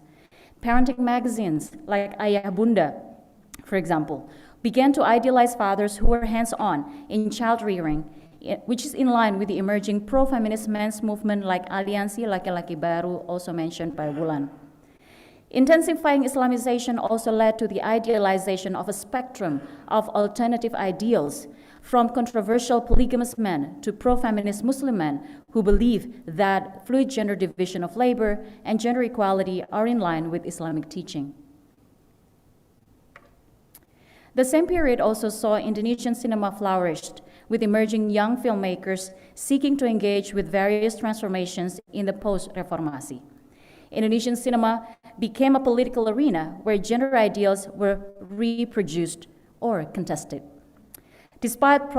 Parenting magazines like Ayah Bunda, for example, began to idealize fathers who were hands-on in child rearing, which is in line with the emerging pro-feminist men's movement like Aliansi Laki-Laki Baru, also mentioned by Wulan. Intensifying Islamization also led to the idealization of a spectrum of alternative ideals, from controversial polygamous men to pro-feminist Muslim men who believe that fluid gender division of labor and gender equality are in line with Islamic teaching. The same period also saw Indonesian cinema flourished, with emerging young filmmakers seeking to engage with various transformations in the post-Reformasi. Indonesian cinema became a political arena where gender ideals were reproduced or contested. Despite the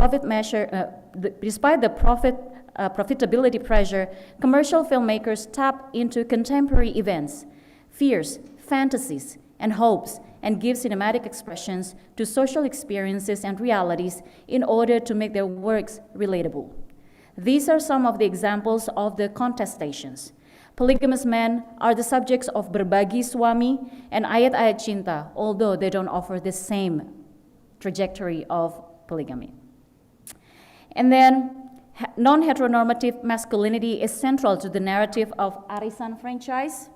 profitability pressure, commercial filmmakers tap into contemporary events, fears, fantasies, and hopes, and give cinematic expressions to social experiences and realities in order to make their works relatable. These are some of the examples of the contestations. Polygamous men are the subjects of Berbagi Suami and Ayat-Ayat Cinta, although they don't offer the same trajectory of polygamy. And then non-heteronormative masculinity is central to the narrative of Arisan franchise.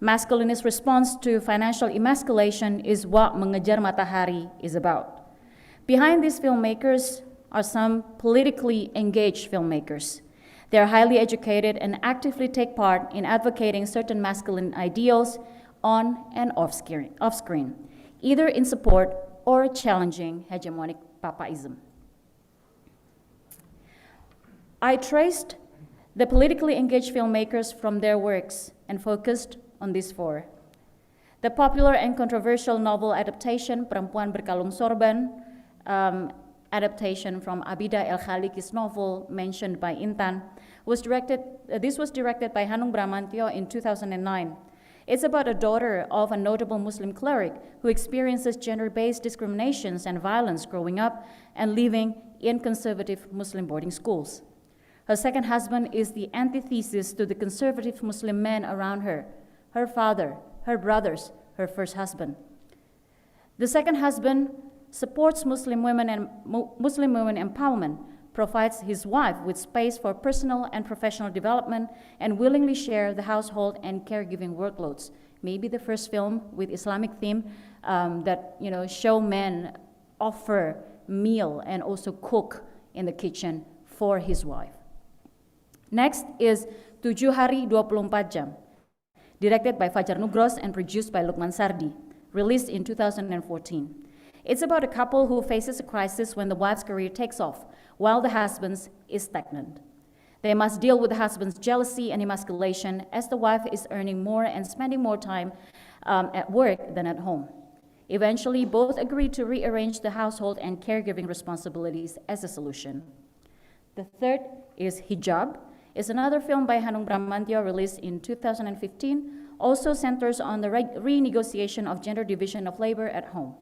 Masculinist response to financial emasculation is what Mengejar Matahari is about. Behind these filmmakers are some politically engaged filmmakers. They are highly educated and actively take part in advocating certain masculine ideals on and off screen, either in support or challenging hegemonic papaism. I traced the politically engaged filmmakers from their works and focused on these four. The popular and controversial novel adaptation, Perempuan Berkalung Sorban, adaptation from Abida El-Khaliqi's novel mentioned by Intan, was directed by Hanung Bramantyo in 2009. It's about a daughter of a notable Muslim cleric who experiences gender-based discriminations and violence growing up and living in conservative Muslim boarding schools. Her second husband is the antithesis to the conservative Muslim men around her, her father, her brothers, her first husband. The second husband supports Muslim women empowerment, provides his wife with space for personal and professional development, and willingly share the household and caregiving workloads. Maybe the first film with Islamic theme that show men offer meal and also cook in the kitchen for his wife. Next is 7 Hari 24 Jam, directed by Fajar Nugros and produced by Lukman Sardi, released in 2014. It's about a couple who faces a crisis when the wife's career takes off, while the husband's is stagnant. They must deal with the husband's jealousy and emasculation as the wife is earning more and spending more time at work than at home. Eventually, both agree to rearrange the household and caregiving responsibilities as a solution. The third is Hijab. It's another film by Hanung Bramantyo released in 2015, also centers on the renegotiation of gender division of labor at home.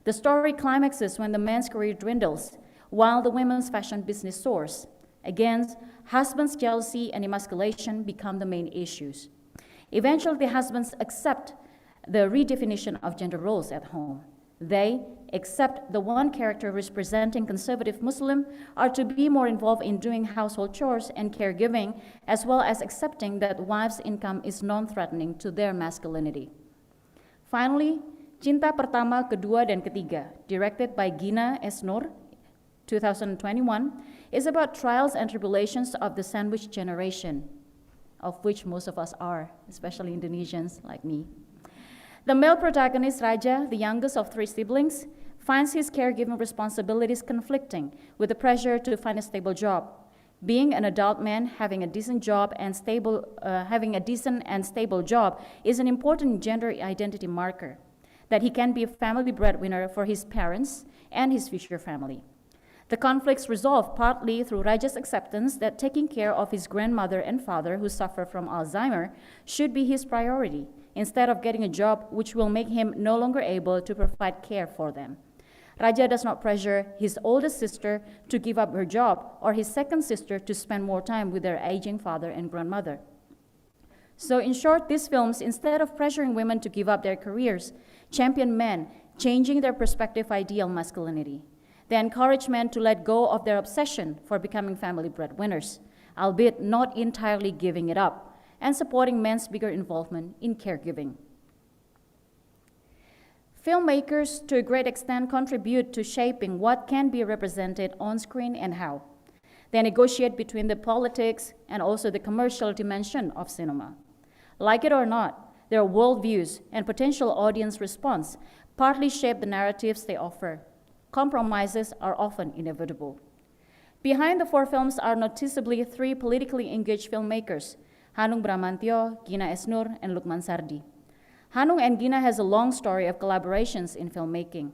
The story climaxes when the man's career dwindles, while the women's fashion business soars. Again, husband's jealousy and emasculation become the main issues. Eventually, the husbands accept the redefinition of gender roles at home. They, except the one character representing conservative Muslim, are to be more involved in doing household chores and caregiving, as well as accepting that wife's income is non-threatening to their masculinity. Finally, Cinta Pertama, Kedua, dan Ketiga, directed by Gina S. Nur, 2021, is about trials and tribulations of the sandwich generation, of which most of us are, especially Indonesians like me. The male protagonist, Raja, the youngest of 3 siblings, finds his caregiving responsibilities conflicting with the pressure to find a stable job. Being an adult man, having a decent and stable job is an important gender identity marker, that he can be a family breadwinner for his parents and his future family. The conflicts resolve partly through Raja's acceptance that taking care of his grandmother and father who suffer from Alzheimer should be his priority, instead of getting a job which will make him no longer able to provide care for them. Raja does not pressure his oldest sister to give up her job or his second sister to spend more time with their aging father and grandmother. So in short, these films, instead of pressuring women to give up their careers, champion men changing their perspective ideal masculinity. They encourage men to let go of their obsession for becoming family breadwinners, albeit not entirely giving it up, and supporting men's bigger involvement in caregiving. Filmmakers, to a great extent, contribute to shaping what can be represented on screen and how. They negotiate between the politics and also the commercial dimension of cinema. Like it or not, their worldviews and potential audience response partly shape the narratives they offer. Compromises are often inevitable. Behind the four films are noticeably three politically engaged filmmakers, Hanung Bramantyo, Gina Esnur, and Lukman Sardi. Hanung and Gina has a long story of collaborations in filmmaking.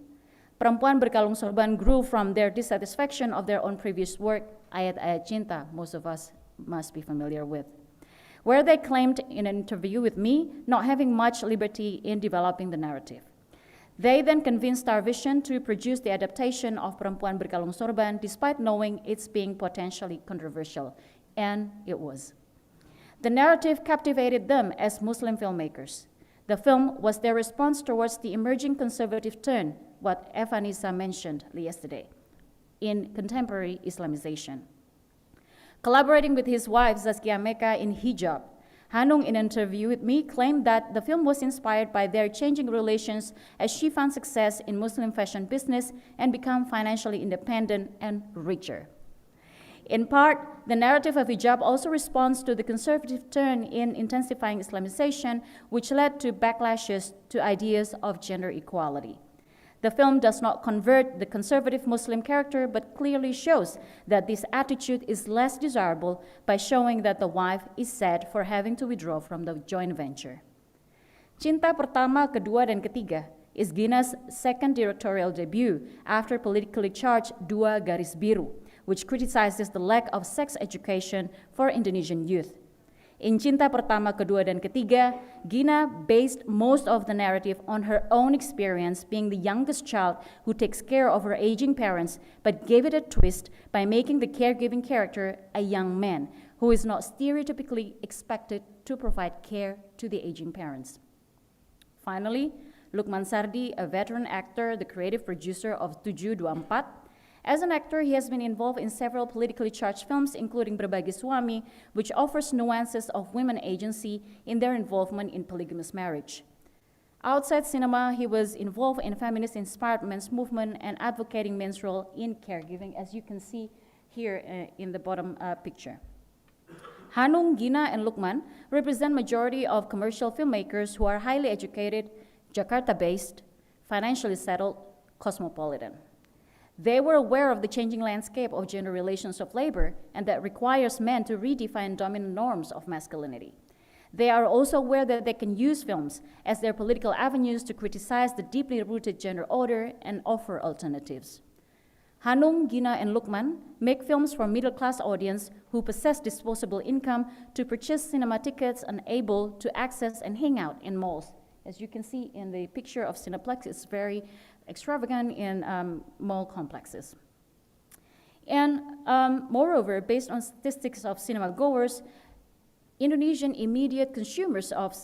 Perempuan Berkalung Sorban grew from their dissatisfaction of their own previous work, Ayat-Ayat Cinta, most of us must be familiar with, where they claimed in an interview with me not having much liberty in developing the narrative. They then convinced Starvision to produce the adaptation of Perempuan Berkalung Sorban despite knowing it's being potentially controversial, and it was. The narrative captivated them as Muslim filmmakers. The film was their response towards the emerging conservative turn, what Evanisa mentioned yesterday, in contemporary Islamization. Collaborating with his wife, Zaskia Meka, in Hijab, Hanung, in an interview with me, claimed that the film was inspired by their changing relations as she found success in Muslim fashion business and became financially independent and richer. In part, the narrative of hijab also responds to the conservative turn in intensifying Islamization, which led to backlashes to ideas of gender equality. The film does not convert the conservative Muslim character, but clearly shows that this attitude is less desirable by showing that the wife is sad for having to withdraw from the joint venture. Cinta Pertama, Kedua, dan Ketiga is Gina's second directorial debut after politically charged Dua Garis Biru, which criticizes the lack of sex education for Indonesian youth. In Cinta Pertama, Kedua, dan Ketiga, Gina based most of the narrative on her own experience being the youngest child who takes care of her aging parents, but gave it a twist by making the caregiving character a young man who is not stereotypically expected to provide care to the aging parents. Finally, Lukman Sardi, a veteran actor, the creative producer of 724. As an actor, he has been involved in several politically charged films, including Berbagi Suami, which offers nuances of women agency in their involvement in polygamous marriage. Outside cinema, he was involved in feminist-inspired men's movement and advocating men's role in caregiving, as you can see here in the bottom picture. Hanung, Gina, and Lukman represent majority of commercial filmmakers who are highly educated, Jakarta-based, financially settled, cosmopolitan. They were aware of the changing landscape of gender relations of labor and that requires men to redefine dominant norms of masculinity. They are also aware that they can use films as their political avenues to criticize the deeply rooted gender order and offer alternatives. Hanung, Gina, and Lukman make films for middle-class audience who possess disposable income to purchase cinema tickets and able to access and hang out in malls. As you can see in the picture of Cineplex, it's very extravagant in mall complexes. And moreover, based on statistics of cinema goers, Indonesian immediate consumers of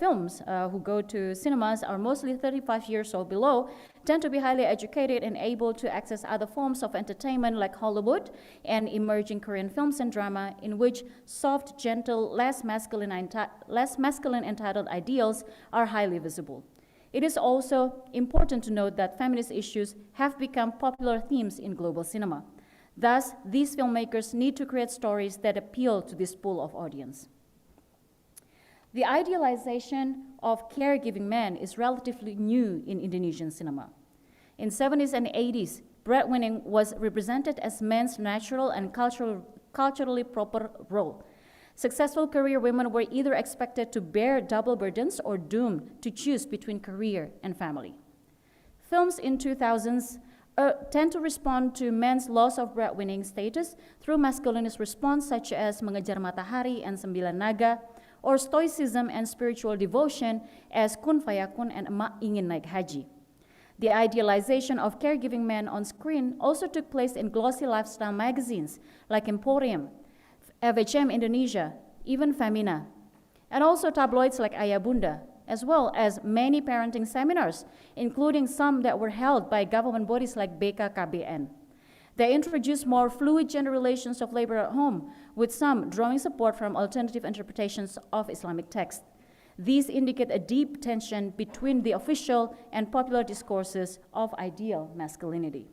films who go to cinemas are mostly 35 years or below, tend to be highly educated and able to access other forms of entertainment like Hollywood and emerging Korean films and drama in which soft, gentle, less masculine entitled ideals are highly visible. It is also important to note that feminist issues have become popular themes in global cinema. Thus, these filmmakers need to create stories that appeal to this pool of audience. The idealization of caregiving men is relatively new in Indonesian cinema. In 70s and 80s, breadwinning was represented as men's natural and culturally proper role. Successful career women were either expected to bear double burdens or doomed to choose between career and family. Films in 2000s tend to respond to men's loss of breadwinning status through masculinist response such as Mengejar Matahari and Sembilan Naga, or stoicism and spiritual devotion as kun fayakun and emak ingin naik haji. The idealization of caregiving men on screen also took place in glossy lifestyle magazines like Emporium, FHM Indonesia, even Femina, and also tabloids like Ayah Bunda, as well as many parenting seminars, including some that were held by government bodies like BKKBN. They introduced more fluid gender relations of labor at home, with some drawing support from alternative interpretations of Islamic texts. These indicate a deep tension between the official and popular discourses of ideal masculinity.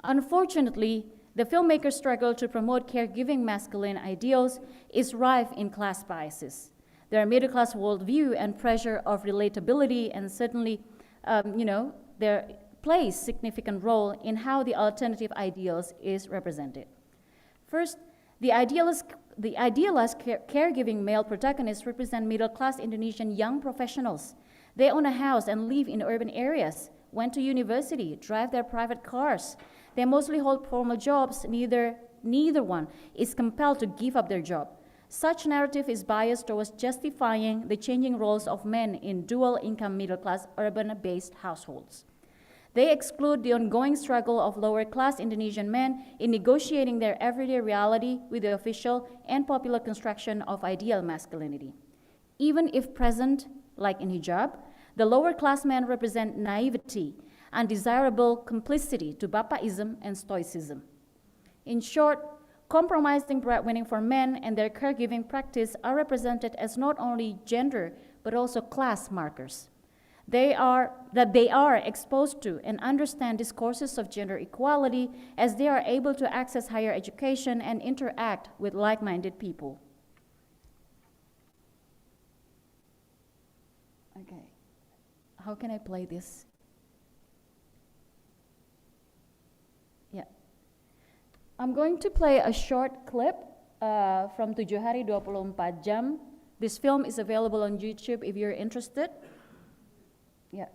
Unfortunately, the filmmakers' struggle to promote caregiving masculine ideals is rife in class biases. Their middle-class worldview and pressure of relatability, and certainly, their plays significant role in how the alternative ideals is represented. First, the idealized caregiving male protagonists represent middle-class Indonesian young professionals. They own a house and live in urban areas, went to university, drive their private cars. They mostly hold formal jobs. Neither one is compelled to give up their job. Such narrative is biased towards justifying the changing roles of men in dual-income middle-class urban-based households. They exclude the ongoing struggle of lower-class Indonesian men in negotiating their everyday reality with the official and popular construction of ideal masculinity. Even if present, like in hijab, the lower-class men represent naivety, undesirable complicity to Bapaism and Stoicism. In short, compromising breadwinning for men and their caregiving practice are represented as not only gender, but also class markers. They are exposed to and understand discourses of gender equality as they are able to access higher education and interact with like-minded people. Okay, how can I play this? Yeah. I'm going to play a short clip from 7 Hari 24 Jam. This film is available on YouTube if you're interested. Yeah.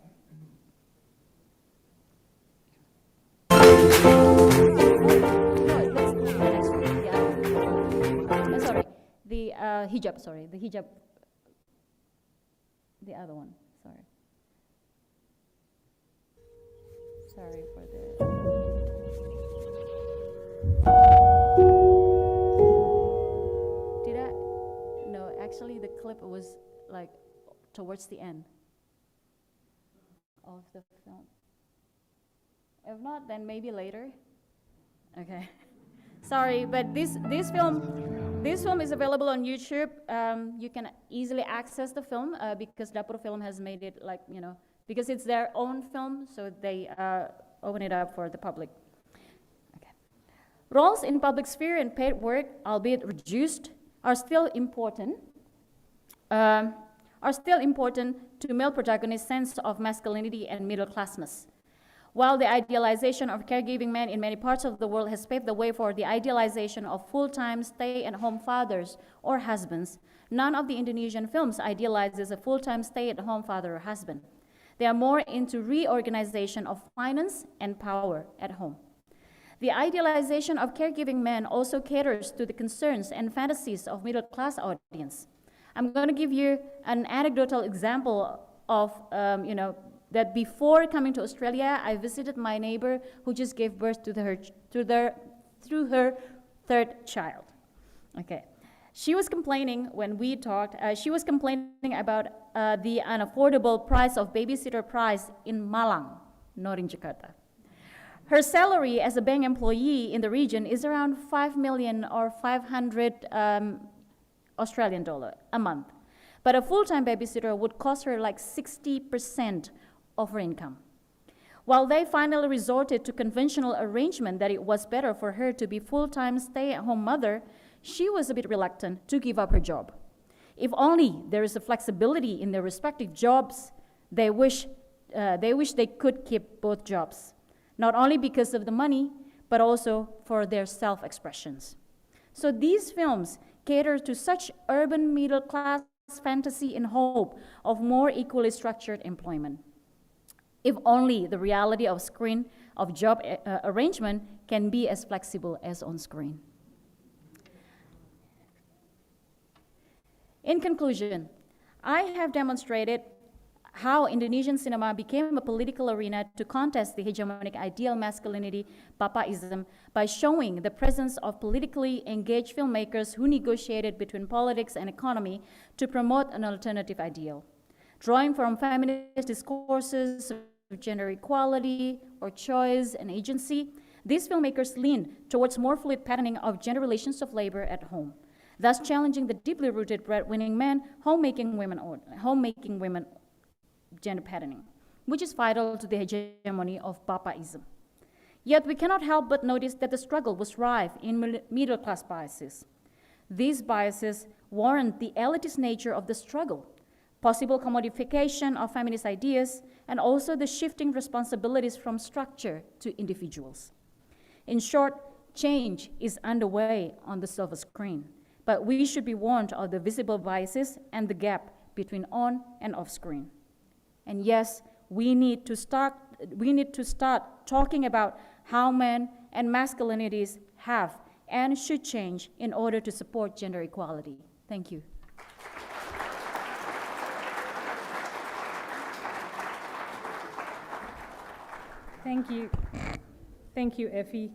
The hijab, the other one, sorry for the... No, actually the clip was like towards the end of the film. If not, then maybe later. Okay. Sorry, but this film is available on YouTube. You can easily access the film because Dapur Film has made it because it's their own film, so they open it up for the public. Okay. Roles in public sphere and paid work, albeit reduced, are still important to male protagonists' sense of masculinity and middle-classness. While the idealization of caregiving men in many parts of the world has paved the way for the idealization of full-time stay-at-home fathers or husbands, none of the Indonesian films idealizes a full-time stay-at-home father or husband. They are more into reorganization of finance and power at home. The idealization of caregiving men also caters to the concerns and fantasies of middle-class audience. I'm going to give you an anecdotal example of, that before coming to Australia, I visited my neighbor who just gave birth to her third child. Okay. She was complaining when we talked, she was complaining about the unaffordable price of babysitter price in Malang, not in Jakarta. Her salary as a bank employee in the region is around 5 million or 500 Australian dollar a month. But a full-time babysitter would cost her like 60% of her income. While they finally resorted to conventional arrangement that it was better for her to be full-time stay-at-home mother, she was a bit reluctant to give up her job. If only there is a flexibility in their respective jobs, they wish they could keep both jobs, not only because of the money, but also for their self-expressions. So these films cater to such urban middle-class fantasy and hope of more equally structured employment. If only the reality of screen of job arrangement can be as flexible as on screen. In conclusion, I have demonstrated how Indonesian cinema became a political arena to contest the hegemonic ideal masculinity, papaism, by showing the presence of politically engaged filmmakers who negotiated between politics and economy to promote an alternative ideal. Drawing from feminist discourses of gender equality or choice and agency, these filmmakers lean towards more fluid patterning of gender relations of labor at home, thus challenging the deeply rooted breadwinning men, homemaking women gender patterning, which is vital to the hegemony of papaism. Yet we cannot help but notice that the struggle was rife in middle-class biases. These biases warrant the elitist nature of the struggle, possible commodification of feminist ideas, and also the shifting responsibilities from structure to individuals. In short, change is underway on the silver screen, but we should be warned of the visible biases and the gap between on and off screen. And yes, we need to start talking about how men and masculinities have and should change in order to support gender equality. Thank you. Thank you. Thank you, Evi.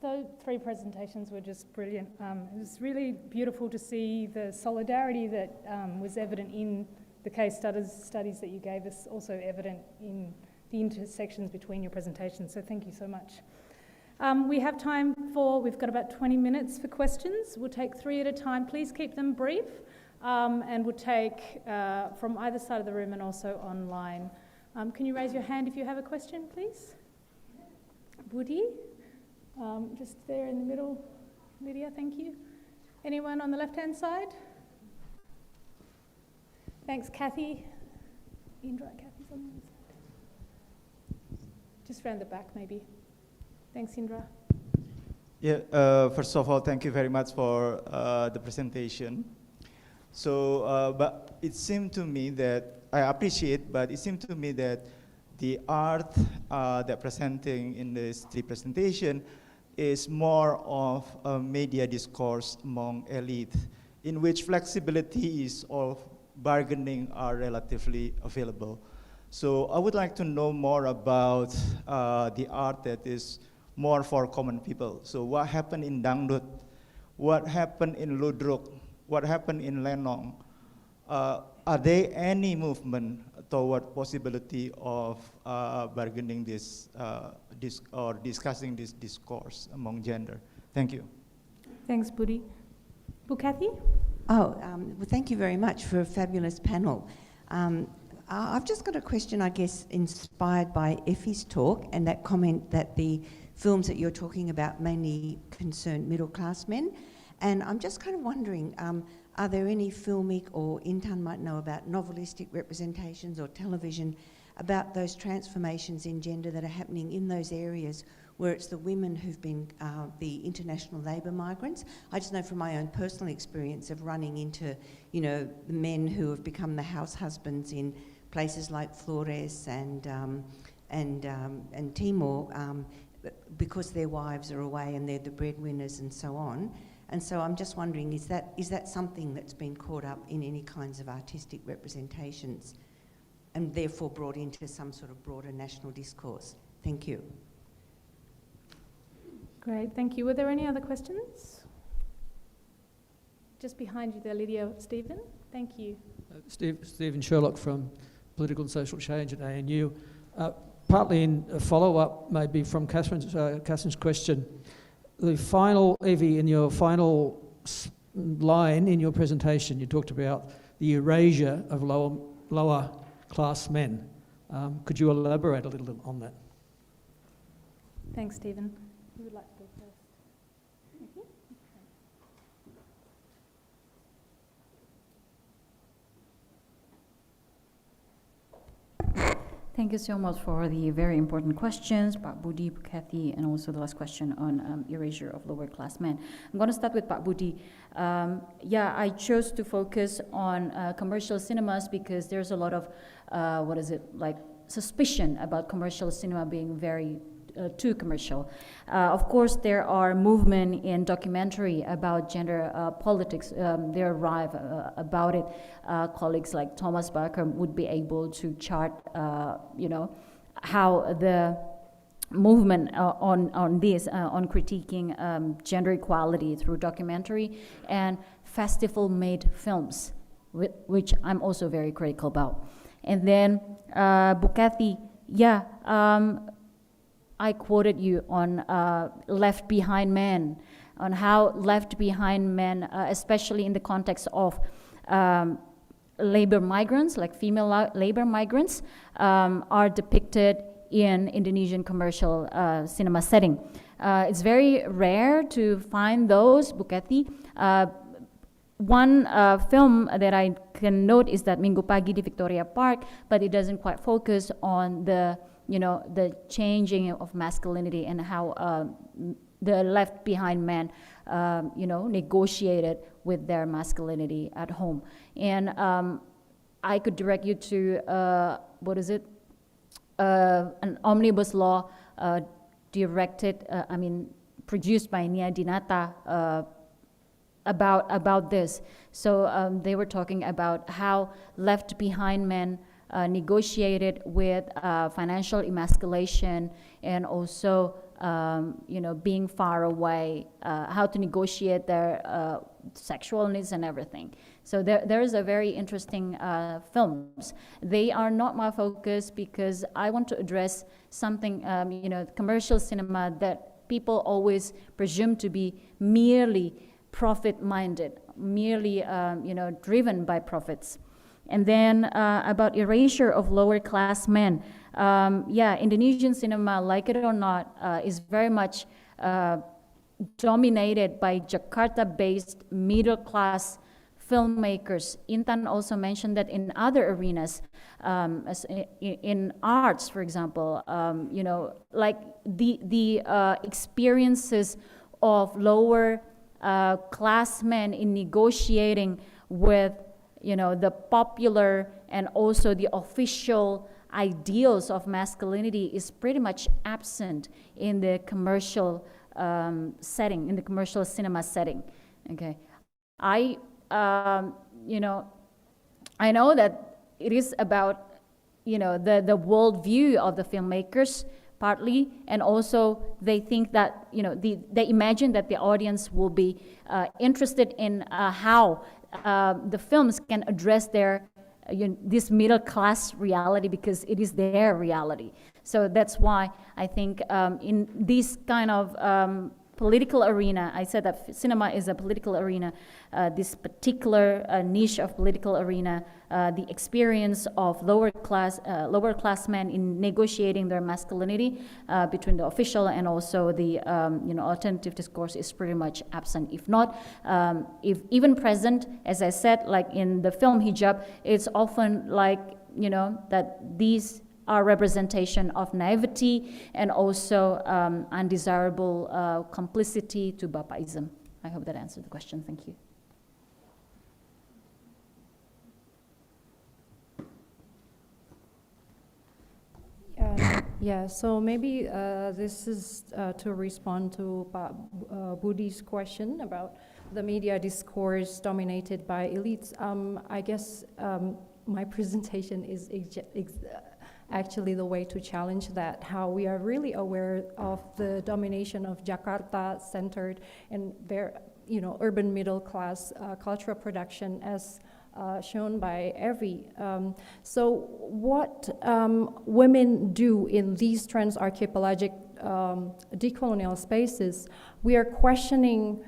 The three presentations were just brilliant. It was really beautiful to see the solidarity that was evident in the case studies that you gave us, also evident in the intersections between your presentations, so thank you so much. We have time we've got about 20 minutes for questions. We'll take 3 at a time. Please keep them brief, and we'll take from either side of the room and also online. Can you raise your hand if you have a question, please? Budi, just there in the middle. Lydia, thank you. Anyone on the left-hand side? Thanks, Kathy. Indra, Kathy's on the other side. Just round the back, maybe. Thanks, Indra. Yeah, first of all, thank you very much for the presentation. So, but it seemed to me that, I appreciate, but it seemed to me that the art that presenting in this presentation is more of a media discourse among elite, in which flexibility is of bargaining are relatively available. So I would like to know more about the art that is more for common people. So what happened in Dangdut? What happened in Ludruk? What happened in Lenong? Are there any movement toward possibility of bargaining this, or discussing this discourse among gender? Thank you. Thanks, Budi. Kathy? Well, thank you very much for a fabulous panel. I've just got a question, I guess, inspired by Evi's talk and that comment that the films that you're talking about mainly concern middle-class men. And I'm just kind of wondering, are there any filmic, or Intan might know about, novelistic representations or television about those transformations in gender that are happening in those areas where it's the women who've been the international labour migrants? I just know from my own personal experience of running into, you know, the men who have become the house husbands in places like Flores and Timor, because their wives are away and they're the breadwinners and so on. And so I'm just wondering, is that something that's been caught up in any kinds of artistic representations and therefore brought into some sort of broader national discourse? Thank you. Great, thank you. Were there any other questions? Just behind you there, Lydia. Stephen, thank you. Stephen Sherlock from Political and Social Change at ANU. Partly in a follow-up, maybe from Catherine's question, the final, Evi, in your final line in your presentation, you talked about the erasure of lower class men. Could you elaborate a little on that? Thanks, Stephen. Who would like to go first? Thank you so much for the very important questions, Pak Budi, Kathy, and also the last question on erasure of lower class men. I'm going to start with Pak Budi. Yeah, I chose to focus on commercial cinemas because there's a lot of, suspicion about commercial cinema being very too commercial. Of course, there are movement in documentary about gender politics. They arrive about it. Colleagues like Thomas Barker would be able to chart, how the movement on critiquing gender equality through documentary and festival-made films, which I'm also very critical about. And then Bukati, I quoted you on Left Behind Men, on how Left Behind Men, especially in the context of labor migrants, like female labor migrants, are depicted in Indonesian commercial cinema setting. It's very rare to find those, Bukati. One film that I can note is that Minggu Pagi di Victoria Park, but it doesn't quite focus on the changing of masculinity and how the left behind men, negotiated with their masculinity at home. And I could direct you to, an omnibus law produced by Nia Dinata about this. So they were talking about how left behind men negotiated with financial emasculation and also being far away, how to negotiate their sexual needs and everything. So there is a very interesting films. They are not my focus because I want to address something, commercial cinema that people always presume to be merely profit-minded, merely driven by profits. And then about erasure of lower-class men. Indonesian cinema, like it or not, is very much dominated by Jakarta-based middle-class filmmakers. Intan also mentioned that in other arenas, as in arts, for example, like the experiences of lower class men in negotiating with the popular and also the official ideals of masculinity is pretty much absent in the commercial setting, in the commercial cinema setting. Okay, I know that it is about the worldview of the filmmakers partly, and also they think that they imagine that the audience will be interested in how the films can address their this middle class reality because it is their reality. So that's why I think in this kind of political arena, I said that cinema is a political arena, this particular niche of political arena, the experience of lower class men in negotiating their masculinity between the official and also the alternative discourse is pretty much absent. If not, if even present, as I said, like in the film Hijab, it's often like that these are representation of naivety and also undesirable complicity to Bapaism. I hope that answered the question. Thank you. So maybe this is to respond to Budi's question about the media discourse dominated by elites. I guess my presentation is actually the way to challenge that, how we are really aware of the domination of Jakarta-centered and urban middle-class cultural production as shown by Evi. So what women do in these trans-archipelagic decolonial spaces, we are questioning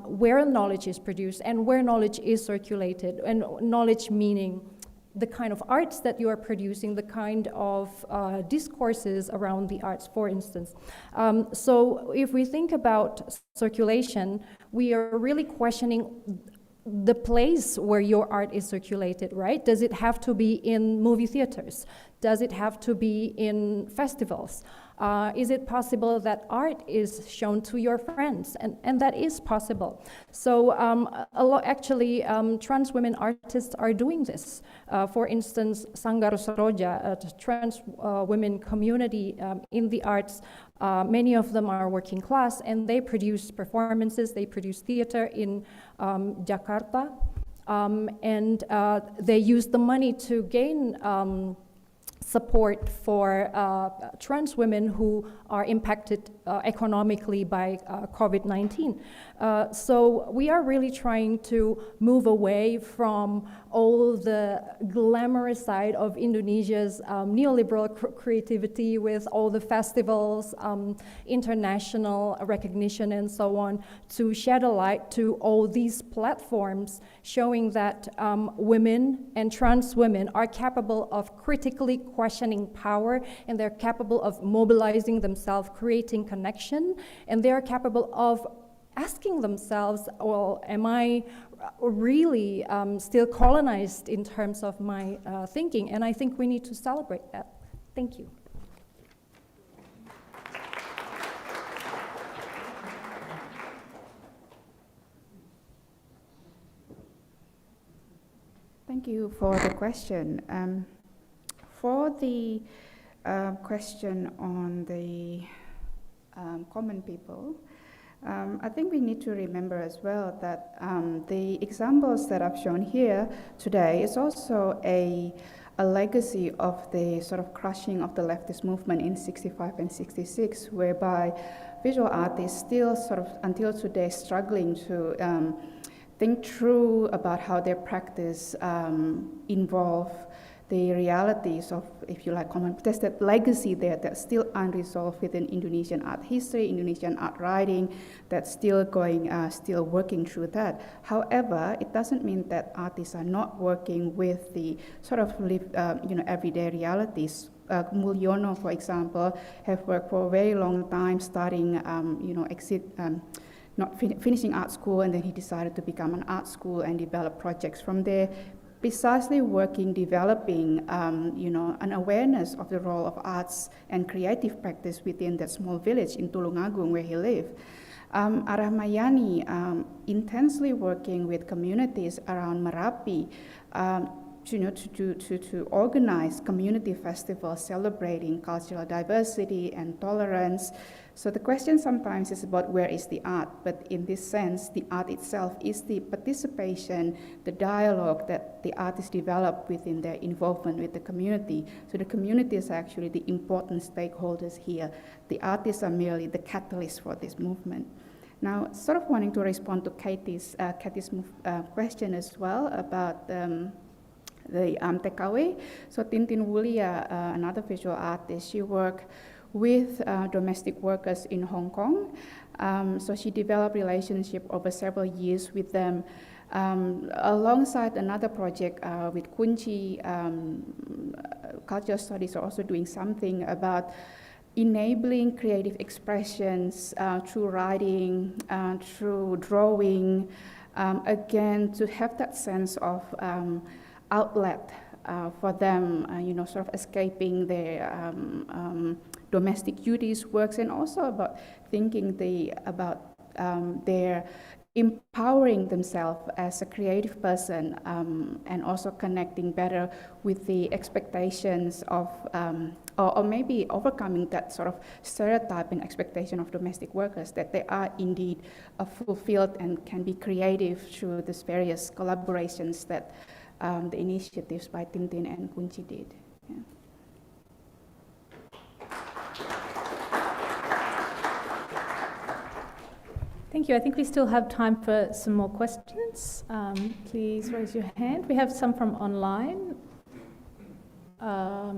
where knowledge is produced and where knowledge is circulated, and knowledge meaning the kind of arts that you are producing, the kind of discourses around the arts, for instance. So if we think about circulation, we are really questioning the place where your art is circulated, right? Does it have to be in movie theaters? Does it have to be in festivals? Is it possible that art is shown to your friends? And that is possible. So actually, trans women artists are doing this. For instance, Sanggar Saroja, a trans women community in the arts, many of them are working class, and they produce performances, they produce theater in Jakarta, and they use the money to gain support for trans women who are impacted economically by COVID-19. So we are really trying to move away from all the glamorous side of Indonesia's neoliberal creativity with all the festivals, international recognition and so on, to shed a light to all these platforms showing that women and trans women are capable of critically questioning power, and they're capable of mobilizing themselves, creating connection, and they're capable of asking themselves, well, am I really still colonized in terms of my thinking? And I think we need to celebrate that. Thank you. Thank you for the question. For the question on the common people, I think we need to remember as well that the examples that I've shown here today is also a legacy of the sort of crushing of the leftist movement in 65 and 66, whereby visual artists still sort of until today struggling to think through about how their practice involve the realities of, if you like, common. There's that legacy there that's still unresolved within Indonesian art history, Indonesian art writing, that's still going, still working through that. However, it doesn't mean that artists are not working with the sort of everyday realities. Mulyono, for example, have worked for a very long time, starting, not finishing art school, and then he decided to become an art school and develop projects from there, precisely working, developing, an awareness of the role of arts and creative practice within that small village in Tulungagung where he lived. Arahmayani, intensely working with communities around Merapi, to organize community festivals celebrating cultural diversity and tolerance. So the question sometimes is about where is the art, but in this sense, the art itself is the participation, the dialogue that the artists develop within their involvement with the community. So the community is actually the important stakeholders here. The artists are merely the catalyst for this movement. Now, sort of wanting to respond to Katie's question as well about the TKW. So Tintin Wulia, another visual artist, she worked with domestic workers in Hong Kong. So she developed relationship over several years with them, alongside another project with Kunci. Cultural Studies are also doing something about enabling creative expressions through writing, through drawing, again, to have that sense of outlet for them, sort of escaping their domestic duties works, and also about thinking about their empowering themselves as a creative person, and also connecting better with the expectations of, or maybe overcoming that sort of stereotype and expectation of domestic workers, that they are indeed fulfilled and can be creative through these various collaborations that the initiatives by Tintin and Kunci did. Yeah. Thank you. I think we still have time for some more questions. Please raise your hand. We have some from online.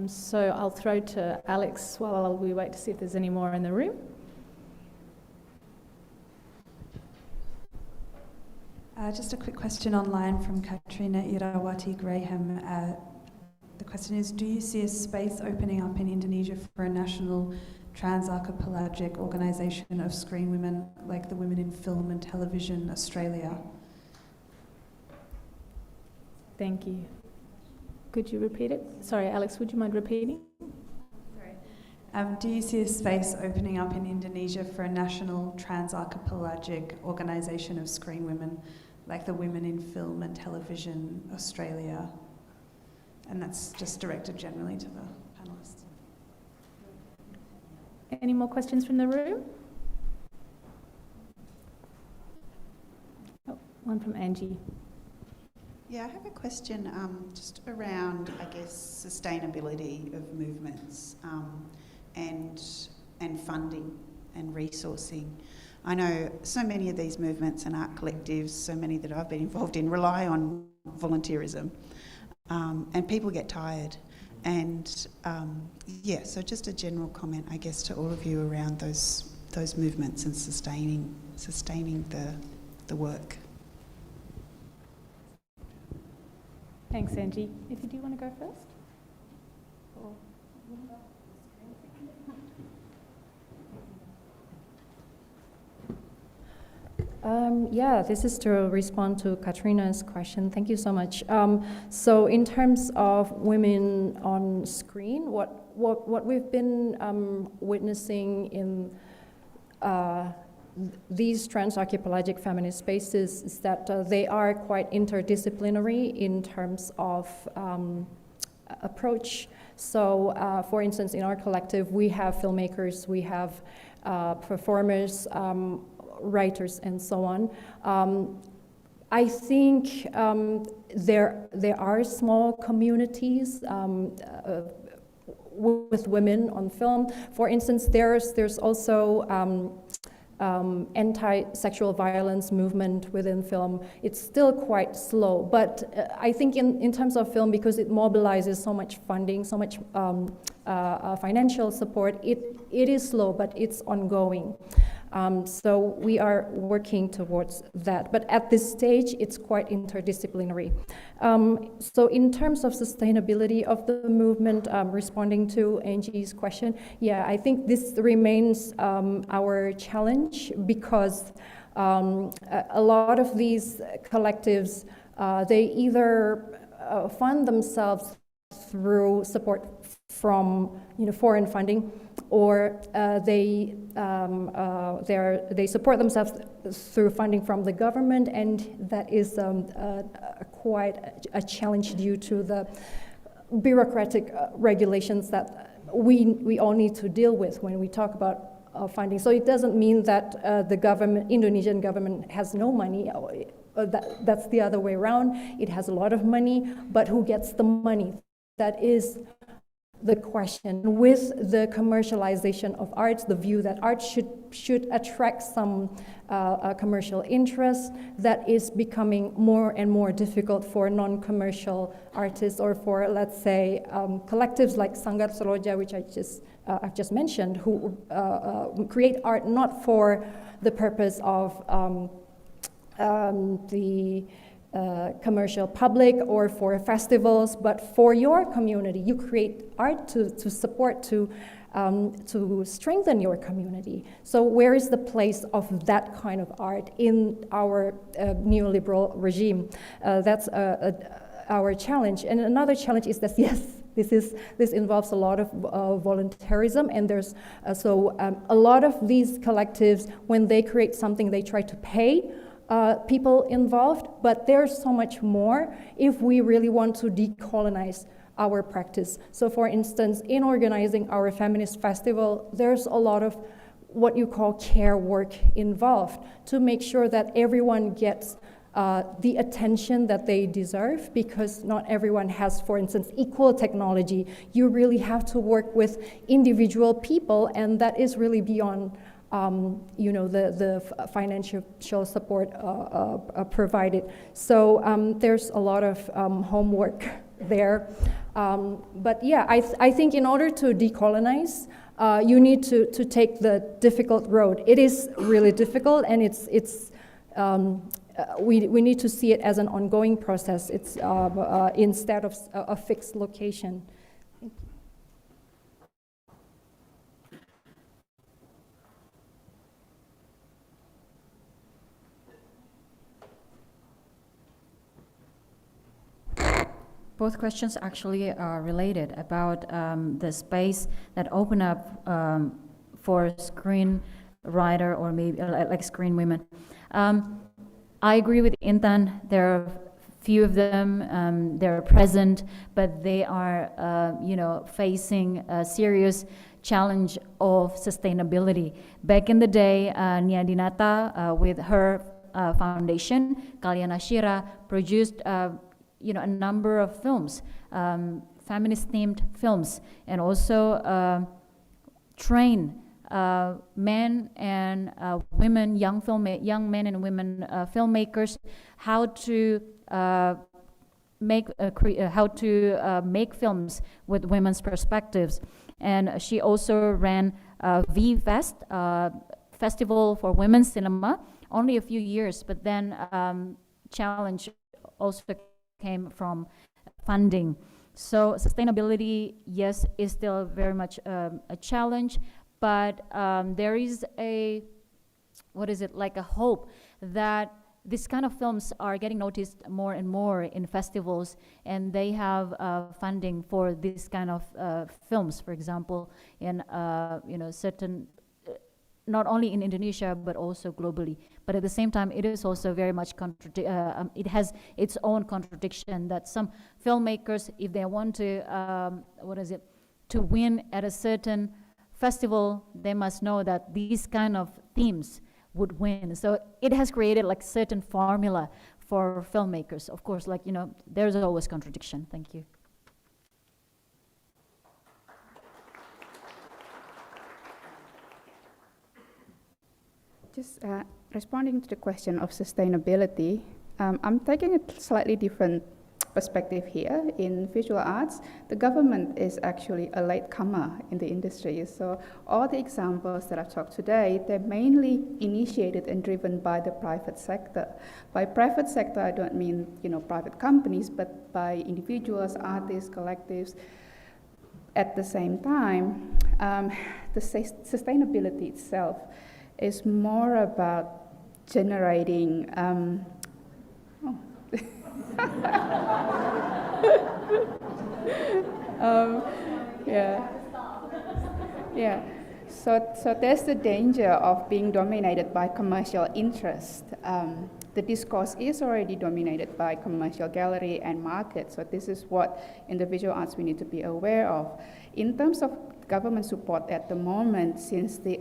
So I'll throw to Alex while we wait to see if there's any more in the room. Just a quick question online from Katrina Irawati Graham. The question is, do you see a space opening up in Indonesia for a national trans-archipelagic organisation of screen women like the Women in Film and Television Australia? Thank you. Could you repeat it? Sorry, Alex, would you mind repeating? Sorry. Do you see a space opening up in Indonesia for a national trans-archipelagic organisation of screen women, like the Women in Film and Television Australia? And that's just directed generally to the panellists. Any more questions from the room? Oh, one from Angie. Yeah, I have a question just around, I guess, sustainability of movements and funding and resourcing. I know so many of these movements and art collectives, so many that I've been involved in, rely on volunteerism, and people get tired. And yeah, so just a general comment, I guess, to all of you around those movements and sustaining the work. Thanks, Angie. Evi, do you want to go first? Or... Yeah, this is to respond to Katrina's question. Thank you so much. So in terms of women on screen, what we've been witnessing in these trans-archipelagic feminist spaces is that they are quite interdisciplinary in terms of approach. So, for instance, in our collective, we have filmmakers, we have performers, writers, and so on. I think there are small communities with women on film. For instance, there's also anti-sexual violence movement within film. It's still quite slow, but I think in terms of film, because it mobilizes so much funding, so much financial support, it is slow, but it's ongoing. So we are working towards that. But at this stage, it's quite interdisciplinary. So in terms of sustainability of the movement, responding to Angie's question, yeah, I think this remains our challenge because a lot of these collectives, they either fund themselves through support from foreign funding, or they support themselves through funding from the government, and that is quite a challenge due to the bureaucratic regulations that we all need to deal with when we talk about funding. So it doesn't mean that the government, Indonesian government, has no money. That's the other way around. It has a lot of money, but who gets the money? That is the question. With the commercialization of arts, the view that art should attract some commercial interest, that is becoming more and more difficult for non-commercial artists, or for, let's say, collectives like Sanggar Seroja, which I've just mentioned, who create art not for the purpose of the commercial public or for festivals, but for your community. You create art to support, to strengthen your community. So where is the place of that kind of art in our neoliberal regime? That's our challenge. And another challenge is that, yes, this involves a lot of voluntarism, and there's a lot of these collectives, when they create something, they try to pay people involved, but there's so much more if we really want to decolonize our practice. So for instance, in organizing our feminist festival, there's a lot of what you call care work involved to make sure that everyone gets the attention that they deserve, because not everyone has, for instance, equal technology. You really have to work with individual people, and that is really beyond the financial support provided. So there's a lot of homework there. But yeah, I think in order to decolonize, you need to take the difficult road. It is really difficult, and we need to see it as an ongoing process. It's instead of a fixed location. Both questions actually are related about the space that open up for screenwriter or maybe like screen women. I agree with Intan. There are few of them. They're present, but they are, facing a serious challenge of sustainability. Back in the day, Nia Dinata, with her foundation, Kalyana Shira, produced a number of films, feminist-themed films, and also train men and women, young men and women filmmakers, how to make films with women's perspectives. And she also ran V-Fest, Festival for Women's Cinema, only a few years, but then challenge also came from funding. So sustainability, yes, is still very much a challenge, but there is a hope that this kind of films are getting noticed more and more in festivals, and they have funding for this kind of films, for example, in certain, not only in Indonesia but also globally. But at the same time, it is also very much it has its own contradiction that some filmmakers, if they want to to win at a certain festival, they must know that these kind of themes would win. So it has created like certain formula for filmmakers. Of course, there's always contradiction. Thank you. Just responding to the question of sustainability, I'm taking a slightly different perspective here. In visual arts, the government is actually a latecomer in the industry. So all the examples that I've talked today, they're mainly initiated and driven by the private sector. By private sector, I don't mean private companies, but by individuals, artists, collectives. At the same time, the sustainability itself is more about generating So there's the danger of being dominated by commercial interest. The discourse is already dominated by commercial gallery and market. So this is what in the visual arts we need to be aware of. In terms of government support at the moment, since the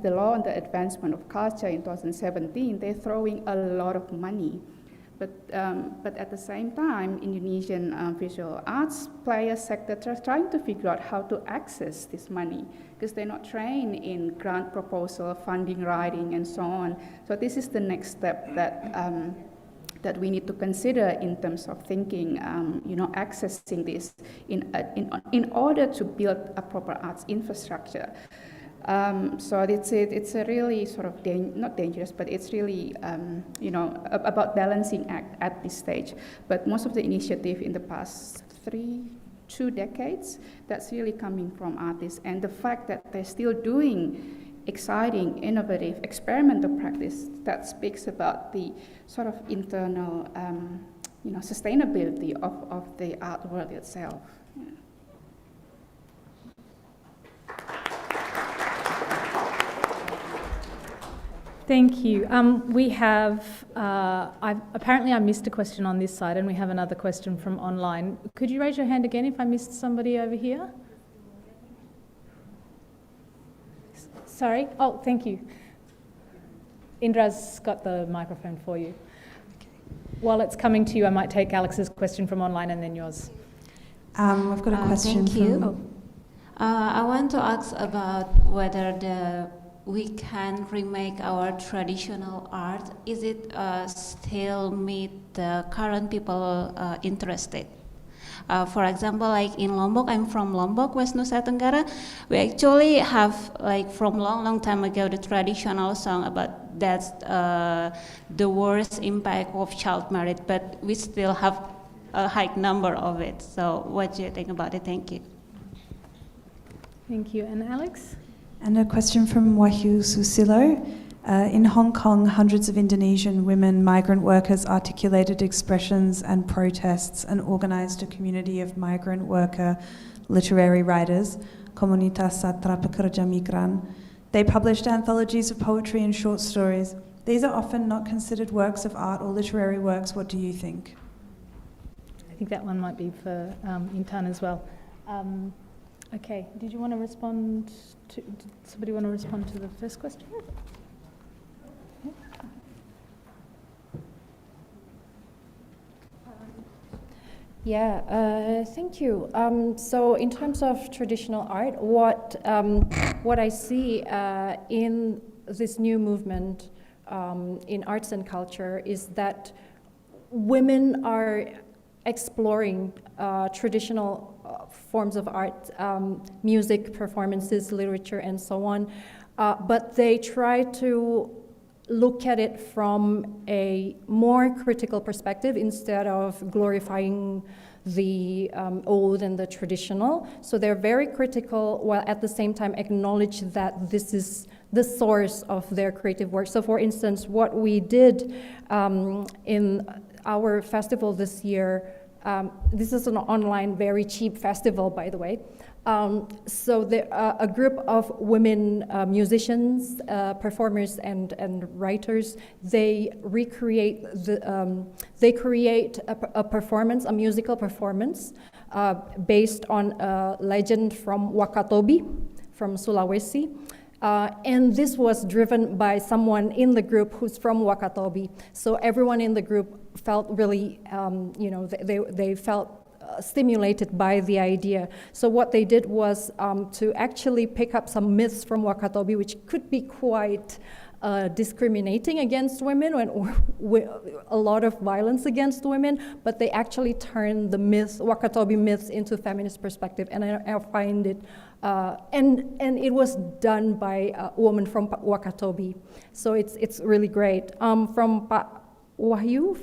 law on the advancement of culture in 2017, they're throwing a lot of money. But at the same time, Indonesian visual arts player sector trying to figure out how to access this money because they're not trained in grant proposal, funding writing, and so on. So this is the next step that we need to consider in terms of thinking, accessing this in order to build a proper arts infrastructure. So it's a really sort of not dangerous, but it's really about balancing act at this stage. But most of the initiative in the past 2 decades, that's really coming from artists, and the fact that they're still doing exciting, innovative, experimental practice that speaks about the sort of internal, sustainability of the art world itself. Yeah. Thank you. We have, apparently I missed a question on this side, and we have another question from online. Could you raise your hand again if I missed somebody over here? Sorry? Oh, thank you. Indra's got the microphone for you. While it's coming to you, I might take Alex's question from online and then yours. I've got a question. Thank you. I want to ask about whether we can remake our traditional art. Is it still meet the current people interested? For example, like in Lombok, I'm from Lombok, West Nusa Tenggara. We actually have, like from long time ago, the traditional song about that's the worst impact of child marriage, but we still have a high number of it. So what do you think about it? Thank you. Thank you. And Alex? And a question from Wahyu Susilo. In Hong Kong, hundreds of Indonesian women migrant workers articulated expressions and protests and organized a community of migrant worker literary writers, Komunitas Sastra Pekerja Migran. They published anthologies of poetry and short stories. These are often not considered works of art or literary works. What do you think? I think that one might be for Intan as well. Okay, did you want to respond to, did somebody want to respond to the first question? Yeah, thank you. So in terms of traditional art, what I see in this new movement in arts and culture is that women are exploring traditional forms of art, music, performances, literature, and so on, but they try to look at it from a more critical perspective instead of glorifying the old and the traditional. So they're very critical while at the same time acknowledge that this is the source of their creative work. So for instance, what we did in our festival this year, this is an online, very cheap festival, by the way. So a group of women musicians, performers, and writers, they recreate they create a performance, a musical performance, based on a legend from Wakatobi, from Sulawesi. And this was driven by someone in the group who's from Wakatobi. So everyone in the group felt really, they felt stimulated by the idea. So what they did was to actually pick up some myths from Wakatobi, which could be quite discriminating against women or a lot of violence against women, but they actually turned the myths, Wakatobi myths, into feminist perspective, and I find it, and it was done by a woman from Wakatobi, so it's really great. From Wahyu,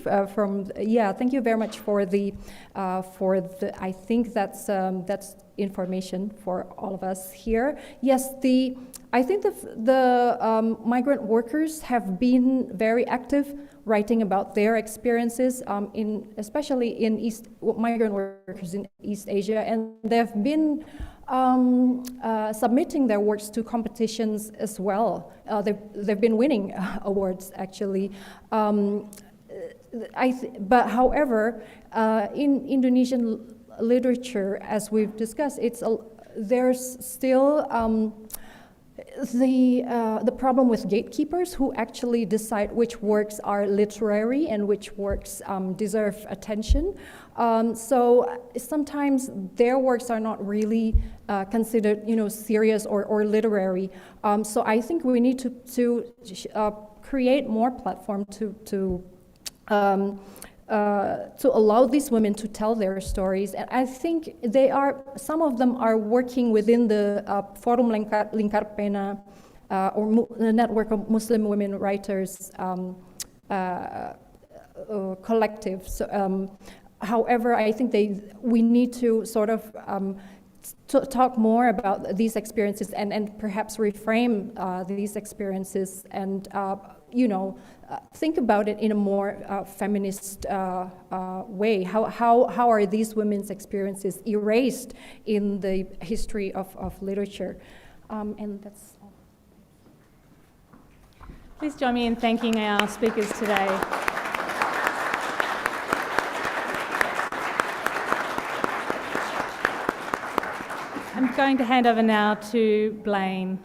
thank you very much for the, I think that's information for all of us here. Yes, I think the migrant workers have been very active writing about their experiences, especially in migrant workers in East Asia, and they've been submitting their works to competitions as well. They've been winning awards, actually. But however, in Indonesian literature, as we've discussed, there's still the problem with gatekeepers who actually decide which works are literary and which works deserve attention. So sometimes their works are not really considered, serious or literary. So I think we need to create more platform to allow these women to tell their stories. And I think some of them are working within the Forum Lingkar Pena, or the network of Muslim women writers collective. So, however, I think we need to sort of talk more about these experiences and perhaps reframe these experiences and think about it in a more feminist way. How are these women's experiences erased in the history of literature? And that's all. Please join me in thanking our speakers today. I'm going to hand over now to Blaine.